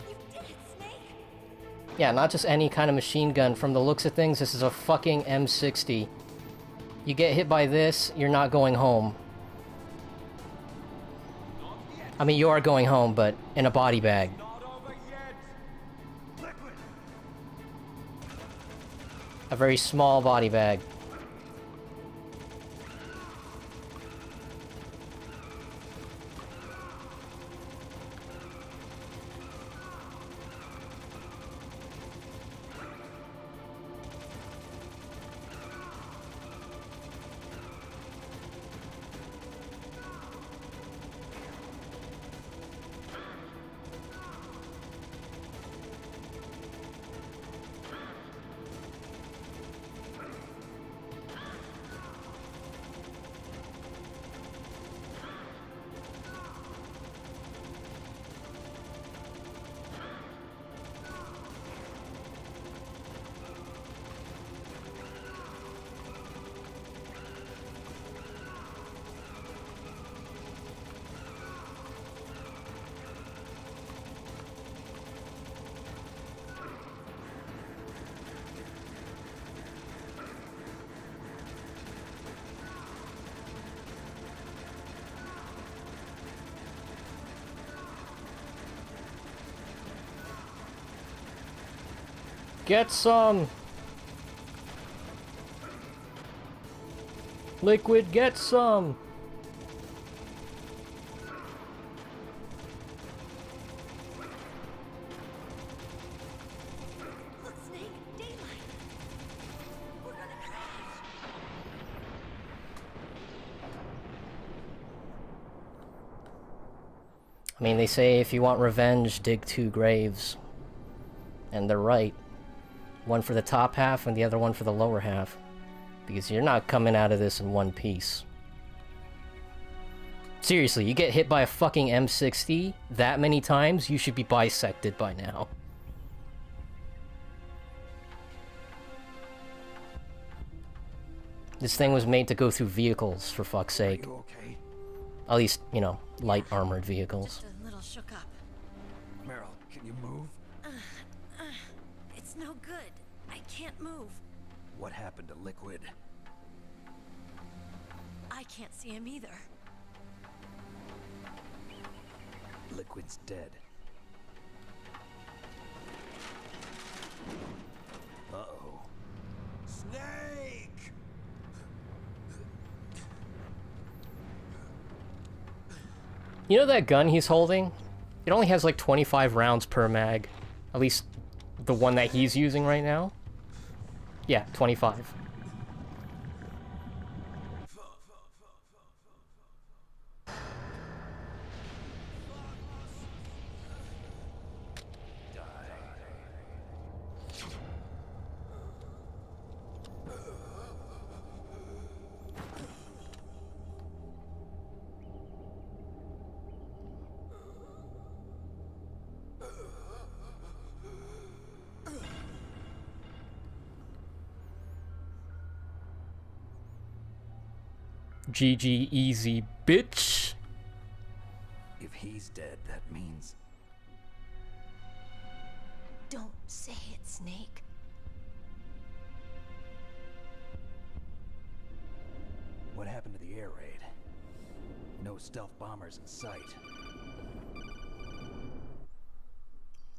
You did it, Snake. Yeah, not just any kind of machine gun. From the looks of things, this is a fucking M60. You get hit by this, you're not going home. I mean, you are going home, but in a body bag. A very small body bag. Get some! Liquid, get some! Look, Snake, daylight. We're gonna crash. I mean, they say if you want revenge, dig 2 graves. And they're right. One for the top half and the other one for the lower half. Because you're not coming out of this in one piece. Seriously, you get hit by a fucking M60 that many times, you should be bisected by now. This thing was made to go through vehicles, for fuck's sake. Okay. At least, you know, light armored vehicles. Just a little shook up. Meryl, can you move? It's no good. I can't move. What happened to Liquid? I can't see him either. Liquid's dead. Uh-oh. Snake! You know that gun he's holding? It only has like 25 rounds per mag. At least the one that he's using right now. Yeah, 25. GG easy, bitch. If he's dead, that means... Don't say it, Snake. What happened to the air raid? No stealth bombers in sight.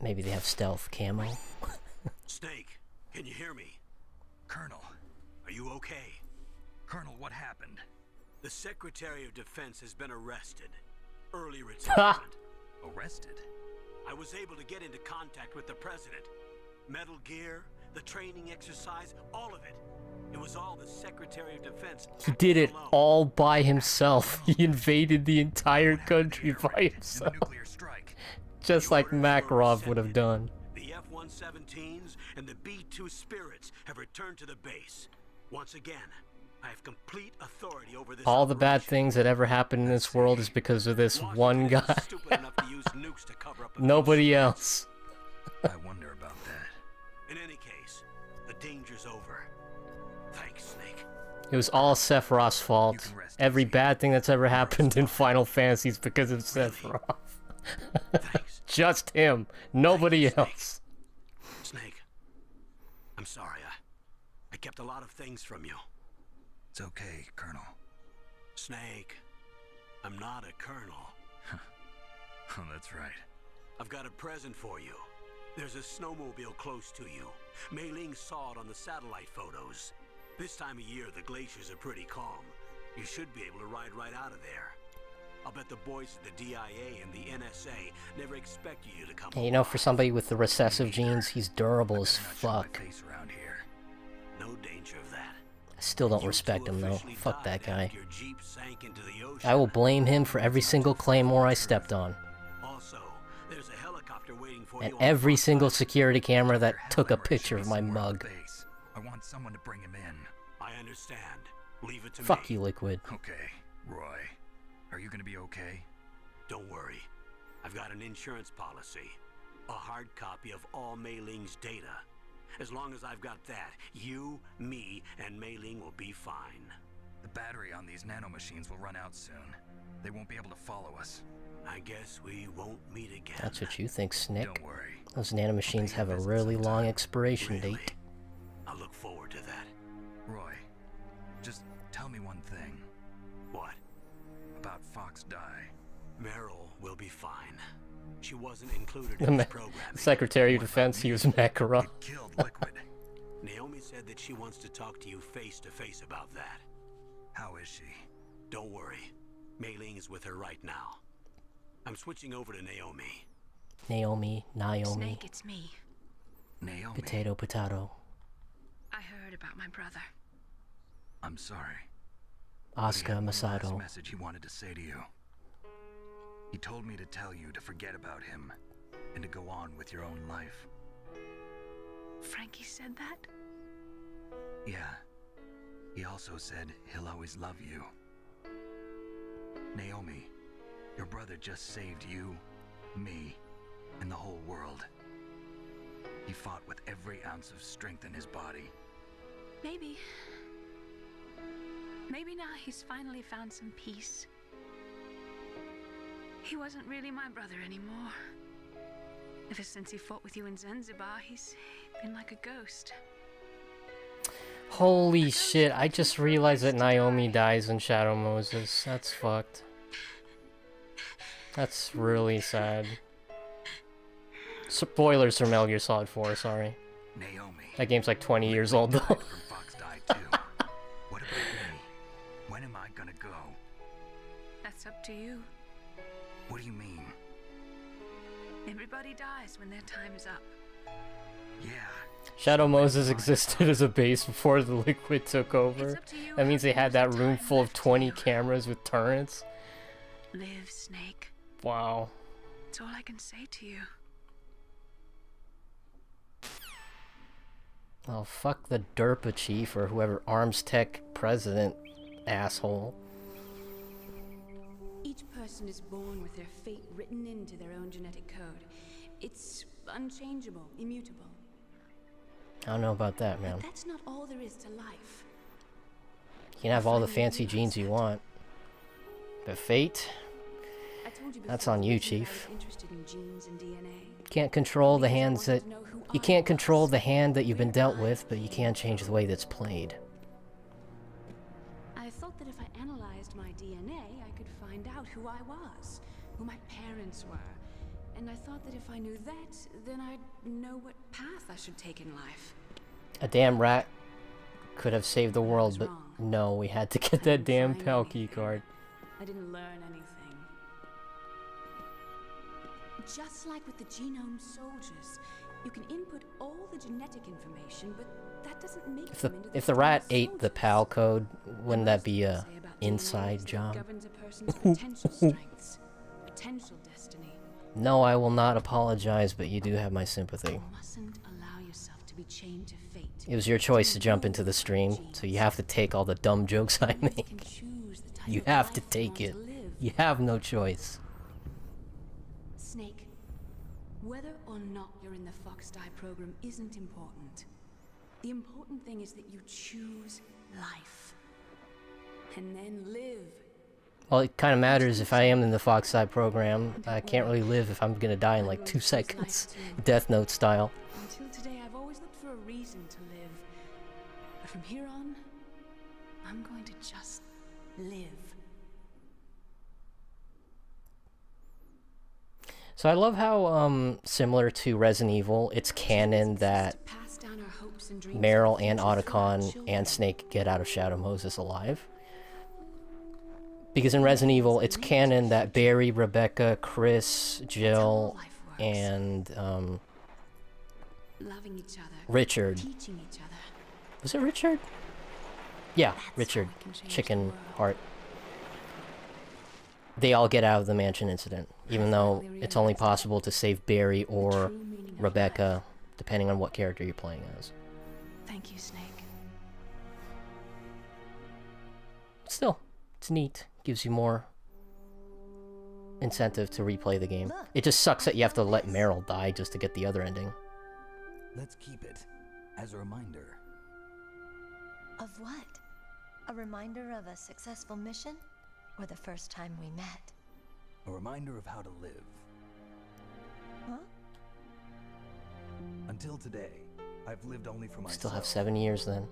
Maybe they have stealth camo. Snake, can you hear me? Colonel. Are you okay? Colonel, what happened? The Secretary of Defense has been arrested. Early retirement. Arrested? I was able to get into contact with the president. Metal Gear, the training exercise, all of it. It was all the Secretary of Defense. He did it all by himself. He invaded the entire country by himself. Nuclear strike. Just like Makarov would have done. The F-117s and the B-2 Spirits have returned to the base. Once again, I have complete authority over this All the bad operation. things that ever happened in this world is because of this one Washington guy. is stupid enough to use nukes to cover up Nobody else. I wonder about that. In any case, the danger's over. Thanks, Snake. It was all Sephiroth's fault. Every bad thing that's ever happened in Final Fantasy is because of Sephiroth. Just him. Nobody else. Snake, I'm sorry. I kept a lot of things from you. It's okay, Colonel. Snake, I'm not a colonel. Oh, that's right. I've got a present for you. There's a snowmobile close to you. Mei Ling saw it on the satellite photos. This time of year, the glaciers are pretty calm. You should be able to ride right out of there. I'll bet the boys at the DIA and the NSA never expected you to come. And you know, for somebody with the recessive genes, he's durable as fuck. Around here. No danger of that. I still don't respect him though. Fuck that guy. Your Jeep sank into the ocean. I will blame him for every single claymore I stepped on. Also, there's a helicopter waiting for And you. every single security camera that took a picture of my mug. I want someone to bring him in. I understand. Leave it to me. Fuck you, Liquid. Okay, Roy. Are you gonna be okay? Don't worry. I've got an insurance policy. A hard copy of all Mei Ling's data. As long as I've got that, you, me, and Mei Ling will be fine. The battery on these nanomachines will run out soon. They won't be able to follow us. I guess we won't meet again. That's what you think, Snick. Don't worry. Those nanomachines have a really long expiration date. I look forward to that. Roy, just tell me one thing. What? About Fox Die. Meryl will be fine. She wasn't included in the program. Secretary of Defense, he was Makarov. Killed Liquid. Naomi said that she wants to talk to you face to face about that. How is she? Don't worry. Mei Ling is with her right now. I'm switching over to Naomi. Naomi. Snake, it's me. Naomi. Potato. I heard about my brother. I'm sorry. Oscar But he had one last Masato. message he wanted to say to you. He told me to tell you to forget about him and to go on with your own life. Frankie said that? Yeah. He also said he'll always love you. Naomi, your brother just saved you, me, and the whole world. He fought with every ounce of strength in his body. Maybe. Maybe now he's finally found some peace. He wasn't really my brother anymore. Ever since he fought with you in Zanzibar, he's been like a ghost. Holy shit, I just realized that Naomi dies in Shadow Moses. That's fucked. That's really sad. Spoilers for Metal Gear Solid 4, sorry. Naomi. That game's like 20 years old though. From Fox died too. What about me? When am I gonna go? That's up to you. What do you mean? Everybody dies when their time is up. Yeah. Shadow Moses existed as a base before the Liquid took over. That means they had that room full of 20 cameras with turrets. Live, Snake. Wow. That's all I can say to you. Oh, fuck the DERPA chief or whoever Arms Tech president asshole. Each person is born with their fate written into their own genetic code. It's unchangeable, immutable. I don't know about that, man. But that's not all there is to life. can have all the fancy genes you want. But fate, I told you that's before on the you, meeting that I Chief. was interested in genes and DNA. Can't control the Because I hands wanted that... to know who You I can't was, control the hand that you've been where dealt I with, but you came can change the from. way that's played. I thought that if I analyzed my DNA, I could find out who I was, who my parents were. And I thought that if I knew that, then I'd know what path I should take in life. A damn rat could have saved the world, was but wrong. no, we had to I get that didn't damn find PAL anything. key card. I didn't learn anything. Just like with the genome soldiers, you can input all the genetic information, but that doesn't make them into If the rat ate the soldiers. PAL code, wouldn't that be Most a people say about DNA inside is that it job? governs a person's potential strengths, potential destiny. No, I will not apologize, but you do have my sympathy. You mustn't allow yourself to be chained to fate. It was your choice to jump into the stream, so you have to take all the dumb jokes I You make. can choose the type You of have to life take you it. want to live. You have no choice. Snake, whether or not you're in the Fox-Die program isn't important. The important thing is that you choose life. And then live. Well, it kind of matters if I am in the Fox Side program. I can't really live if I'm gonna die in like 2 seconds. Death Note style. Until today, I've always looked for a reason to live. But from here on, I'm going to just live. So I love how, similar to Resident Evil, it's canon that Pass down our hopes and dreams Meryl to and future Audicon children. and Snake get out of Shadow Moses alive. Because in Resident Evil, it's canon that Barry, Rebecca, Chris, Jill, and Loving each other, Richard. teaching each other. Was it Richard? Yeah, That's how Richard. we can change the Chicken world. Heart. They all get out of the mansion incident, even though it's only possible to save Barry or true meaning of Rebecca, depending on what character you're playing as. Thank you, Snake. Still, it's neat. Gives you more incentive to replay the game. It just sucks that you have to let Meryl die just to get the other ending. Let's keep it as a reminder. Of what? A reminder of a successful mission? Or the first time we met? A reminder of how to live. Huh? Until today, I've lived only for myself. Still have 7 years then.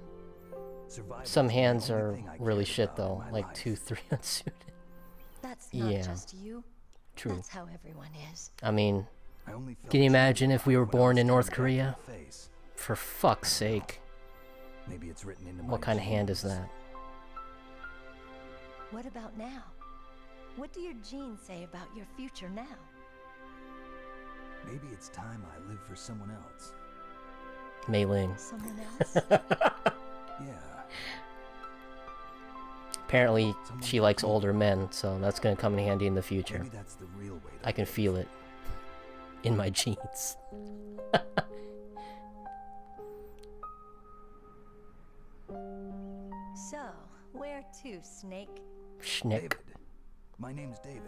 Survival Some is the hands only are thing I really cared shit about though, in my like life. 2, 3 unsuited. That's not Yeah. just you. True. That's how everyone is. I mean, I only felt can you true imagine if we were when I born was in North staring Korea? back in the face. For fuck's sake. Maybe it's written into What my kind of hand genes. is that? What about now? What do your genes say about your future now? Maybe it's time I live for someone else. Mei Ling. Someone else? Yeah. Apparently, she likes older men, so that's gonna come in handy in the future. Maybe that's the real way to I can live. feel it in my genes. So, where to, Snake? Schnick. David. My name's David.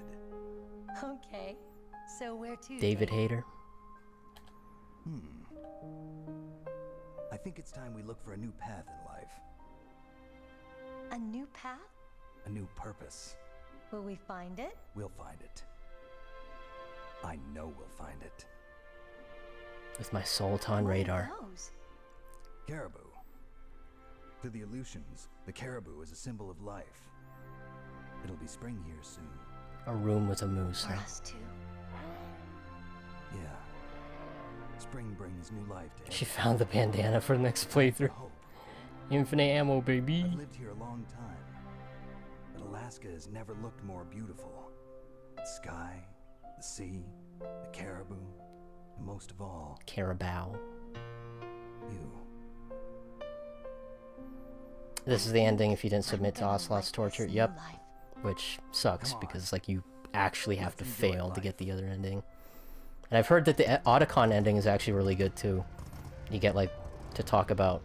Okay. So where to, David Hayter. I think it's time we look for a new path in life. A new path? A new purpose. Will we find it? We'll find it. I know we'll find it. With my Sultan What are radar. those? Caribou. To the Aleutians, the caribou is a symbol of life. It'll be spring here soon. A room with a moose. For Huh? us too. Yeah. Spring brings new life to She everything. found the bandana for the next playthrough. Hope. Infinite ammo, baby. I've lived here a long time, but Alaska has never looked more beautiful. The sky, the sea, the caribou, and most of all, Carabao. you. This is the ending if you didn't submit to I'm gonna Ocelot's like torture. this Yep. new life. Which sucks Come on. because like you actually have to Let's enjoy fail to life. get the other ending. And I've heard that the Audicon ending is actually really good too. You get like to talk about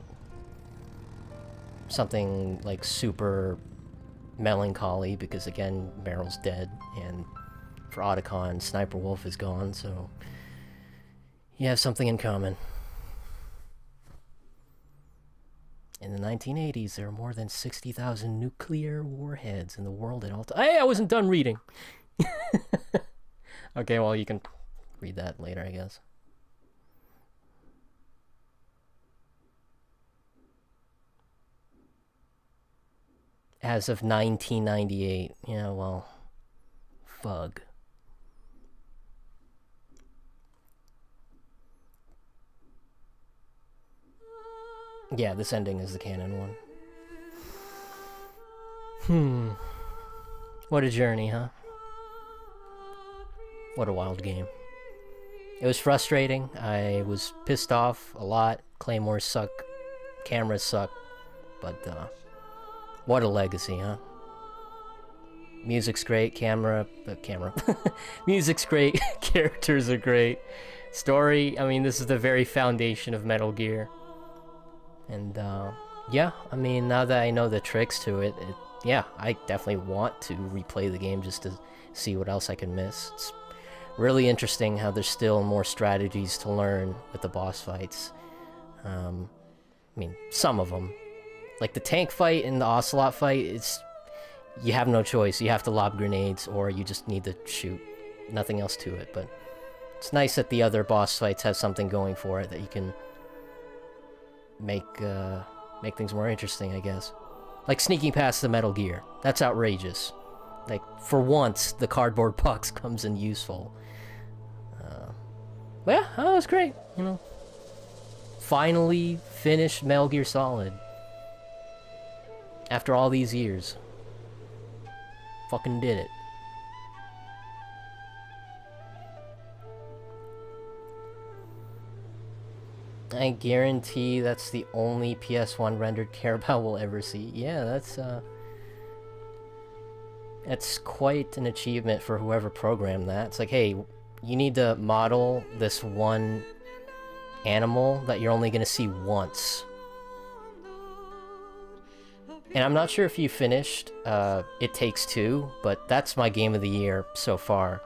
something like super melancholy because again Meryl's dead and for Audicon Sniper Wolf is gone, so you have something in common. In the 1980s, there were more than 60,000 nuclear warheads in the world at all times. Hey, I wasn't done reading! Okay, well, you can read that later, I guess. As of 1998. Yeah, well, fug. Yeah, this ending is the canon one. What a journey, huh? What a wild game. It was frustrating. I was pissed off a lot. Claymores suck. Cameras suck. But, what a legacy, huh? Music's great. Music's great. Characters are great. Story, I mean, this is the very foundation of Metal Gear. And, yeah, I mean, now that I know the tricks to it, yeah, I definitely want to replay the game just to see what else I can miss. It's really interesting how there's still more strategies to learn with the boss fights. I mean, some of them. Like the tank fight and the Ocelot fight, you have no choice. You have to lob grenades or you just need to shoot. Nothing else to it, but it's nice that the other boss fights have something going for it that you can make things more interesting, I guess. Like sneaking past the Metal Gear. That's outrageous. Like, for once, the cardboard box comes in useful. But yeah, that was great, you know. Finally finished Metal Gear Solid. After all these years. Fucking did it. I guarantee that's the only PS1 rendered Carabao we'll ever see. Yeah, that's quite an achievement for whoever programmed that. It's like, hey, you need to model this one animal that you're only going to see once. And I'm not sure if you finished It Takes Two, but that's my game of the year so far.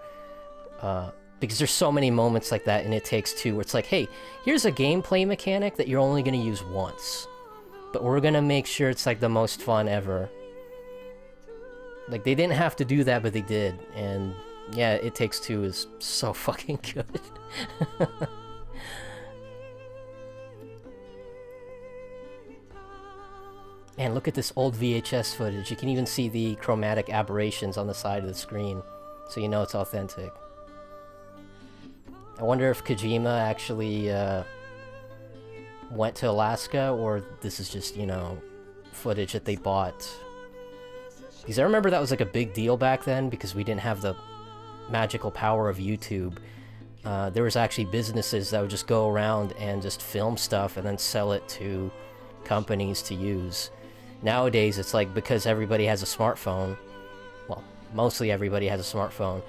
Because there's so many moments like that in It Takes Two where it's like, hey, here's a gameplay mechanic that you're only going to use once. But we're going to make sure it's like the most fun ever. Like, they didn't have to do that, but they did. And yeah, It Takes Two is so fucking good. Man, look at this old VHS footage. You can even see the chromatic aberrations on the side of the screen, so you know it's authentic. I wonder if Kojima actually went to Alaska, or this is just, you know, footage that they bought. Because I remember that was like a big deal back then, because we didn't have the magical power of YouTube. There was actually businesses that would just go around and just film stuff and then sell it to companies to use. Nowadays, it's like, because everybody has a smartphone, well, mostly everybody has a smartphone,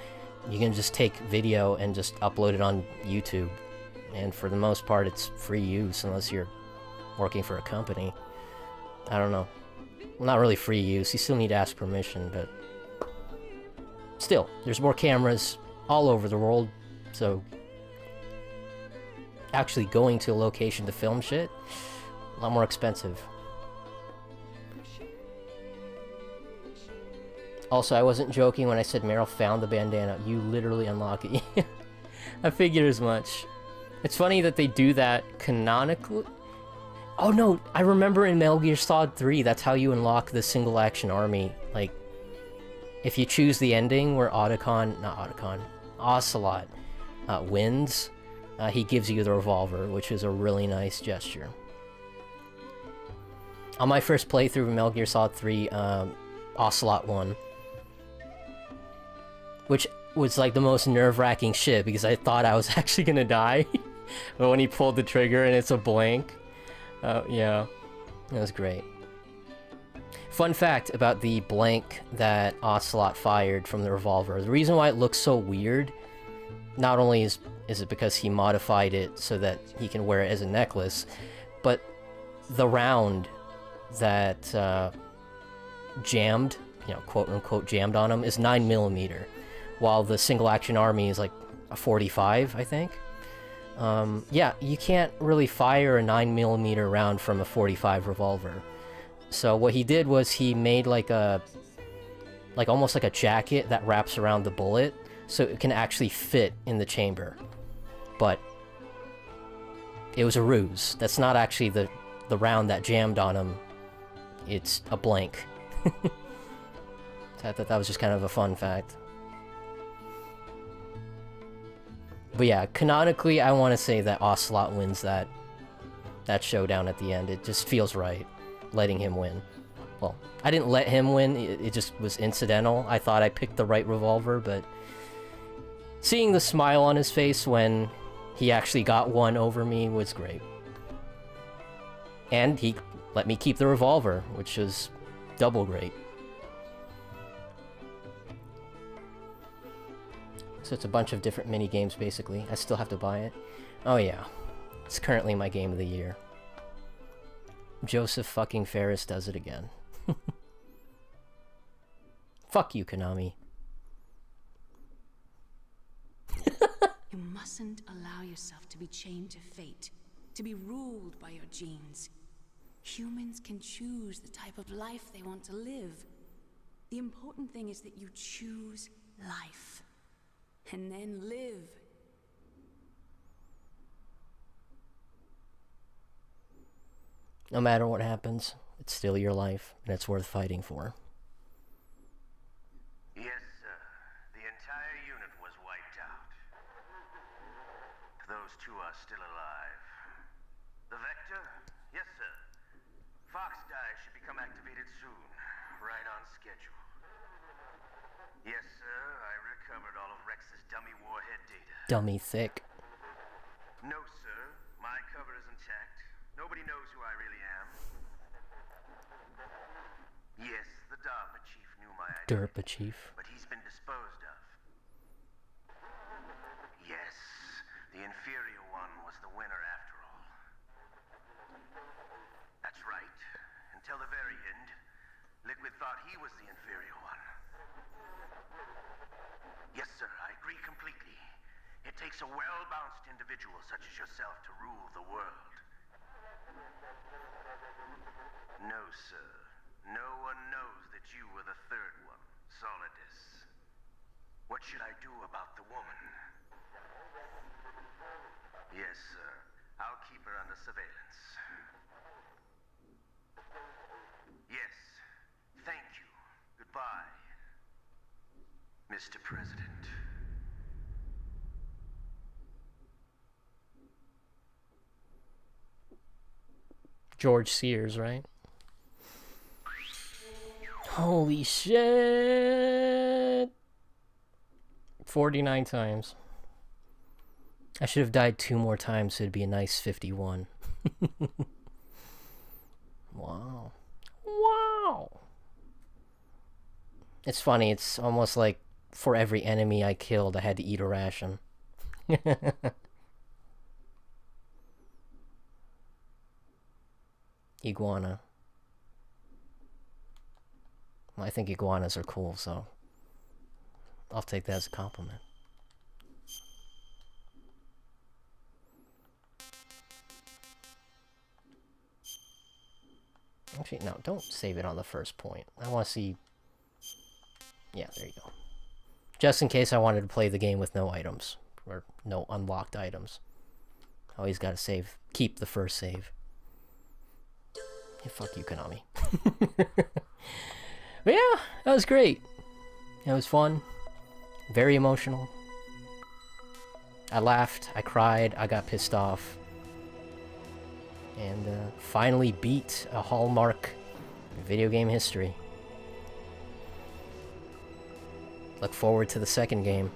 you can just take video and just upload it on YouTube. And for the most part, it's free use unless you're working for a company. I don't know. Well, not really free use. You still need to ask permission, but still, there's more cameras all over the world, so actually going to a location to film shit, a lot more expensive. Also, I wasn't joking when I said Meryl found the bandana. You literally unlock it. I figured as much. It's funny that they do that canonically. Oh no, I remember in Metal Gear Solid 3, that's how you unlock the single action army. Like, if you choose the ending where Ocelot wins, he gives you the revolver, which is a really nice gesture. On my first playthrough of Metal Gear Solid 3, Ocelot won. Which was like the most nerve-wracking shit, because I thought I was actually gonna die. But when he pulled the trigger and it's a blank, yeah, that was great. Fun fact about the blank that Ocelot fired from the revolver. The reason why it looks so weird, not only is it because he modified it so that he can wear it as a necklace, but the round that jammed, you know, quote-unquote jammed on him, is 9mm, while the single-action army is like a 45, I think. Yeah, you can't really fire a 9mm round from a .45 revolver. So what he did was he made like almost like a jacket that wraps around the bullet, so it can actually fit in the chamber. But it was a ruse. That's not actually the round that jammed on him. It's a blank. I thought that was just kind of a fun fact. But yeah, canonically, I want to say that Ocelot wins that showdown at the end. It just feels right, letting him win. Well, I didn't let him win, it just was incidental. I thought I picked the right revolver, but seeing the smile on his face when he actually got one over me was great. And he let me keep the revolver, which was double great. So it's a bunch of different mini games basically. I still have to buy it. Oh yeah, it's currently my game of the year. Joseph fucking Ferris does it again. Fuck you, Konami. You mustn't allow yourself to be chained to fate, to be ruled by your genes. Humans can choose the type of life they want to live. The important thing is that you choose life. And then live. No matter what happens, it's still your life, and it's worth fighting for. Yes, sir. The entire unit was wiped out. Those two are still alive. The Vector? Yes, sir. Fox Die should become activated soon. Right on schedule. Yes, sir. I recovered all of Rex's dummy warhead data. Dummy thick. No, sir. My cover is intact. Nobody knows who I really am. Yes, the DARPA chief knew my identity. DARPA chief. But he's been disposed of. Yes, the inferior one was the winner after all. That's right. Until the very end, Liquid thought he was the inferior one. Yes, sir, I agree completely. It takes a well-balanced individual such as yourself to rule the world. No, sir. No one knows that you were the third one, Solidus. What should I do about the woman? Yes, sir. I'll keep her under surveillance. Yes. Thank you. Goodbye, Mr. President. George Sears, right? Holy shit! 49 times. I should have died 2 more times so it'd be a nice 51. Wow. Wow! It's funny, it's almost like for every enemy I killed, I had to eat a ration. Iguana. Well, I think iguanas are cool, so I'll take that as a compliment. Actually, no, don't save it on the first point. I want to see... Yeah, there you go. Just in case I wanted to play the game with no items, or no unlocked items. Always gotta save. Keep the first save. Yeah, fuck you, Konami. But yeah, that was great. It was fun. Very emotional. I laughed, I cried, I got pissed off. And finally beat a hallmark in video game history. Look forward to the second game.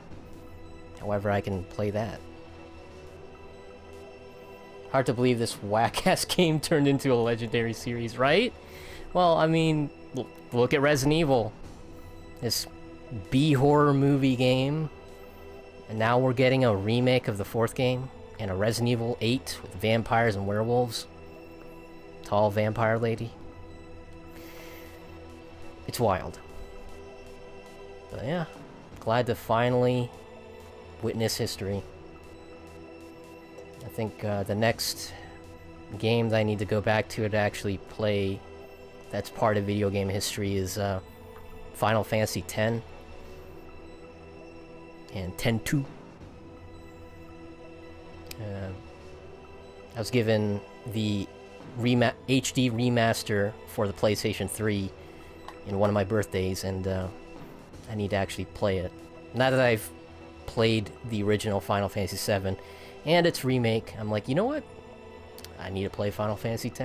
However I can play that. Hard to believe this whack-ass game turned into a legendary series, right? Well, I mean, look at Resident Evil. This B-horror movie game. And now we're getting a remake of the 4th game. And a Resident Evil 8 with vampires and werewolves. Tall vampire lady. It's wild. But yeah, glad to finally witness history. I think the next game that I need to go back to actually play that's part of video game history is Final Fantasy X and X-2. I was given the HD remaster for the PlayStation 3 in one of my birthdays, and I need to actually play it. Now that I've played the original Final Fantasy VII and its remake, I'm like, you know what? I need to play Final Fantasy X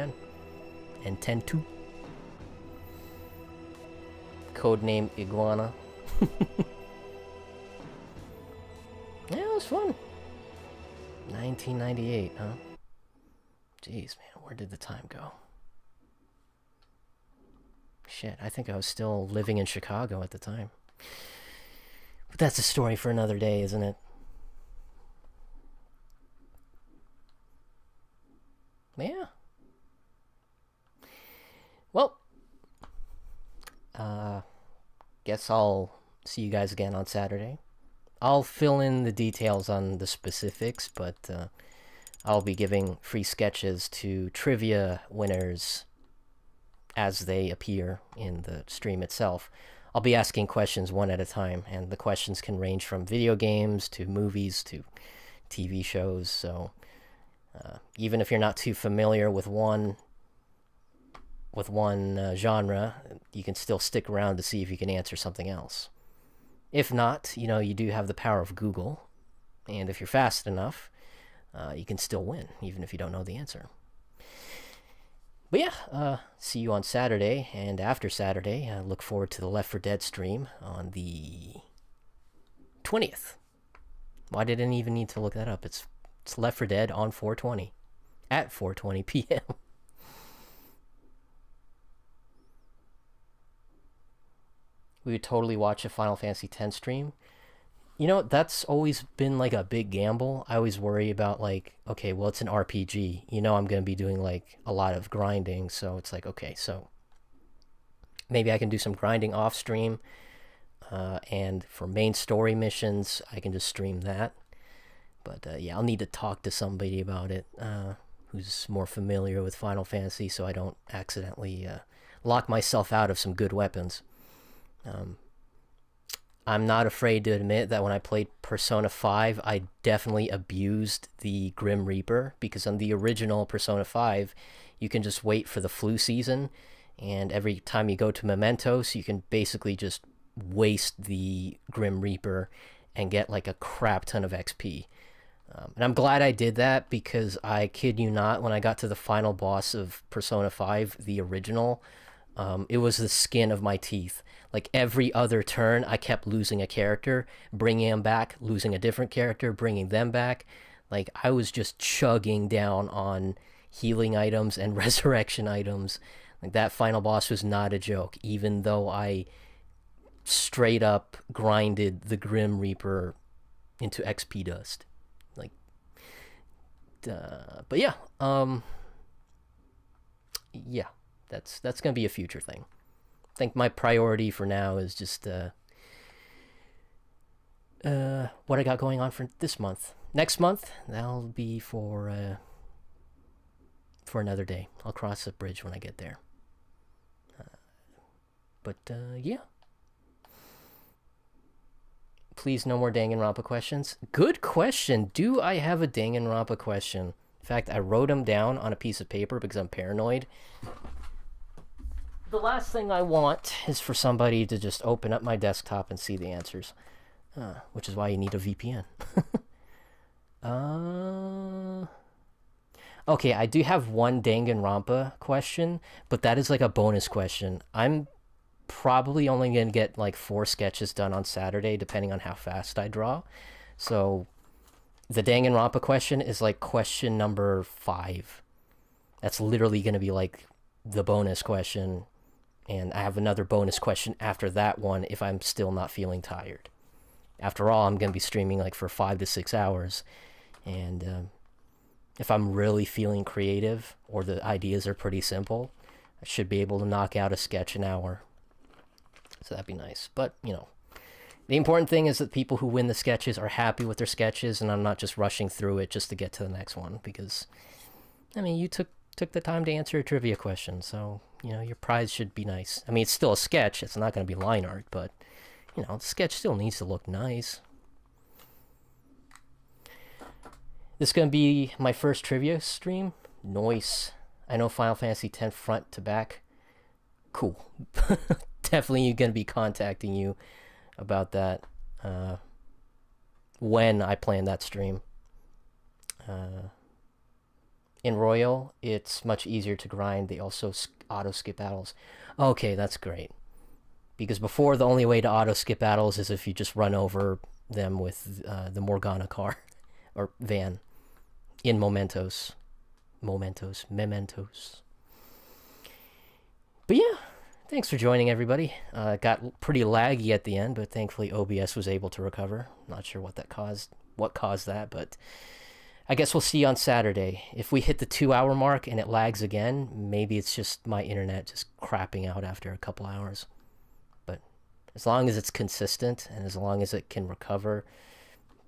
and X-2. Codename Iguana. Yeah, it was fun. 1998, huh? Jeez, man, where did the time go? Shit, I think I was still living in Chicago at the time. But that's a story for another day, isn't it? Yeah. Well, guess I'll see you guys again on Saturday. I'll fill in the details on the specifics, but I'll be giving free sketches to trivia winners as they appear in the stream itself. I'll be asking questions one at a time, and the questions can range from video games to movies to TV shows, so even if you're not too familiar with one genre, you can still stick around to see if you can answer something else. If not, you know, you do have the power of Google, and if you're fast enough, you can still win, even if you don't know the answer. But yeah, see you on Saturday, and after Saturday, I look forward to the Left 4 Dead stream on the 20th. Why did I even need to look that up? It's Left 4 Dead on 420, at 4:20 p.m. We would totally watch a Final Fantasy X stream. You know, that's always been like a big gamble. I always worry about like, okay, well, it's an RPG. You know, I'm going to be doing like a lot of grinding. So it's like, okay, so maybe I can do some grinding off stream. And for main story missions, I can just stream that. But yeah, I'll need to talk to somebody about it who's more familiar with Final Fantasy so I don't accidentally lock myself out of some good weapons. I'm not afraid to admit that when I played Persona 5, I definitely abused the Grim Reaper, because on the original Persona 5, you can just wait for the flu season, and every time you go to Mementos, you can basically just waste the Grim Reaper and get like a crap ton of XP. And I'm glad I did that, because I kid you not, when I got to the final boss of Persona 5, the original, it was the skin of my teeth. Like every other turn, I kept losing a character, bringing them back, losing a different character, bringing them back. Like I was just chugging down on healing items and resurrection items. Like that final boss was not a joke, even though I straight up grinded the Grim Reaper into XP dust. Like, but yeah, yeah, that's gonna be a future thing. I think my priority for now is just what I got going on for this month. Next month, that'll be for another day. I'll cross the bridge when I get there. But yeah. Please, no more Danganronpa questions. Good question. Do I have a Danganronpa question? In fact, I wrote them down on a piece of paper because I'm paranoid. The last thing I want is for somebody to just open up my desktop and see the answers. Which is why you need a VPN. Okay, I do have one Danganronpa question, but that is like a bonus question. I'm probably only going to get like 4 sketches done on Saturday, depending on how fast I draw. So the Danganronpa question is like question number 5. That's literally going to be like the bonus question. And I have another bonus question after that one if I'm still not feeling tired. After all, I'm going to be streaming like for 5 to 6 hours. And if I'm really feeling creative or the ideas are pretty simple, I should be able to knock out a sketch an hour. So that'd be nice. But, you know, The important thing is that people who win the sketches are happy with their sketches, and I'm not just rushing through it just to get to the next one, because, I mean, you took the time to answer a trivia question, so, you know, your prize should be nice. I mean, it's still a sketch, it's not going to be line art, but, you know, the sketch still needs to look nice. This is going to be my first trivia stream. Nice. I know Final Fantasy X front to back. Cool. Definitely going to be contacting you about that when I plan that stream. In Royal, it's much easier to grind. They also auto-skip battles. Okay, that's great. Because before, the only way to auto-skip battles is if you just run over them with the Morgana car. Or van. In Mementos. Mementos. But yeah, thanks for joining, everybody. Got pretty laggy at the end, but thankfully OBS was able to recover. Not sure what caused that, but I guess we'll see on Saturday. If we hit the 2-hour mark and it lags again, maybe it's just my internet just crapping out after a couple hours. But as long as it's consistent and as long as it can recover,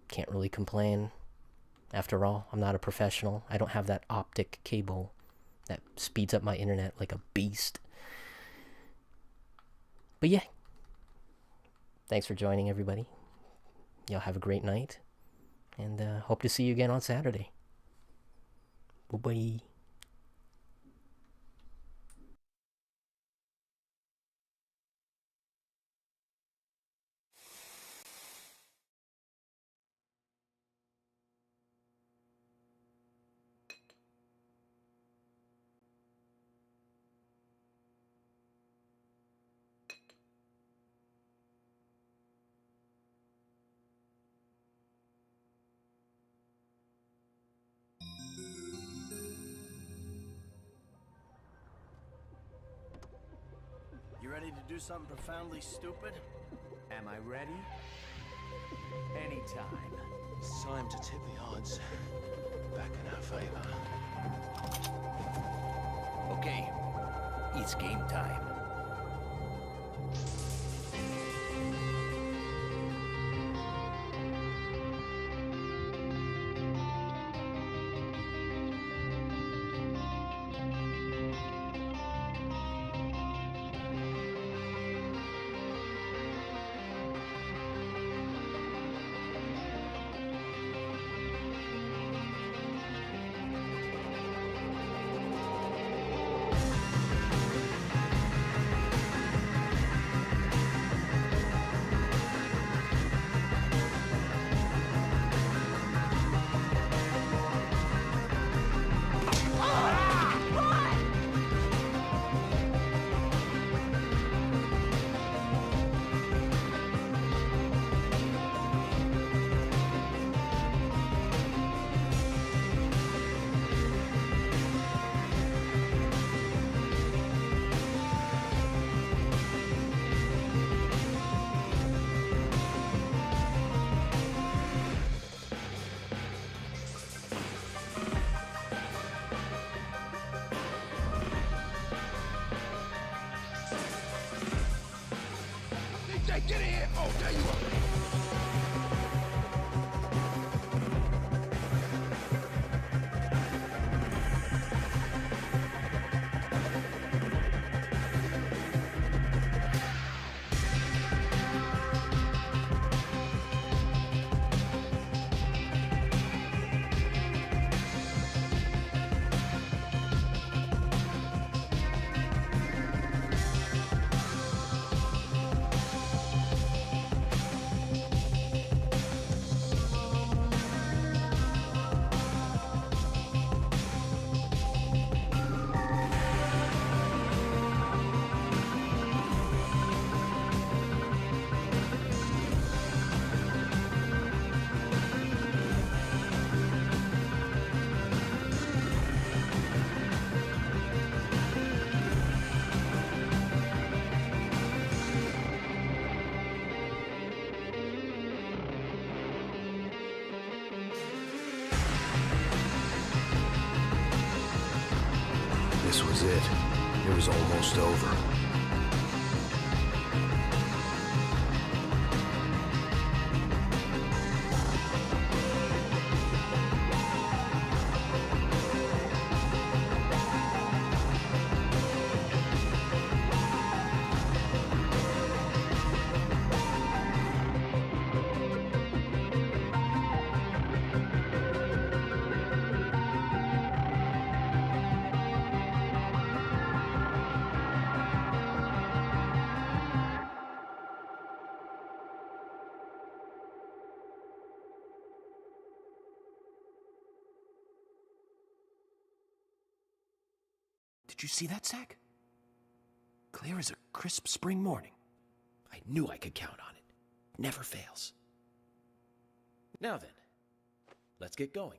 can't really complain. After all, I'm not a professional. I don't have that optic cable that speeds up my internet like a beast. But yeah, thanks for joining, everybody. Y'all have a great night, and hope to see you again on Saturday. Bye-bye. You ready to do something profoundly stupid? Am I ready? Anytime. It's time to tip the odds back in our favor. Okay, it's game time. Get in here! Oh, there you are! This was it. It was almost over. Did you see that, Zack? Clear as a crisp spring morning. I knew I could count on it. Never fails. Now then, let's get going.